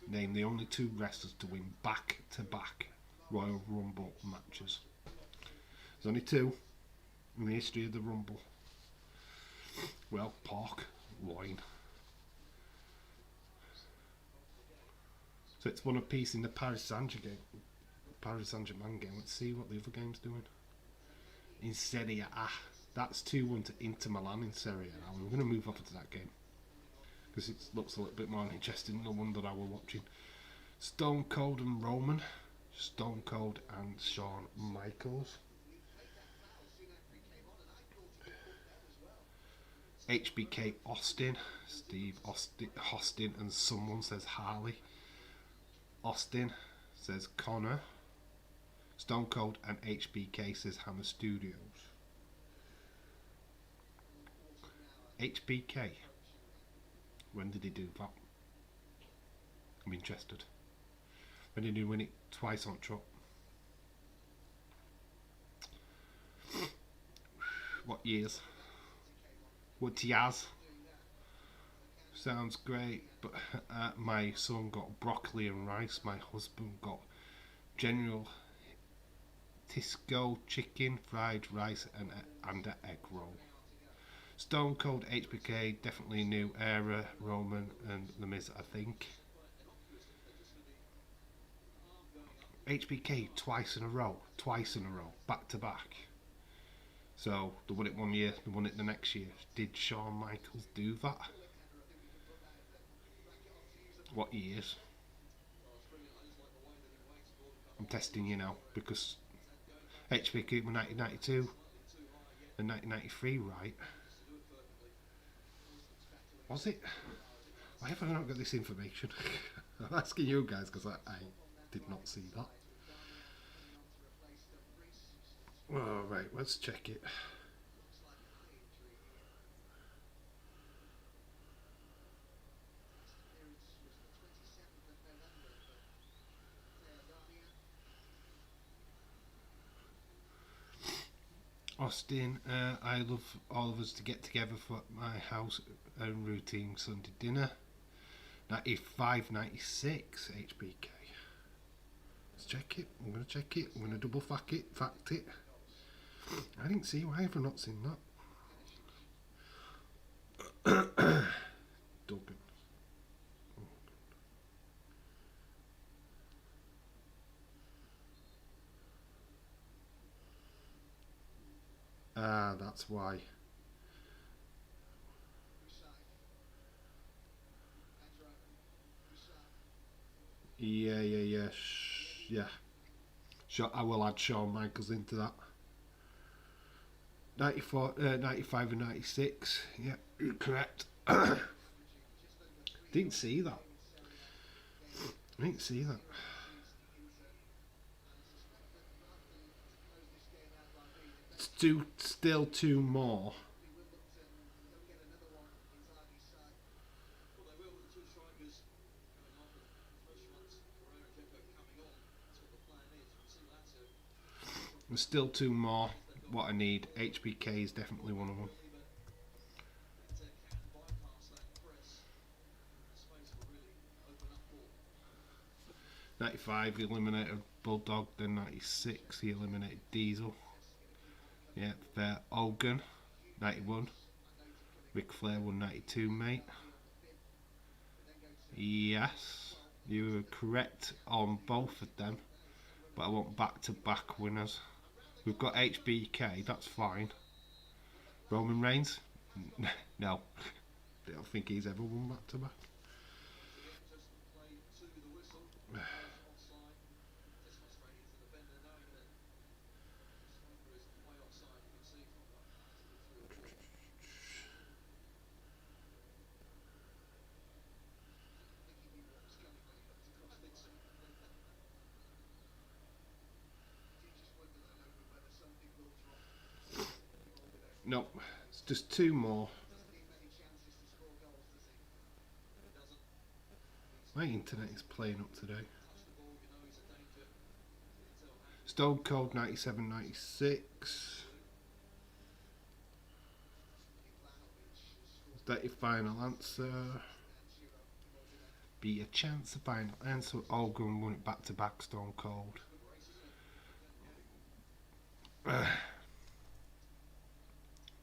Name the only two wrestlers to win back-to-back Royal Rumble matches. There's only two in the history of the Rumble. Well, pork, loin. So it's one apiece in the Paris Saint-Germain game. Let's see what the other game's doing. In Serie A. That's 2-1 to Inter Milan in Serie A. We're going to move over to that game, because it looks a little bit more interesting than the one that I was watching. Stone Cold and Roman. Stone Cold and Shawn Michaels. HBK Austin. Steve Austin and someone says Harley. Austin says Connor. Stone Cold and HBK says Hammer Studios. HBK. When did he do that? I'm interested. When did he win it? Twice on trot. What years? What years? Sounds great, but my son got broccoli and rice. My husband got General Tisco chicken, fried rice, and an egg roll. Stone Cold, HBK, definitely new era. Roman and The Miz, I think. HBK twice in a row, back to back. So they won it one year, they won it the next year. Did Shawn Michaels do that? What years? I'm testing you now, because HBK were 1992 and 1993, right? Was it? Why have I not got this information? I'm asking you guys, because I did not see that. Alright, let's check it. Austin, I love all of us to get together for my house and routine Sunday dinner. 95, 96 HBK. Let's check it. I'm going to check it. I'm going to double fact it. I didn't see. Why have I not seen that? Duggan. Ah, that's why. Yeah. Yeah. Sure, I will add Shawn Michaels into that. 94, 95 and 96. Yeah, you're correct. Didn't see that. I didn't see that. Still two more. There's still two more. What I need. HBK is definitely one of them. 95 he eliminated Bulldog, then 96 he eliminated Diesel. Yeah, fair. Hogan, 91. Ric Flair won 92, mate. Yes, you were correct on both of them, but I want back-to-back winners. We've got HBK, that's fine. Roman Reigns? No. I don't think he's ever won back-to-back. No, it's just two more. My internet is playing up today. Stone Cold 97, 96. Is that your final answer? Be a chance of final answer. Hogan won it back to back. Stone Cold.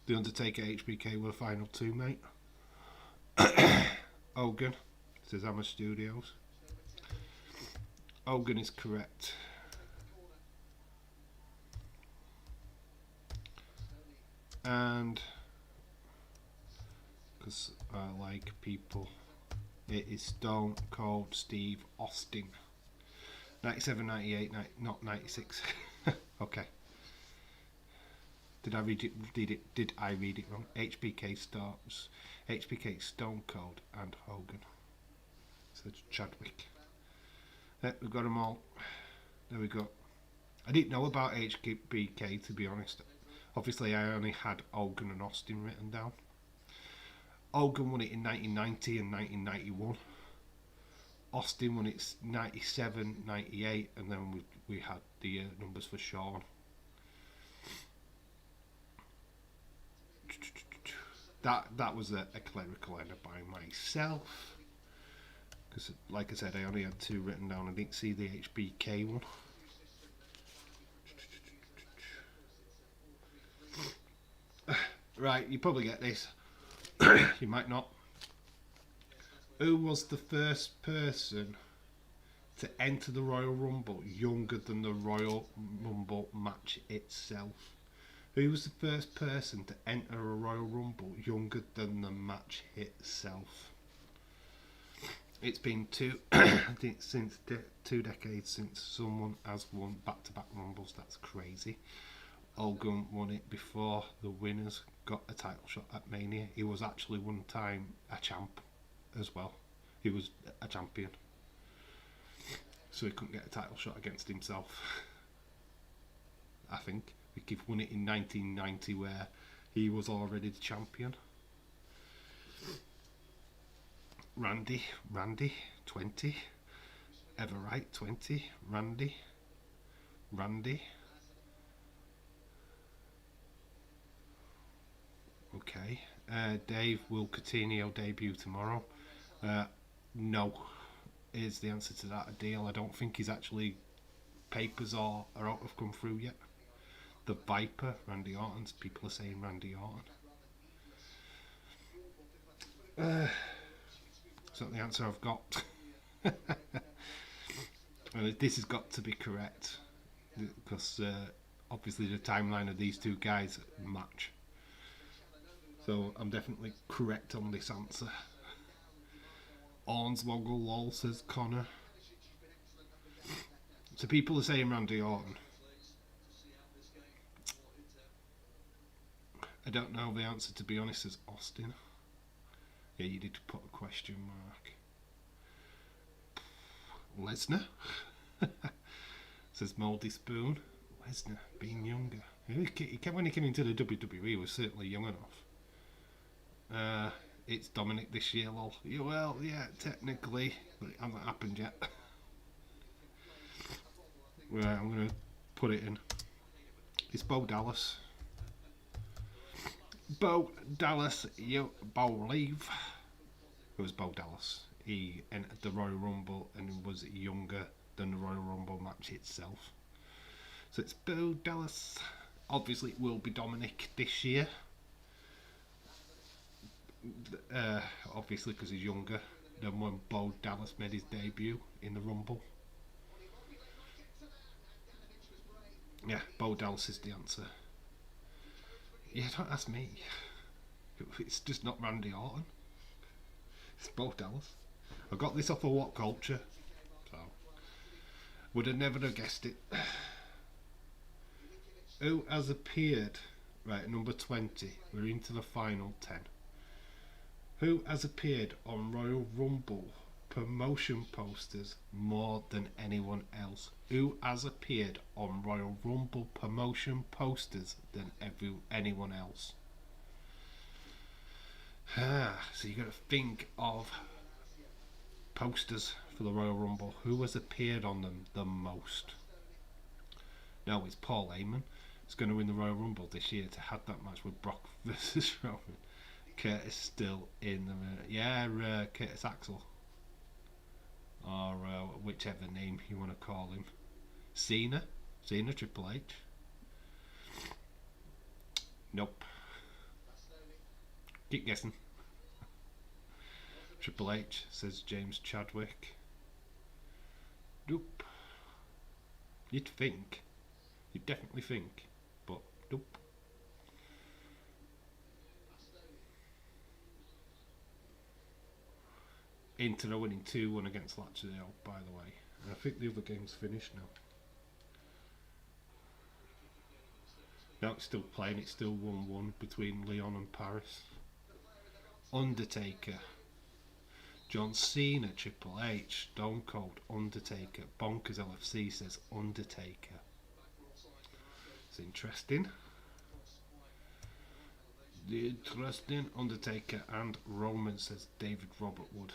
The Undertaker, HBK were the final two, mate. Hogan, says Hammer Studios. Hogan is correct. And because I like people, it is Stone Cold Steve Austin. 97, 98, not 96. Okay. Did I read it wrong? HBK starts. HBK, Stone Cold, and Hogan. So Chadwick. We've got them all. There we go. I didn't know about HBK, to be honest. Obviously, I only had Hogan and Austin written down. Hogan won it in 1990 and 1991. Austin won it 97, 98, and then we had the numbers for Shawn. That was a clerical error by myself, because like I said, I only had two written down. I didn't see the HBK one. Right, you probably get this. You might not. Who was the first person to enter the Royal Rumble younger than the Royal Rumble match itself? Who was the first person to enter a Royal Rumble younger than the match itself? It's been since 2 decades since someone has won back-to-back Rumbles. That's crazy. Hogan won it before the winners got a title shot at Mania. He was actually one time a champ as well. He was a champion, so he couldn't get a title shot against himself. I think he won it in 1990, where he was already the champion. Randy, 20. Ever right, 20. Randy. Okay. Dave, will Coutinho debut tomorrow? No, is the answer to that deal. I don't think he's actually papers are out have come through yet. The Viper, Randy Orton's. People are saying Randy Orton. Is that the answer I've got? This has got to be correct because obviously the timeline of these two guys match. So I'm definitely correct on this answer. Ornswoggle lol, says Connor. So people are saying Randy Orton. I don't know the answer, to be honest, says Austin. Yeah, you did put a question mark. Lesnar, says Mouldy Spoon. Lesnar being younger. When he came into the WWE, he was certainly young enough. It's Dominic this year, lol. Yeah, well, yeah, technically, but it hasn't happened yet. Right, I'm going to put it in. It's Bo Dallas. Bo Dallas, you believe. It was Bo Dallas. He entered the Royal Rumble and was younger than the Royal Rumble match itself. So it's Bo Dallas. Obviously, it will be Dominic this year. Obviously, because he's younger than when Bo Dallas made his debut in the Rumble. Yeah, Bo Dallas is the answer. Yeah, don't ask me. It's just not Randy Orton. It's Bo Dallas. I got this off of What Culture, so would have never have guessed it. Who has appeared? Right, number 20. We're into the final 10. Who has appeared on Royal Rumble promotion posters more than anyone else? Who has appeared on Royal Rumble promotion posters than anyone else? So you got to think of posters for the Royal Rumble. Who has appeared on them the most? No, it's Paul Heyman. He's going to win the Royal Rumble this year to have that match with Brock versus Roman. Curtis still in the Curtis Axel, or whichever name you want to call him. Cena Triple H. Nope. Keep guessing. Triple H, says James Chadwick. Nope. You'd definitely think, but nope. Inter are winning 2-1 against Lazio, by the way. And I think the other game's finished now. No, it's still playing. It's still 1-1 between Lyon and Paris. Undertaker. John Cena, Triple H, Stone Cold, Undertaker. Bonkers LFC says Undertaker. It's interesting. Interesting. Undertaker and Roman, says David Robert Wood.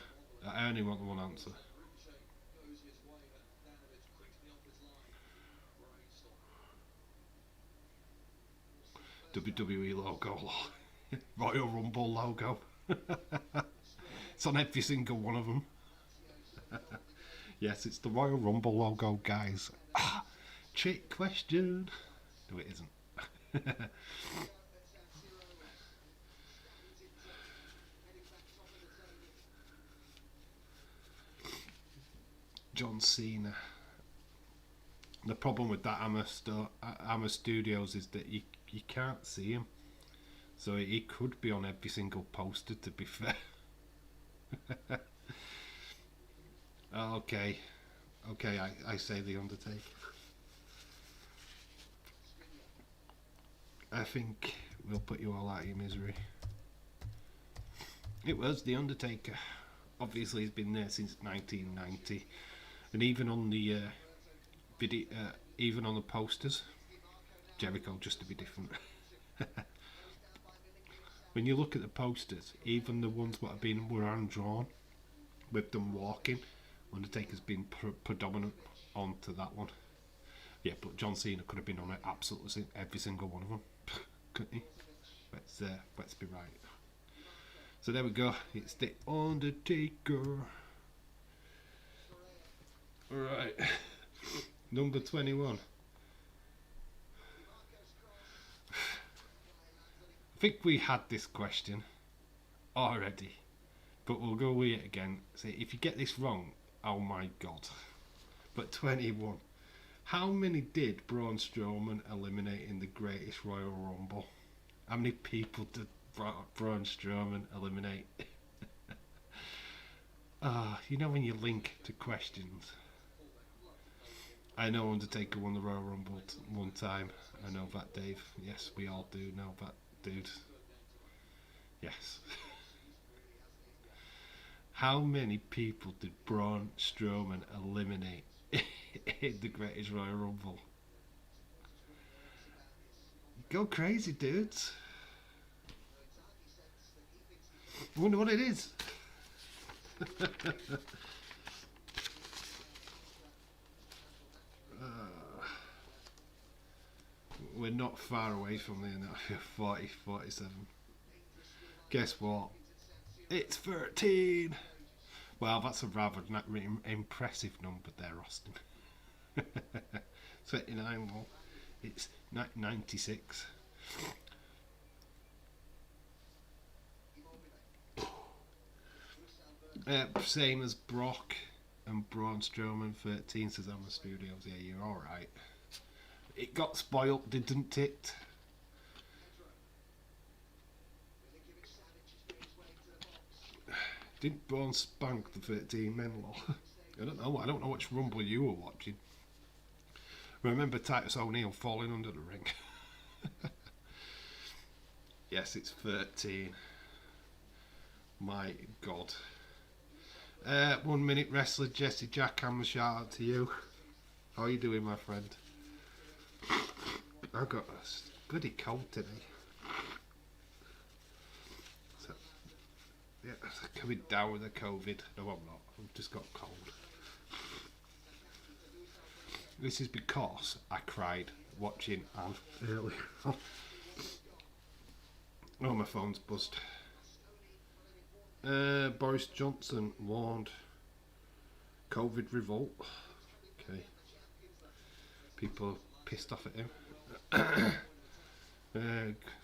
I only want the one answer. WWE logo. Royal Rumble logo. It's on every single one of them. Yes, it's the Royal Rumble logo, guys. Trick question. No, it isn't. John Cena. The problem with that Hammer Studios is that you can't see him, so he could be on every single poster, to be fair. Okay, I say the Undertaker. I think we'll put you all out of your misery. It was the Undertaker. Obviously, he's been there since 1990. And even on the video, even on the posters, Jericho, just to be different. When you look at the posters, even the ones that were hand drawn, with them walking, Undertaker's been predominant onto that one. Yeah, but John Cena could have been on it absolutely every single one of them, couldn't he? Let's be right. So there we go. It's the Undertaker. Alright. Number 21. I think we had this question already, but we'll go with it again. See, if you get this wrong, oh my god. But 21. How many did Braun Strowman eliminate in the Greatest Royal Rumble? How many people did Braun Strowman eliminate? You know when you link to questions. I know Undertaker won the Royal Rumble one time. I know that, Dave. Yes, we all do know that, dude. Yes. How many people did Braun Strowman eliminate in the Greatest Royal Rumble? Go crazy, dudes. I wonder what it is. We're not far away from there now. 40, 47. Guess what? It's 13. Well, that's a rather impressive number there, Austin. 29. Well, it's 96. Same as Brock and Braun Strowman. 13 says Hammer Studios. Yeah, you're all right. It got spoilt, didn't it? Didn't Braun spank the 13 men law? I don't know which Rumble you were watching. Remember Titus O'Neil falling under the ring? Yes, it's 13. My God. 1 minute wrestler Jesse Jackhammer, shout out to you. How are you doing, my friend? I've got a bloody cold today. So, yeah, coming down with the COVID. No, I'm not. I've just got cold. This is because I cried watching Anne earlier. Oh, my phone's buzzed. Boris Johnson warned COVID revolt. Okay. People pissed off at him.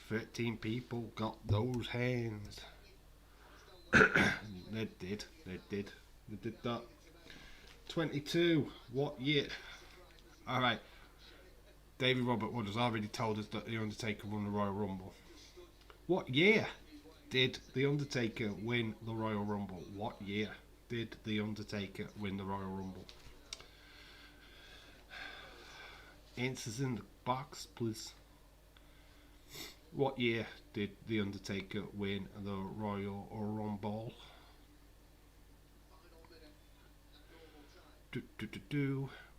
13 people got those hands. They did that. 22. What year? Alright. David Robert Wood has already told us that The Undertaker won the Royal Rumble. What year did The Undertaker win the Royal Rumble? What year did The Undertaker win the Royal Rumble? Answers in the box, please. What year did The Undertaker win the Royal Rumble?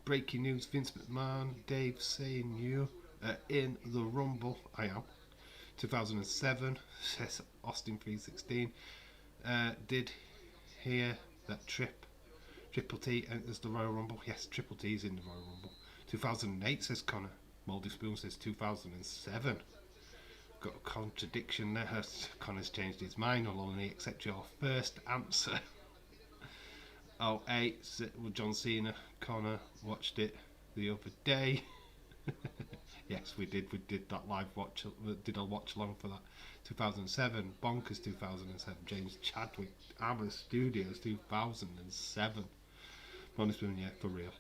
Breaking news, Vince McMahon, Dave saying you in the Rumble. I am. 2007, says Austin 316. Did hear that Triple T enters the Royal Rumble. Yes, Triple T is in the Royal Rumble. 2008, says Connor. Moldy Spoon says 2007. Got a contradiction there. Connor's changed his mind. I'll only accept your first answer. 08, well, John Cena. Connor watched it the other day. Yes, we did that live watch. Did a watch along for that. 2007, Bonkers 2007. James Chadwick, Hammer Studios 2007. Moldy Spoon, yeah, for real.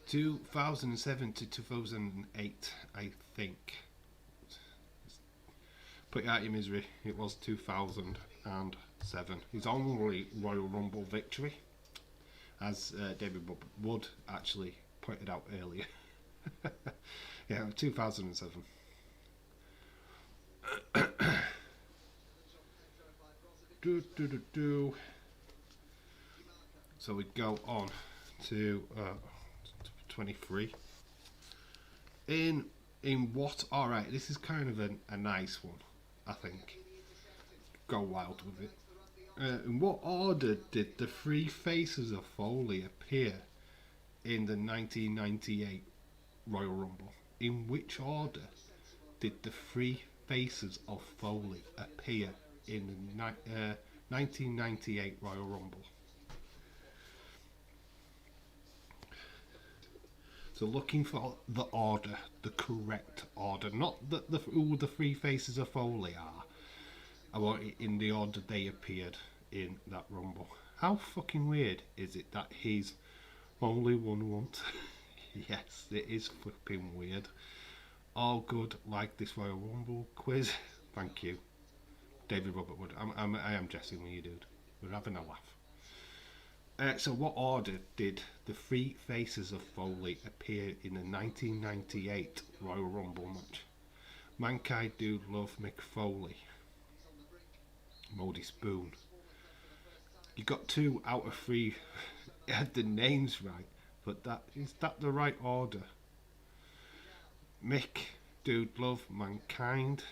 2007 to 2008, I think. Put you out your misery. It was 2007. His only Royal Rumble victory, as David Wood actually pointed out earlier. Yeah, 2007. So we go on to 23. In what? All right, this is kind of a nice one, I think. Go wild with it. In what order did the three faces of Foley appear in the 1998 Royal Rumble? In which order did the three faces of Foley appear in the 1998 Royal Rumble? So looking for the order, the correct order, not who the three faces of Foley are. I want it in the order they appeared in that Rumble. How fucking weird is it that he's only won once? Yes, it is flipping weird. All good, like this Royal Rumble quiz. Thank you, David Robert Wood. I am jesting with you, dude. We're having a laugh. So what order did the three faces of Foley appear in the 1998 Royal Rumble match? Mankind, Dude Love, Mick Foley, Moldy Spoon. You got 2 out of 3 had the names right, but is that the right order? Mick, Dude Love, Mankind.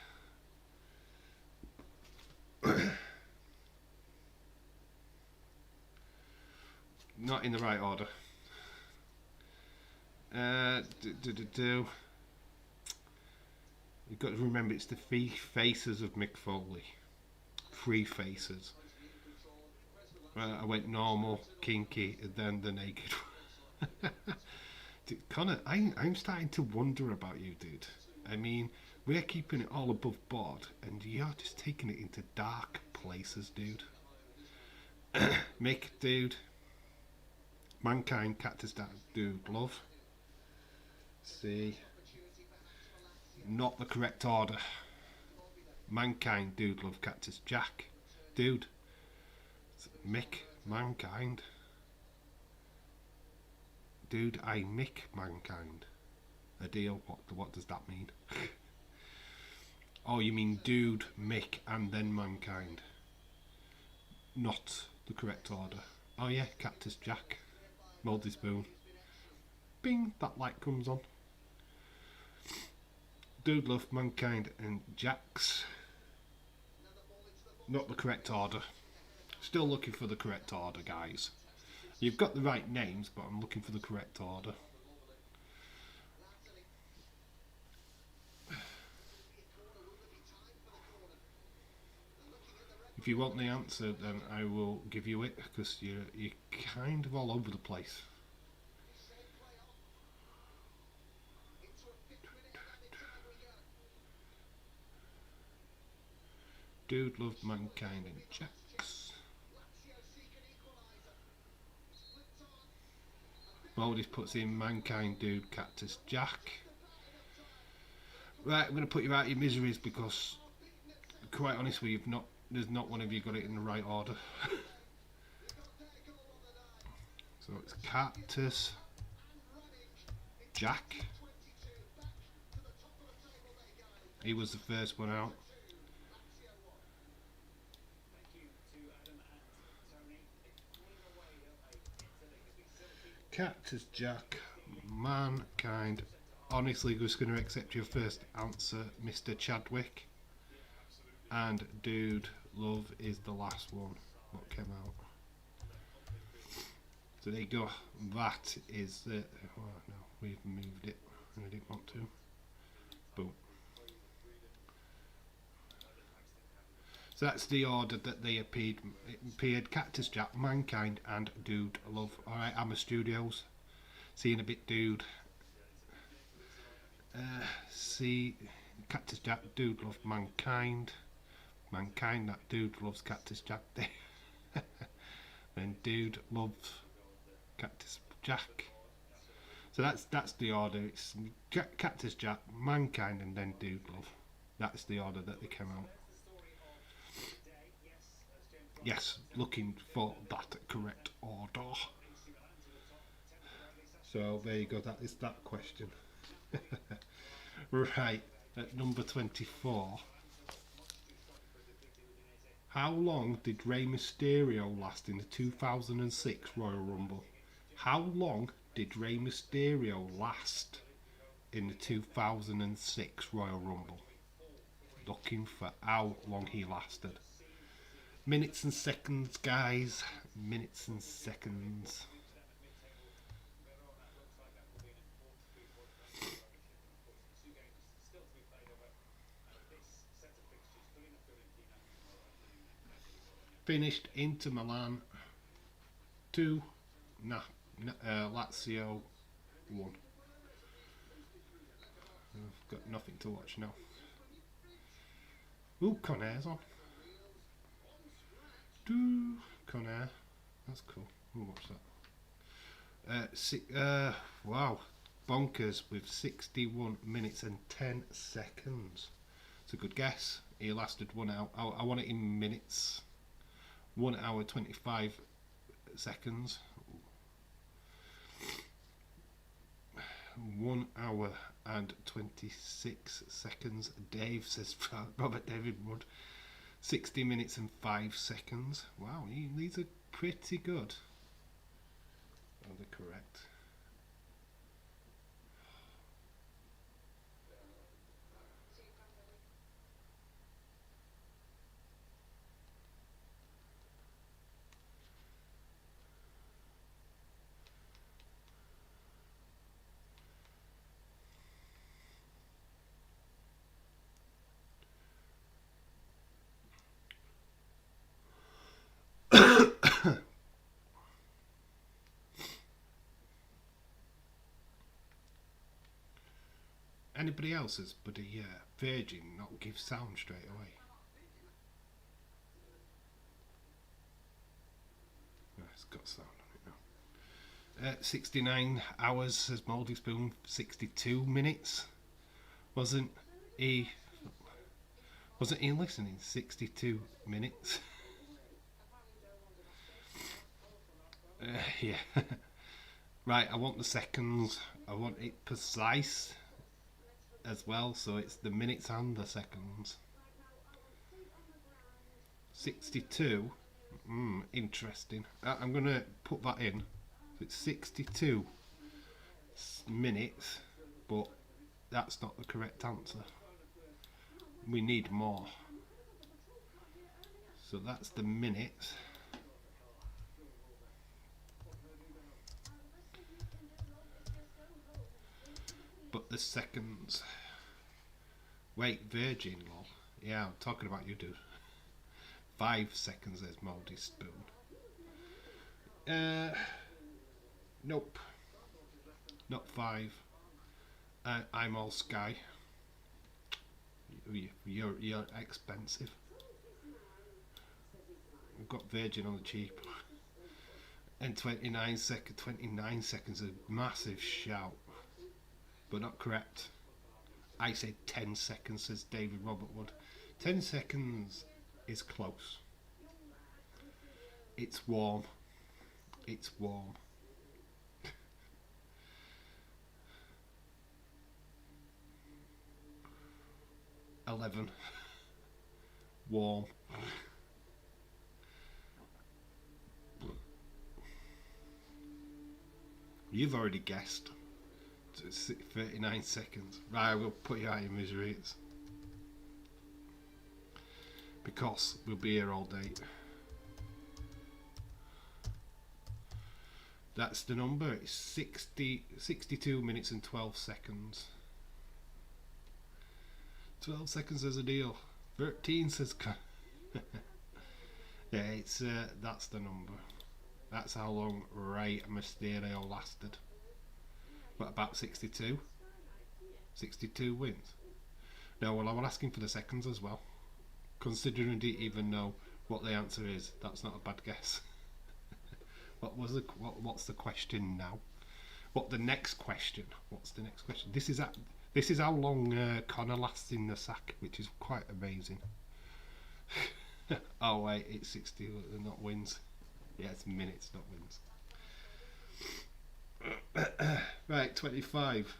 Not in the right order. You've got to remember it's the 3 faces of Mick Foley. 3 faces. I went normal, kinky, and then the naked. Connor, I'm starting to wonder about you, dude. I mean, we're keeping it all above board, and you're just taking it into dark places, dude. Mick, dude. Mankind, Cactus, Dude, Love. See. Not the correct order. Mankind, Dude, Love, Cactus, Jack. Dude. Mick, Mankind. Dude, I Mick Mankind. A deal? What does that mean? Oh, you mean Dude, Mick, and then Mankind. Not the correct order. Oh yeah, Cactus Jack. Moldy Spoon. Bing, that light comes on. Dude, Love, Mankind, and Jax. Not the correct order. Still looking for the correct order, guys. You've got the right names, but I'm looking for the correct order. If you want the answer, then I will give you it, because you're kind of all over the place. Dude, Love, Mankind, and Jax. Moldy's puts in Mankind, Dude, Cactus, Jack. Right, I'm going to put you out of your miseries because, quite honestly, there's not one of you got it in the right order. So it's Cactus, Jack. He was the first one out. Cactus Jack, Mankind. Honestly, just going to accept your first answer, Mr. Chadwick. And Dude Love is the last one what came out. So there you go. That is it. Oh no, we've moved it. I didn't want to. Boom. So that's the order that they appeared. Cactus Jack, Mankind, and Dude Love. Alright, Hammer Studios. See you in a bit, dude. See Cactus Jack, Dude Love, Mankind. Mankind, that Dude loves Cactus Jack. Then Dude loves Cactus Jack. So that's the order. It's Cactus Jack, Mankind, and then Dude Love. That's the order that they came out. Yes, looking for that correct order. So there you go, that is that question. Right, at number 24. How long did Rey Mysterio last in the 2006 Royal Rumble? How long did Rey Mysterio last in the 2006 Royal Rumble? Looking for how long he lasted. Minutes and seconds, guys. Minutes and seconds. Finished Inter Milan 2, Lazio 1. I've got nothing to watch now. Ooh, Conair's on. Conair. That's cool. We'll watch that. Wow. Bonkers with 61 minutes and 10 seconds. It's a good guess. He lasted 1 hour. I want it in minutes. 1 hour 25 seconds. 1 hour and 26 seconds. Dave says Robert David Wood. 60 minutes and 5 seconds. Wow, these are pretty good. Oh, they're correct. Anybody else's but a Virgin not give sound straight away? Oh, it's got sound on it now. 69 hours says Mouldy Spoon. 62 minutes. Wasn't he listening? 62 minutes. Yeah. Right, I want the seconds. I want it precise as well, so it's the minutes and the seconds. 62. Interesting. I'm going to put that in. It's 62 minutes, but that's not the correct answer. We need more. So that's the minutes. But the seconds. Wait, Virgin, lol. Yeah, I'm talking about you, dude. 5 seconds, there's Mouldy Spoon. Nope. Not 5. I'm all Sky. You're expensive. We've got Virgin on the cheap. And 29 seconds is a massive shout. But not correct. I say 10 seconds, says David Robert Wood. 10 seconds is close. It's warm. It's warm. $11. Warm. You've already guessed. 39 seconds. Right, we'll put you out of your misery. Because we'll be here all day. That's the number. It's 62 minutes and 12 seconds. 12 seconds as a deal. 13 says yeah, it's that's the number. That's how long Rey Mysterio lasted. What about 62? 62 wins? No, well, I was asking for the seconds as well. Considering I didn't even know what the answer is, that's not a bad guess. What's the question now? What's the next question? This is how long Connor lasts in the sack, which is quite amazing. Oh wait, it's 60, not wins. Yeah, it's minutes, not wins. Right, 25.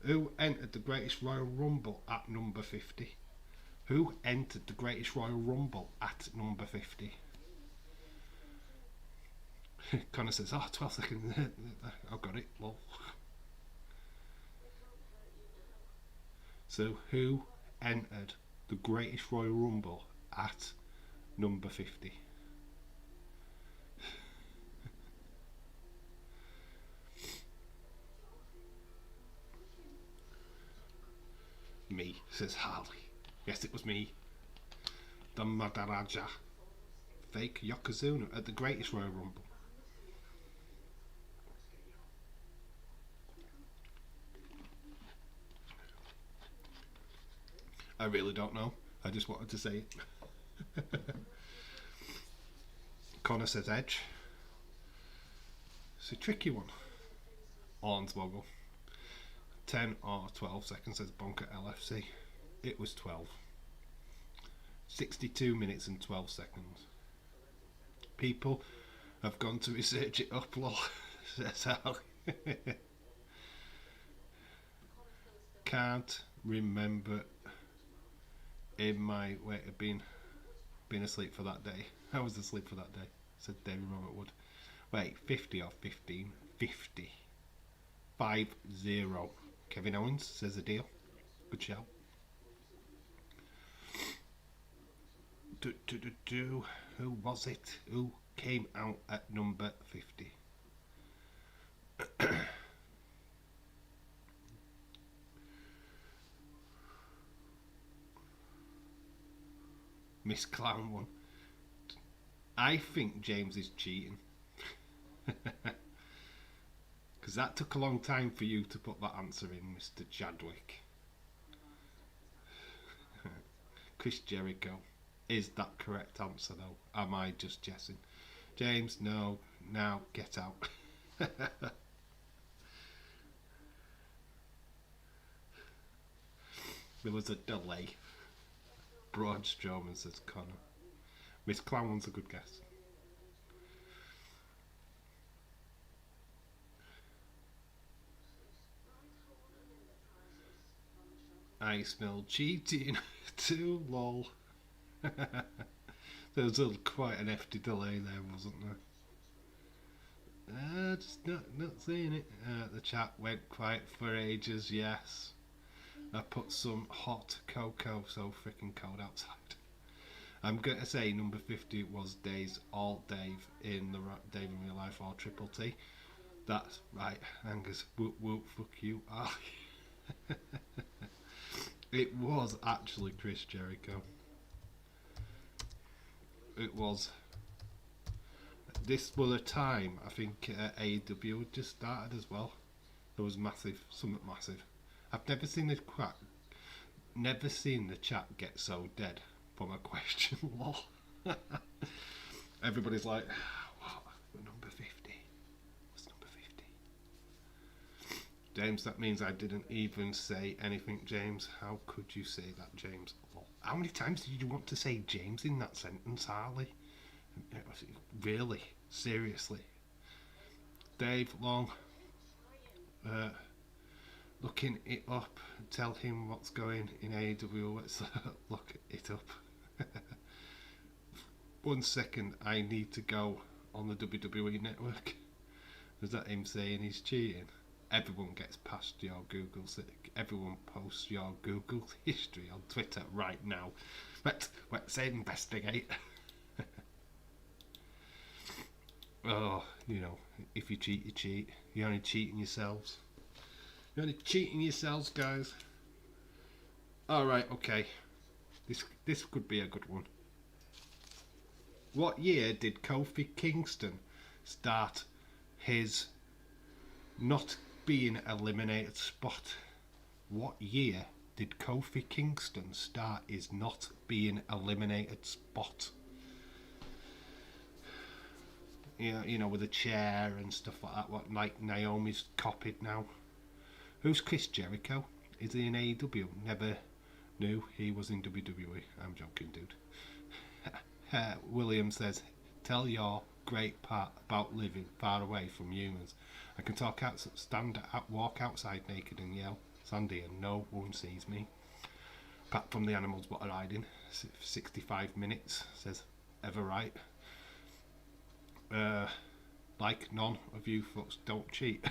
Who entered the Greatest Royal Rumble at number 50? Who entered the Greatest Royal Rumble at number 50? Connor says, 12 seconds. I've got it, lol. So, who entered the Greatest Royal Rumble at number 50? Me, says Harley. Yes, it was me. the Madaraja, fake Yokozuna at the Greatest Royal Rumble. I really don't know. I just wanted to say it. Connor says Edge. It's a tricky one. Hornswoggle. 10 or 12 seconds says Bonker LFC. It was 12. 62 minutes and 12 seconds. People have gone to research it up, lol, says Al. Can't remember in my way of being asleep for that day. I was asleep for that day, said David Robert Wood. Wait, 50 or 15? 50. 5-0. Kevin Owens says a deal. Good shout. Who was it? Who came out at number 50? Miss Clown one. I think James is cheating. Because that took a long time for you to put that answer in, Mr. Chadwick. Chris Jericho. Is that correct answer though? Am I just guessing? James, no. Now get out. There was a delay. Braun Strowman says Connor. Miss Clown's a good guess. I smell cheating too, lol. There was quite an hefty delay there, wasn't there? Just not seeing it. The chat went quiet for ages, yes. I put some hot cocoa, so freaking cold outside. I'm going to say number 50 was Days All Dave in the Dave in Real Life or Triple T. That's right, Angus. Whoop whoop, fuck you, Ali. It was actually Chris Jericho. It was. This was a time, I think, AEW had just started as well. There was something massive. I've never seen the chat get so dead from a question. Lol. Everybody's like, what? Number 50? What's number 50? James, that means I didn't even say anything, James. How could you say that, James? Lol. How many times did you want to say James in that sentence, Harley? Really? Seriously? Dave Long, looking it up, tell him what's going in AEW. Let's look it up. 1 second, I need to go on the WWE network. Is that him saying he's cheating? Everyone gets past your Google. Everyone posts your Google history on Twitter right now. Let's investigate. Oh, you know, if you cheat, you cheat. You're only cheating yourselves. You're only cheating yourselves, guys. Alright, okay. This could be a good one. What year did Kofi Kingston start his not being eliminated spot? What year did Kofi Kingston start his not being eliminated spot? Yeah, you know, with a chair and stuff like that. What, like Naomi's copied now. Who's Chris Jericho? Is he in AEW? Never knew he was in WWE. I'm joking, dude. William says, tell your great part about living far away from humans. I can walk outside naked and yell, Sandy, and no one sees me. Apart from the animals what are hiding. 65 minutes, says Everright. Like none of you folks don't cheat.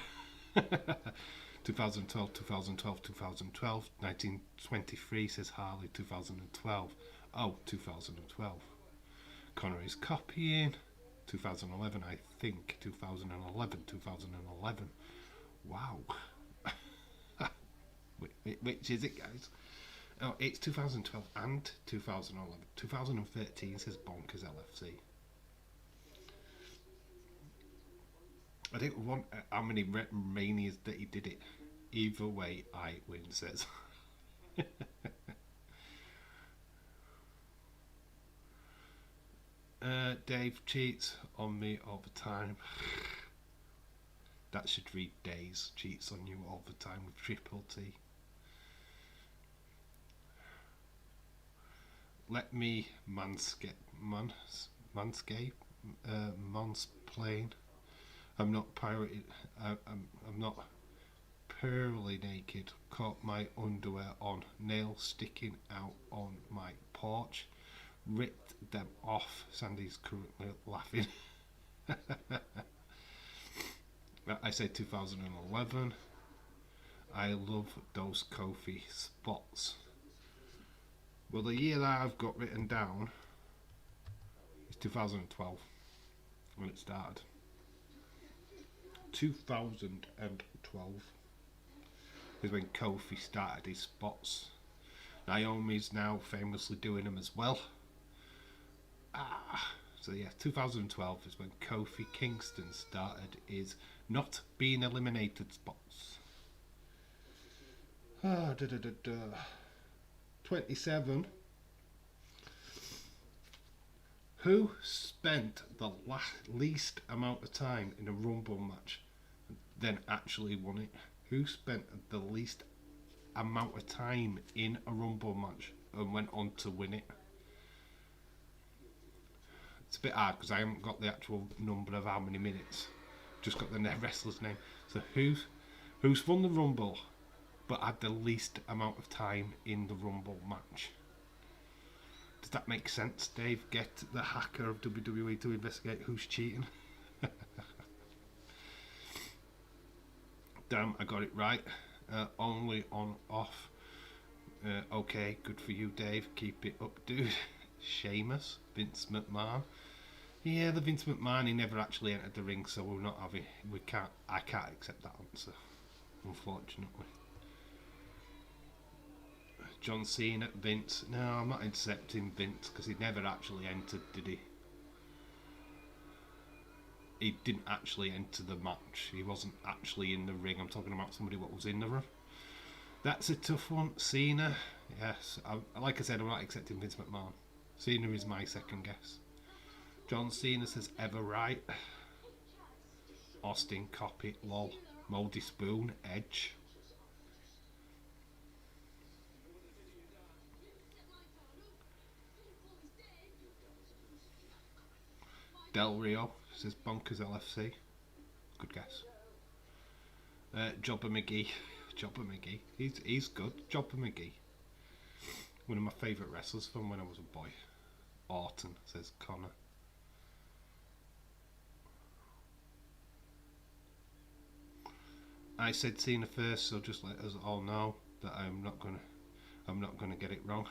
2012, 2012, 2012, 1923, says Harley. 2012. Oh, 2012. Connor is copying. 2011, I think. 2011. Wow. Which is it, guys? Oh, it's 2012 and 2011. 2013 says Bonkers LFC. I don't want how many Manias that he did it. Either way, I win, says. Dave cheats on me all the time. That should read Days cheats on you all the time with triple T. Let me manscape. Mansplain. I'm not pirated. I'm not pearly naked. Caught my underwear on. Nails sticking out on my porch. Ripped them off. Sandy's currently laughing. I said 2011. I love those Kofi spots. Well, the year that I've got written down is 2012 when it started. 2012 is when Kofi started his spots. Naomi's now famously doing them as well. So yeah, 2012 is when Kofi Kingston started his not being eliminated spots. 27. Who spent the least amount of time in a Rumble match, then actually won it? Who spent the least amount of time in a Rumble match and went on to win it? It's a bit hard because I haven't got the actual number of how many minutes. Just got the wrestler's name. So who's won the Rumble but had the least amount of time in the Rumble match? Does that make sense, Dave? Get the hacker of WWE to investigate who's cheating. Damn, I got it right. Only on off. Okay, good for you, Dave. Keep it up, dude. Sheamus, Vince McMahon. Yeah, the Vince McMahon, he never actually entered the ring, so we're not having. I can't accept that answer, unfortunately. John Cena, Vince. No, I'm not accepting Vince because he never actually entered, did he? He didn't actually enter the match. He wasn't actually in the ring. I'm talking about somebody what was in the ring. That's a tough one. Cena, yes. Like I said, I'm not accepting Vince McMahon. Cena is my second guess. John Cena says ever right. Austin copy, lol. Moldy Spoon, Edge. Del Rio says Bonkers LFC. Good guess. Jobber McGee. Jobber McGee. He's good. Jobber McGee. One of my favourite wrestlers from when I was a boy. Orton, says Connor. I said Cena first, so just let us all know that I'm not gonna get it wrong.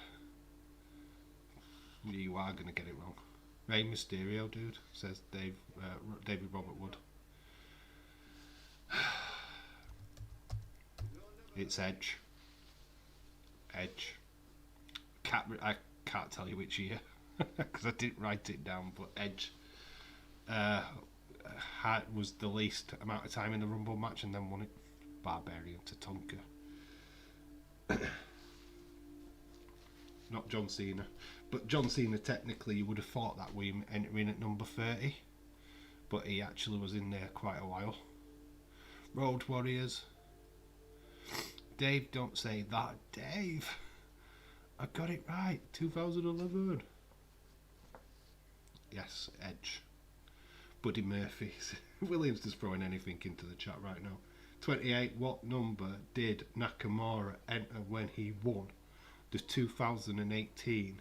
You are gonna get it wrong. Rey Mysterio, dude, says David Robert Wood. It's Edge. Edge. I can't tell you which year because I didn't write it down, but Edge was the least amount of time in the Rumble match and then won it. Barbarian to Tonka. Not John Cena, but John Cena technically you would have thought that we entering at number 30, but he actually was in there quite a while. Road Warriors. Dave, don't say that. Dave, I got it right. 2011. Yes, Edge. Buddy Murphy. Williams just throwing anything into the chat right now. 28. What number did Nakamura enter when he won the 2018?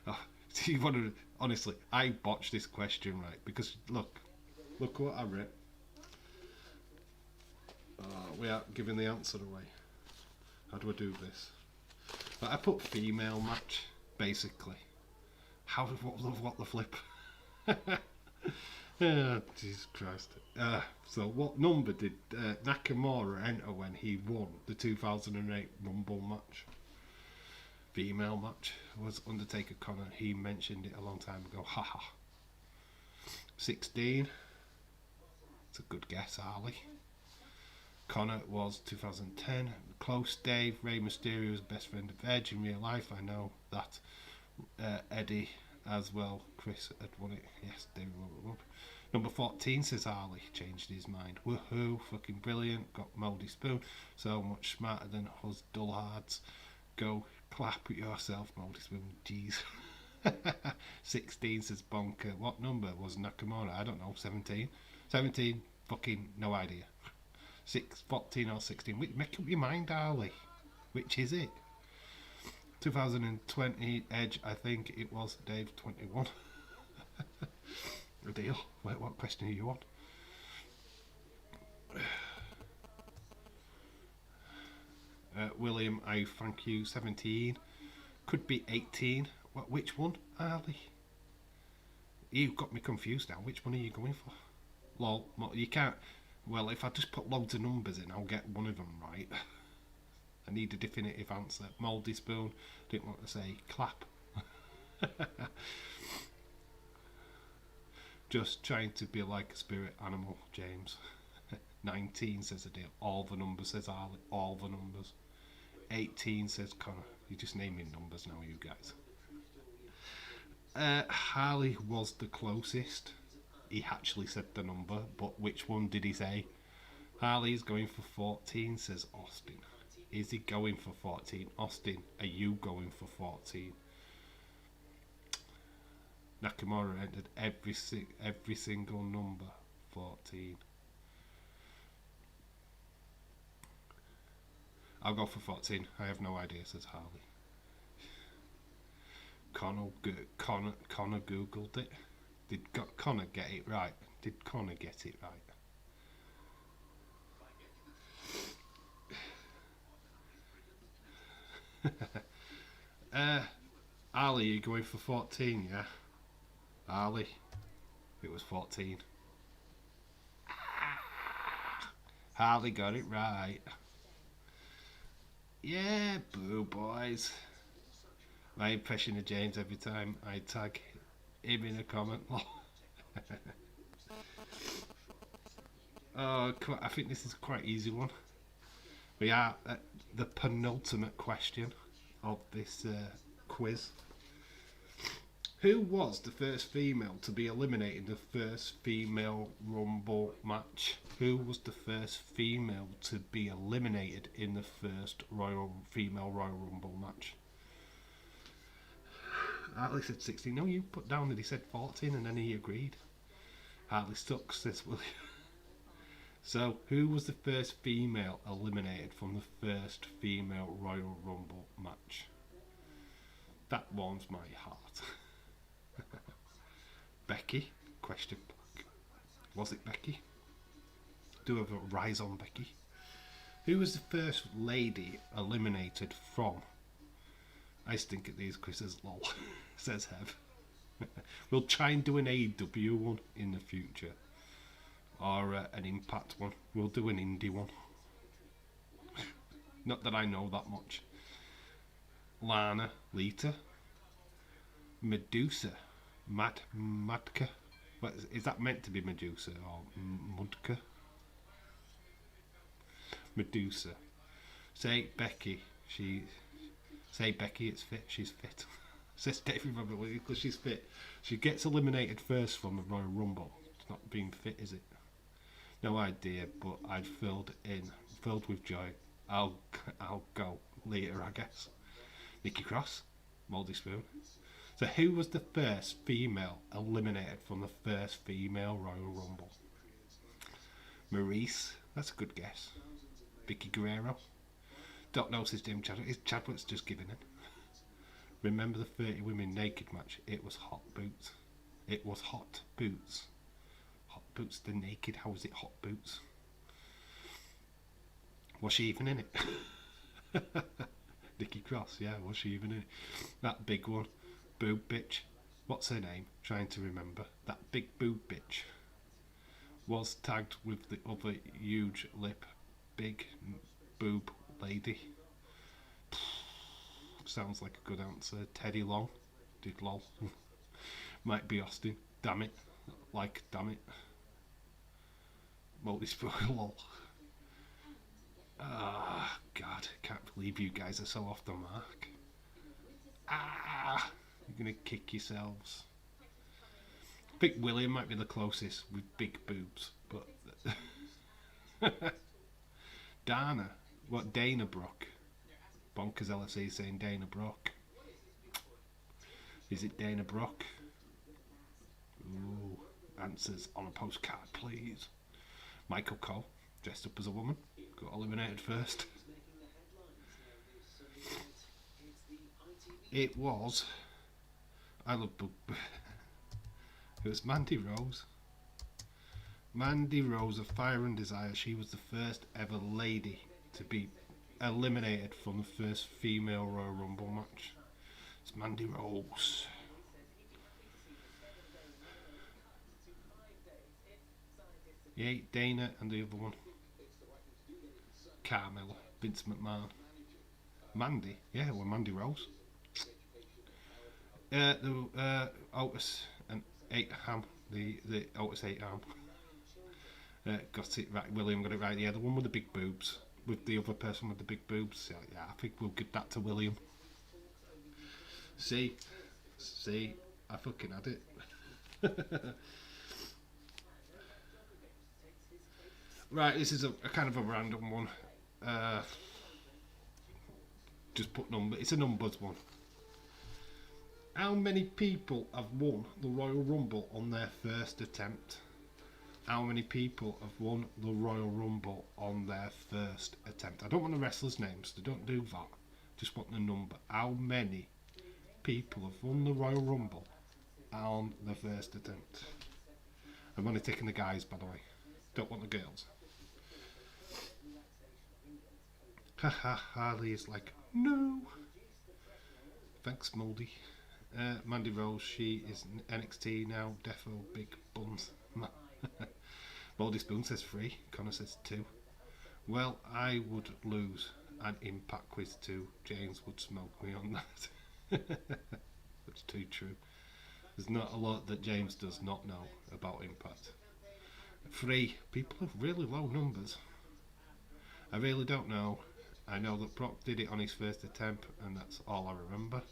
Oh, you want to, honestly, I botched this question right because look what I read. We are giving the answer away. How do I do this? I put female match basically. What the flip? Jesus Christ. So what number did Nakamura enter when he won the 2008 Rumble match? Female match was Undertaker Connor. He mentioned it a long time ago. Haha. 16. It's a good guess, Harley. Connor was 2010. Close Dave. Rey Mysterio's best friend of Edge in real life. I know that. Eddie as well. Chris had won it. Yes, David won it. Number 14 says Harley. Changed his mind. Woohoo. Fucking brilliant. Got Moldy Spoon. So much smarter than us dullhards. Go clap yourself, Moldy Spoon. Jeez. 16 says Bonker. What number was Nakamura? I don't know. 17. 17. Fucking no idea. 14 or 16. Make up your mind, Harley. Which is it? 2020 Edge, I think it was Dave 21. A deal. Wait, what question are you on? William, I thank you. 17. Could be 18. What? Which one, Harley? You've got me confused now. Which one are you going for? Lol, you can't. Well, if I just put loads of numbers in, I'll get one of them right. I need a definitive answer. Mouldy Spoon. Didn't want to say clap. Just trying to be like a spirit animal, James. 19 says a deal. All the numbers says Harley. All the numbers. 18 says Connor. You're just naming numbers now, you guys. Harley was the closest. He actually said the number, but which one did he say? Harley's going for 14, says Austin. Is he going for 14? Austin, are you going for 14? Nakamura entered every single number. 14. I'll go for 14. I have no idea, says Harley. Connor googled it. Did Connor get it right? Did Connor get it right? Ali, you going for 14, yeah? Ali, it was 14. Harley got it right. Yeah, boo boys. My impression of James every time I tag him in a comment. Oh, I think this is quite an easy one. We are at the penultimate question of this quiz. Who was the first female to be eliminated in the first female Rumble match? Who was the first female to be eliminated in the first female Royal Rumble match? Hartley said 16. No, you put down that he said 14 and then he agreed. Hartley sucks, says William. So, who was the first female eliminated from the first female Royal Rumble match? That warms my heart. Becky? Question mark. Was it Becky? Do have a rise on Becky. Who was the first lady eliminated from? I stink at these quizzes, lol. Says Hev. We'll try and do an AEW one in the future. Or an Impact one. We'll do an indie one. Not that I know that much. Lana, Lita, Medusa, Madka. What, is that meant to be Medusa or Mudka? Medusa. Say Becky. Say Becky. It's fit. She's fit. Says David Robert because she's fit. She gets eliminated first from the Royal Rumble. It's not being fit, is it? No idea, but I'd filled with joy. I'll go later, I guess. Nikki Cross, Mouldy Spoon. So who was the first female eliminated from the first female Royal Rumble? Maurice, that's a good guess. Vicky Guerrero. Don't know, says Jim Chadwick. Chadwick's just giving in. Remember the 30 women naked match? It was hot boots. It was hot boots. Hot boots, the naked. How was it hot boots? Was she even in it? Nikki Cross, yeah, was she even in it? That big one. Boob bitch. What's her name? Trying to remember. That big boob bitch. was tagged with the other huge lip, big boob lady. Sounds like a good answer. Teddy Long. Did lol. Might be Austin. Damn it. Like, damn it. Multi-spoon lol. Ah, God. Can't believe you guys are so off the mark. Ah! You're going to kick yourselves. I think William might be the closest with big boobs, but... Dana. What, Dana Brooke? Bonkers LFC saying Dana Brooke. Is it Dana Brooke? Ooh, answers on a postcard, please. Michael Cole, dressed up as a woman, got eliminated first. It was... I love... It was Mandy Rose. Mandy Rose of Fire and Desire. She was the first ever lady to be eliminated from the first female Royal Rumble match. It's Mandy Rose. Yeah, Dana and the other one. Carmella, Vince McMahon. Mandy, yeah, well, Mandy Rose. The Otis and 8-Ham, the Otis 8-Ham. Got it right, William got it right. Yeah, the one with the big boobs, with the other person with the big boobs. Yeah, I think we'll give that to William. See, I fucking had it. Right, this is a kind of a random one. Just put number. It's a numbers one. How many people have won the Royal Rumble on their first attempt? How many people have won the Royal Rumble on their first attempt? I don't want the wrestlers' names. They don't do that. Just want the number. How many people have won the Royal Rumble on the first attempt? I'm only taking the guys, by the way. Don't want the girls. Haha, Harley is like, no. Thanks, Moldy. Mandy Rose, she is NXT now. Defo big buns. Moldy Spoon says 3. Connor says 2. Well, I would lose an Impact quiz too. James would smoke me on that. That's too true. There's not a lot that James does not know about Impact. 3. People have really low numbers. I really don't know. I know that Brock did it on his first attempt, and that's all I remember.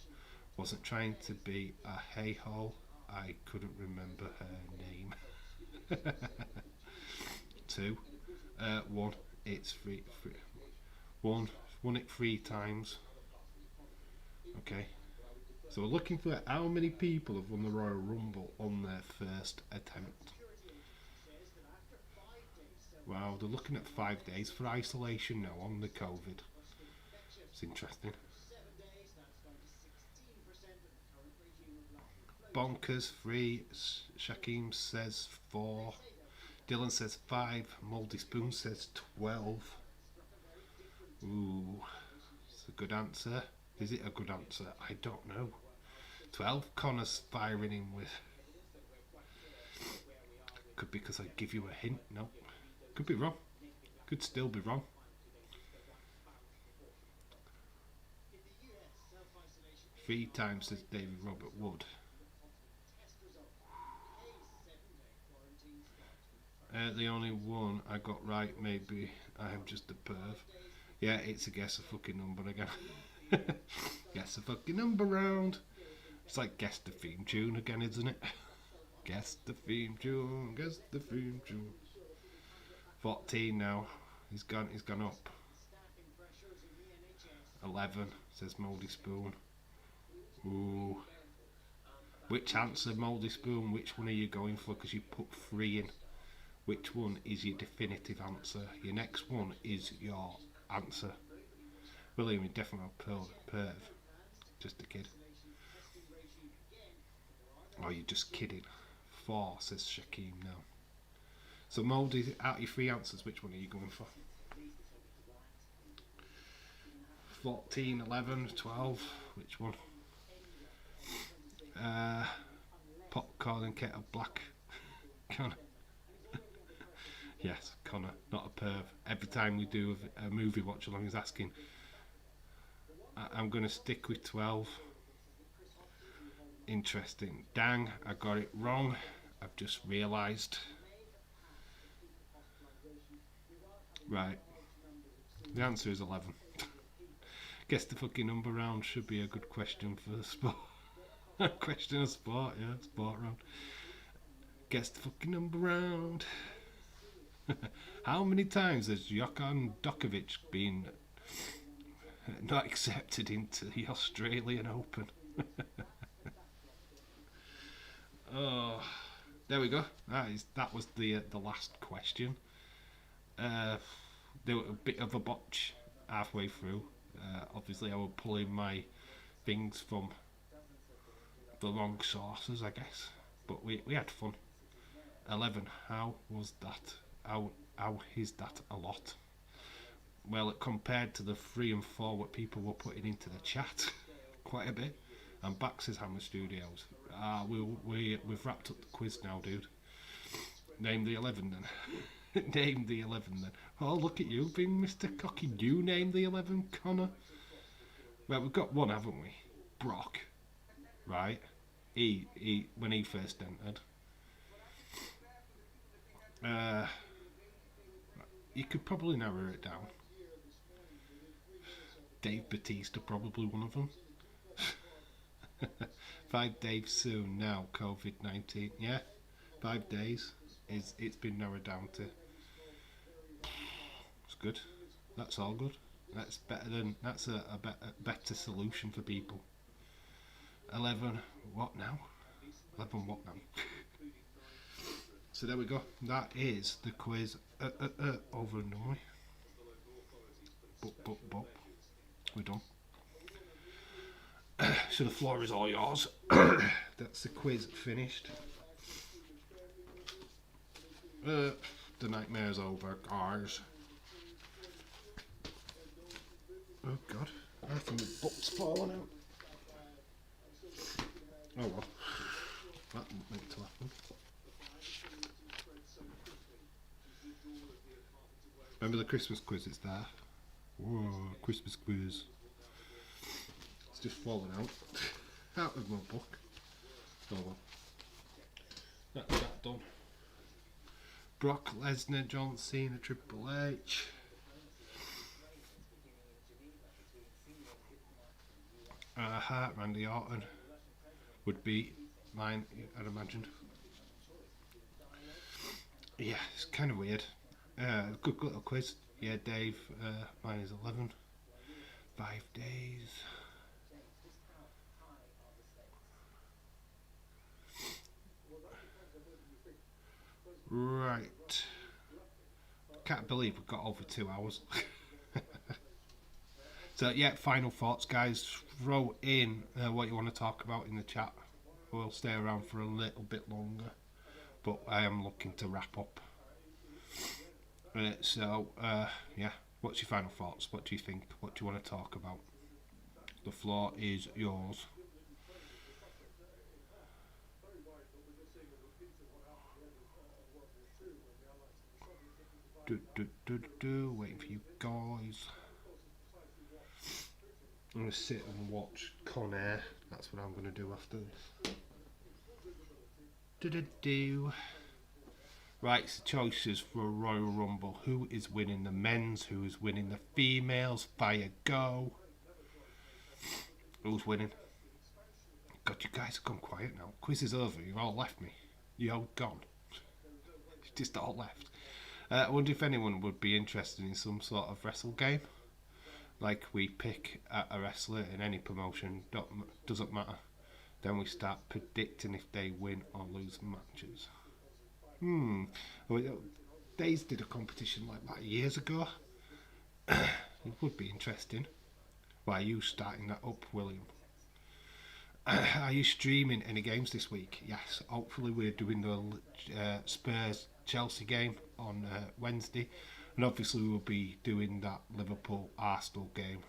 Wasn't trying to be a hey-ho. I couldn't remember her name. 2. 1. It's 3. 1. Won it 3 times. Okay. So we're looking for how many people have won the Royal Rumble on their first attempt. Wow, they're looking at 5 days for isolation now on the COVID. It's interesting. Bonkers 3. Shaquem says 4. Dylan says 5. Moldy Spoon says 12. Ooh, it's a good answer. Is it a good answer? I don't know. 12. Connor's firing in with. Could be because I give you a hint. No. Could be wrong. Could still be wrong. Three times says David Robert Wood. The only one I got right, maybe I am just a perv. Yeah, it's a guess a fucking number again. Guess a fucking number round. It's like guess the theme tune again, isn't it? Guess the theme tune, guess the theme tune. 14 now. He's gone up. 11 says Moldy Spoon. Ooh. Which answer, Moldy Spoon? Which one are you going for? Because you put 3 in. Which one is your definitive answer? Your next one is your answer. William, you're definitely a perv. Just a kid. Oh, you're just kidding. 4 says Shaquem now. So Moldy, out of your 3 answers, which one are you going for? 14, 11, 12. Which one? Popcorn and kettle black. Yes, Connor, not a perv. Every time we do a movie watch along, he's asking. I'm going to stick with 12. Interesting. Dang, I got it wrong. I've just realised. Right. The answer is 11. Guess the fucking number round should be a good question for the sport. Question of sport, yeah, sport round. Guess the fucking number round. How many times has Jokan Dokovic been not accepted into the Australian Open? Oh, there we go. That was the last question. There was a bit of a botch halfway through. Obviously, I was pulling my things from the wrong sources, I guess. But we had fun. 11. How was that? How is that a lot? Well, compared to the 3 and 4 what people were putting into the chat, quite a bit. And back says Hammer Studios. We've wrapped up the quiz now, dude. Name the 11 then. Name the 11 then. Oh, look at you being Mr. Cocky. You name the 11, Connor. Well, we've got one, haven't we? Brock. Right? He when he first entered. You could probably narrow it down. Dave Batista, probably one of them. 5 days soon now, COVID-19. Yeah, 5 days. It's been narrowed down to. It's good. That's all good. That's better than. That's a better solution for people. 11. What now? 11. What now? So there we go. That is the quiz over and done with. Bop. We're done. So the floor is all yours. That's the quiz finished. The nightmare's over, guys. Oh god, I think the book's fallen out. Oh well, that didn't meant to happen. Remember the Christmas quiz? It's there. Whoa, Christmas quiz. It's just fallen out of my book. Oh well. That's that done. Brock Lesnar, John Cena, Triple H. Hart, Randy Orton would be mine, I'd imagine. Yeah, it's kind of weird. Good little quiz. Yeah, Dave, mine is 11. 5 days. Right. Can't believe we've got over 2 hours. So yeah, final thoughts, guys. Throw in what you want to talk about in the chat. We'll stay around for a little bit longer, but I am looking to wrap up. Yeah, what's your final thoughts? What do you think? What do you want to talk about? The floor is yours. Waiting for you guys. I'm going to sit and watch Con Air. That's what I'm going to do after this. Right, it's the choices for a Royal Rumble. Who is winning the men's? Who is winning the females? Fire go. Who's winning? God, you guys have gone quiet now. Quiz is over. You've all left me. You're all gone. You just all left. I wonder if anyone would be interested in some sort of wrestle game. Like we pick a wrestler in any promotion, doesn't matter. Then we start predicting if they win or lose matches. Days did a competition like that years ago. It would be interesting. Why are you starting that up, William? Are you streaming any games this week? Yes, hopefully we're doing the Spurs Chelsea game on Wednesday, and obviously we'll be doing that Liverpool Arsenal game.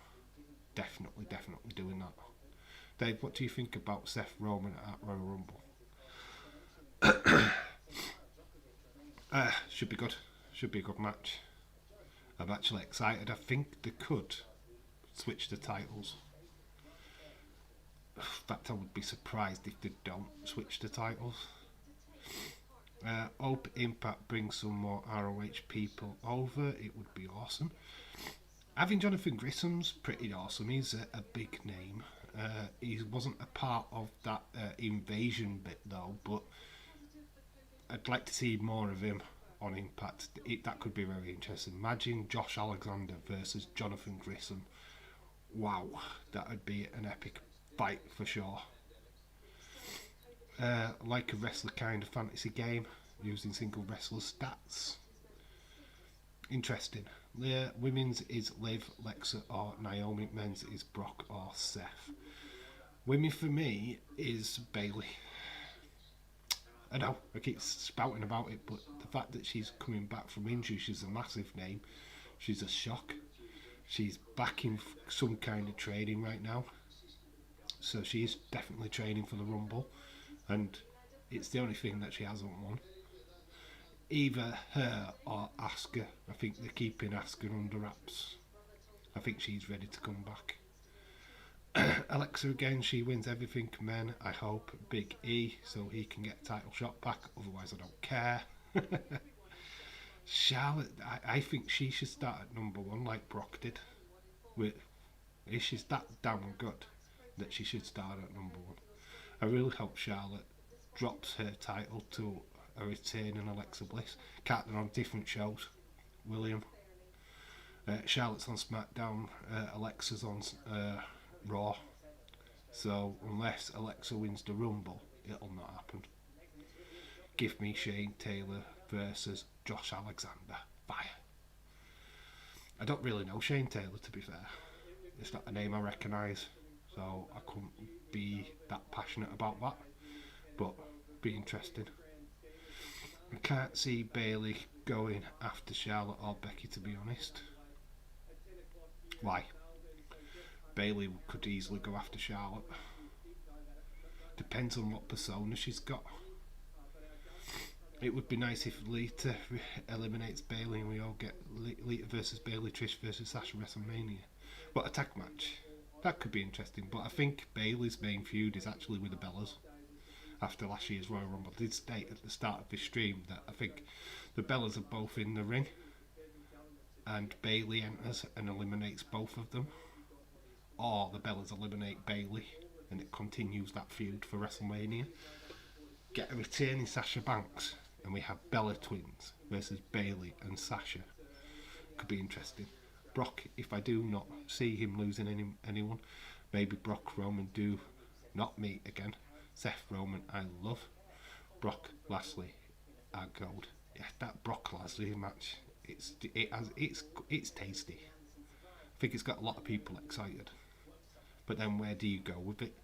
Definitely doing that. Dave, what do you think about Seth Roman at Royal Rumble? Should be good. should be a good match. I'm actually excited. I think they could switch the titles. In fact, I would be surprised if they don't switch the titles. Hope Impact brings some more ROH people over. It would be awesome. Having Jonathan Grissom's pretty awesome. He's a big name. He wasn't a part of that invasion bit though, but I'd like to see more of him on Impact. That could be very interesting. Imagine Josh Alexander versus Jonathan Grissom. Wow, that would be an epic fight for sure. Like a wrestler kind of fantasy game using single wrestler stats. Interesting. Women's is Liv, Lexa or Naomi. Men's is Brock or Seth. Women for me is Bayley. I know, I keep spouting about it, but the fact that she's coming back from injury, she's a massive name. She's a shock. She's back in some kind of training right now. So she's definitely training for the Rumble. And it's the only thing that she hasn't won. Either her or Asuka. I think they're keeping Asuka under wraps. I think she's ready to come back. Alexa again, she wins everything, men. I hope Big E, so he can get a title shot back. Otherwise, I don't care. Charlotte, I think she should start at number 1 like Brock did. If she's that damn good, that she should start at number 1. I really hope Charlotte drops her title to a returning Alexa Bliss. Can't they're on different shows, William. Charlotte's on SmackDown, Alexa's on Raw. So unless Alexa wins the Rumble, it'll not happen. Give me Shane Taylor versus Josh Alexander. Fire. I don't really know Shane Taylor, to be fair. It's not a name I recognise, so I couldn't be that passionate about that. But be interesting. I can't see Bayley going after Charlotte or Becky, to be honest. Why? Bayley could easily go after Charlotte. Depends on what persona she's got. It would be nice if Lita eliminates Bayley and we all get Lita versus Bayley, Trish versus Sasha WrestleMania. But a tag match. That could be interesting. But I think Bayley's main feud is actually with the Bellas. After last year's Royal Rumble, I did state at the start of this stream that I think the Bellas are both in the ring. And Bayley enters and eliminates both of them. Or the Bellas eliminate Bayley and it continues that feud for WrestleMania. Get a returning Sasha Banks and we have Bella Twins versus Bayley and Sasha. Could be interesting. Brock, if I do not see him losing anyone, maybe Brock Roman do not meet again. Seth Roman I love. Brock Lashley are gold. Yeah, that Brock Lashley match, it's tasty. I think it's got a lot of people excited. But then where do you go with it?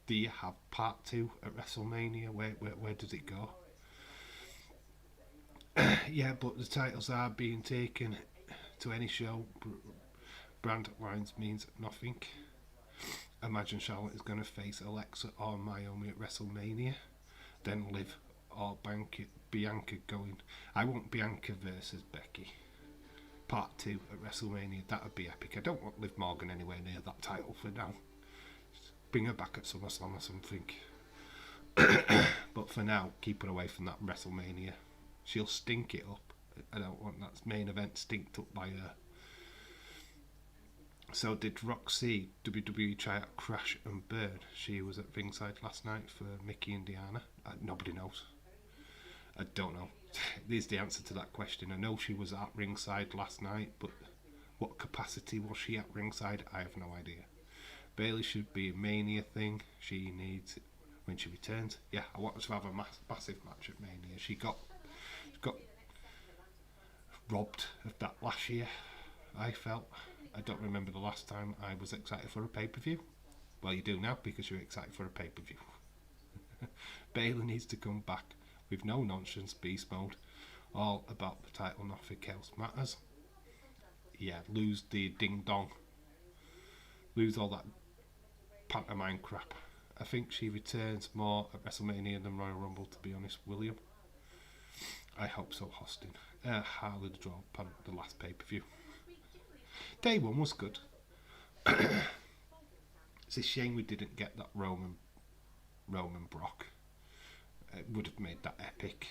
Do you have part 2 at WrestleMania? Where does it go? Yeah, but the titles are being taken to any show. Brand lines means nothing. Imagine Charlotte is going to face Alexa or Naomi at WrestleMania. Then Liv or Bianca going. I want Bianca versus Becky. Part 2 at WrestleMania. That would be epic. I don't want Liv Morgan anywhere near that title for now. Bring her back at SummerSlam or something. But for now, keep her away from that WrestleMania. She'll stink it up. I don't want that main event stinked up by her. So did Roxy WWE try out Crash and Burn? She was at ringside last night for Mickey and Diana. Nobody knows. I don't know. There's the answer to that question. I know she was at ringside last night, but what capacity was she at ringside? I have no idea. Bayley should be a Mania thing. She needs it when she returns. Yeah, I want her to have a massive match at Mania. She got robbed of that last year, I felt. I don't remember the last time I was excited for a pay-per-view. Well, you do now because you're excited for a pay-per-view. Bayley needs to come back with no nonsense beast mode. All about the title, nothing else matters. Yeah, lose the ding-dong. Lose all that pantomime crap. I think she returns more at WrestleMania than Royal Rumble, to be honest, William. I hope so, Austin. Harley the draw upon the last pay-per-view. Day one was good. It's a shame we didn't get that Roman Brock. It would have made that epic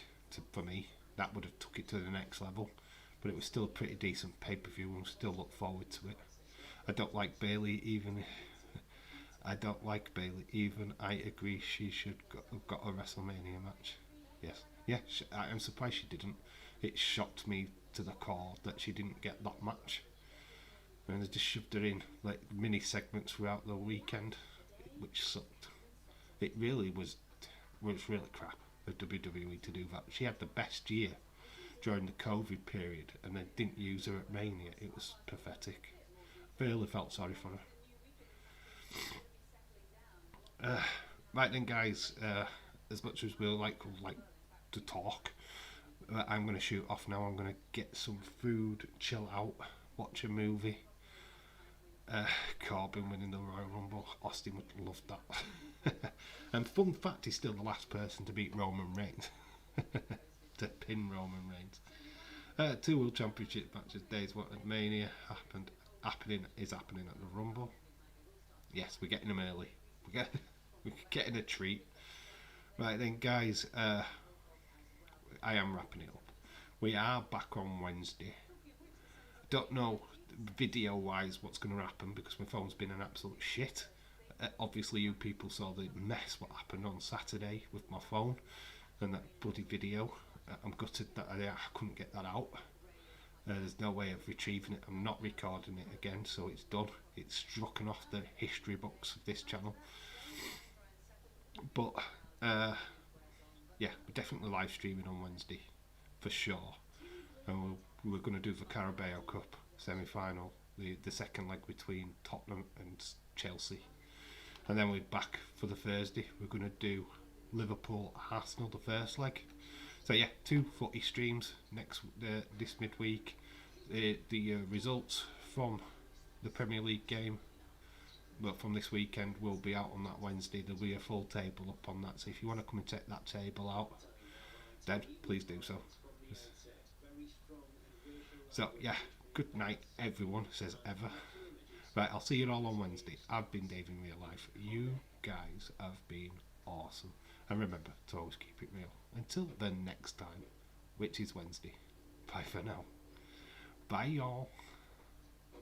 for me. That would have took it to the next level. But it was still a pretty decent pay-per-view and still look forward to it. I don't like Bayley even. I don't like Bayley even. I agree she should have got a WrestleMania match. Yes. Yeah, I'm surprised she didn't. It shocked me to the core that she didn't get that match. And they just shoved her in like mini segments throughout the weekend, which sucked. It really was really crap of WWE to do that. She had the best year during the COVID period and they didn't use her at Mania. It was pathetic. I really felt sorry for her. Right then, guys, as much as we'll like to talk, I'm going to shoot off now. I'm going to get some food, chill out, watch a movie. Corbin winning the Royal Rumble. Austin would love that. And fun fact, he's still the last person to beat Roman Reigns. To pin Roman Reigns. 2 World Championship matches. Days what at Mania is happening at the Rumble. Yes, we're getting them early. We're getting a treat. Right then, guys. I am wrapping it up. We are back on Wednesday. Don't know video wise what's going to happen because my phone's been an absolute shit. Obviously you people saw the mess what happened on Saturday with my phone and that bloody video. I'm gutted that I couldn't get that out. There's no way of retrieving it. I'm not recording it again, so it's done. It's struck off the history books of this channel. But yeah, we're definitely live streaming on Wednesday for sure. And we're going to do the Carabao Cup semi-final, the second leg between Tottenham and Chelsea, and then we're back for the Thursday. We're going to do Liverpool Arsenal, the first leg. So yeah, 2 footy streams this midweek. The results from the Premier League game, but from this weekend, will be out on that Wednesday. There'll be a full table up on that, so if you want to come and check that table out, then please do so. So yeah, good night everyone, says Ever. Right, I'll see you all on Wednesday. I've been Dave in real life. You guys have been awesome. And remember to always keep it real. Until the next time, which is Wednesday. Bye for now. Bye y'all.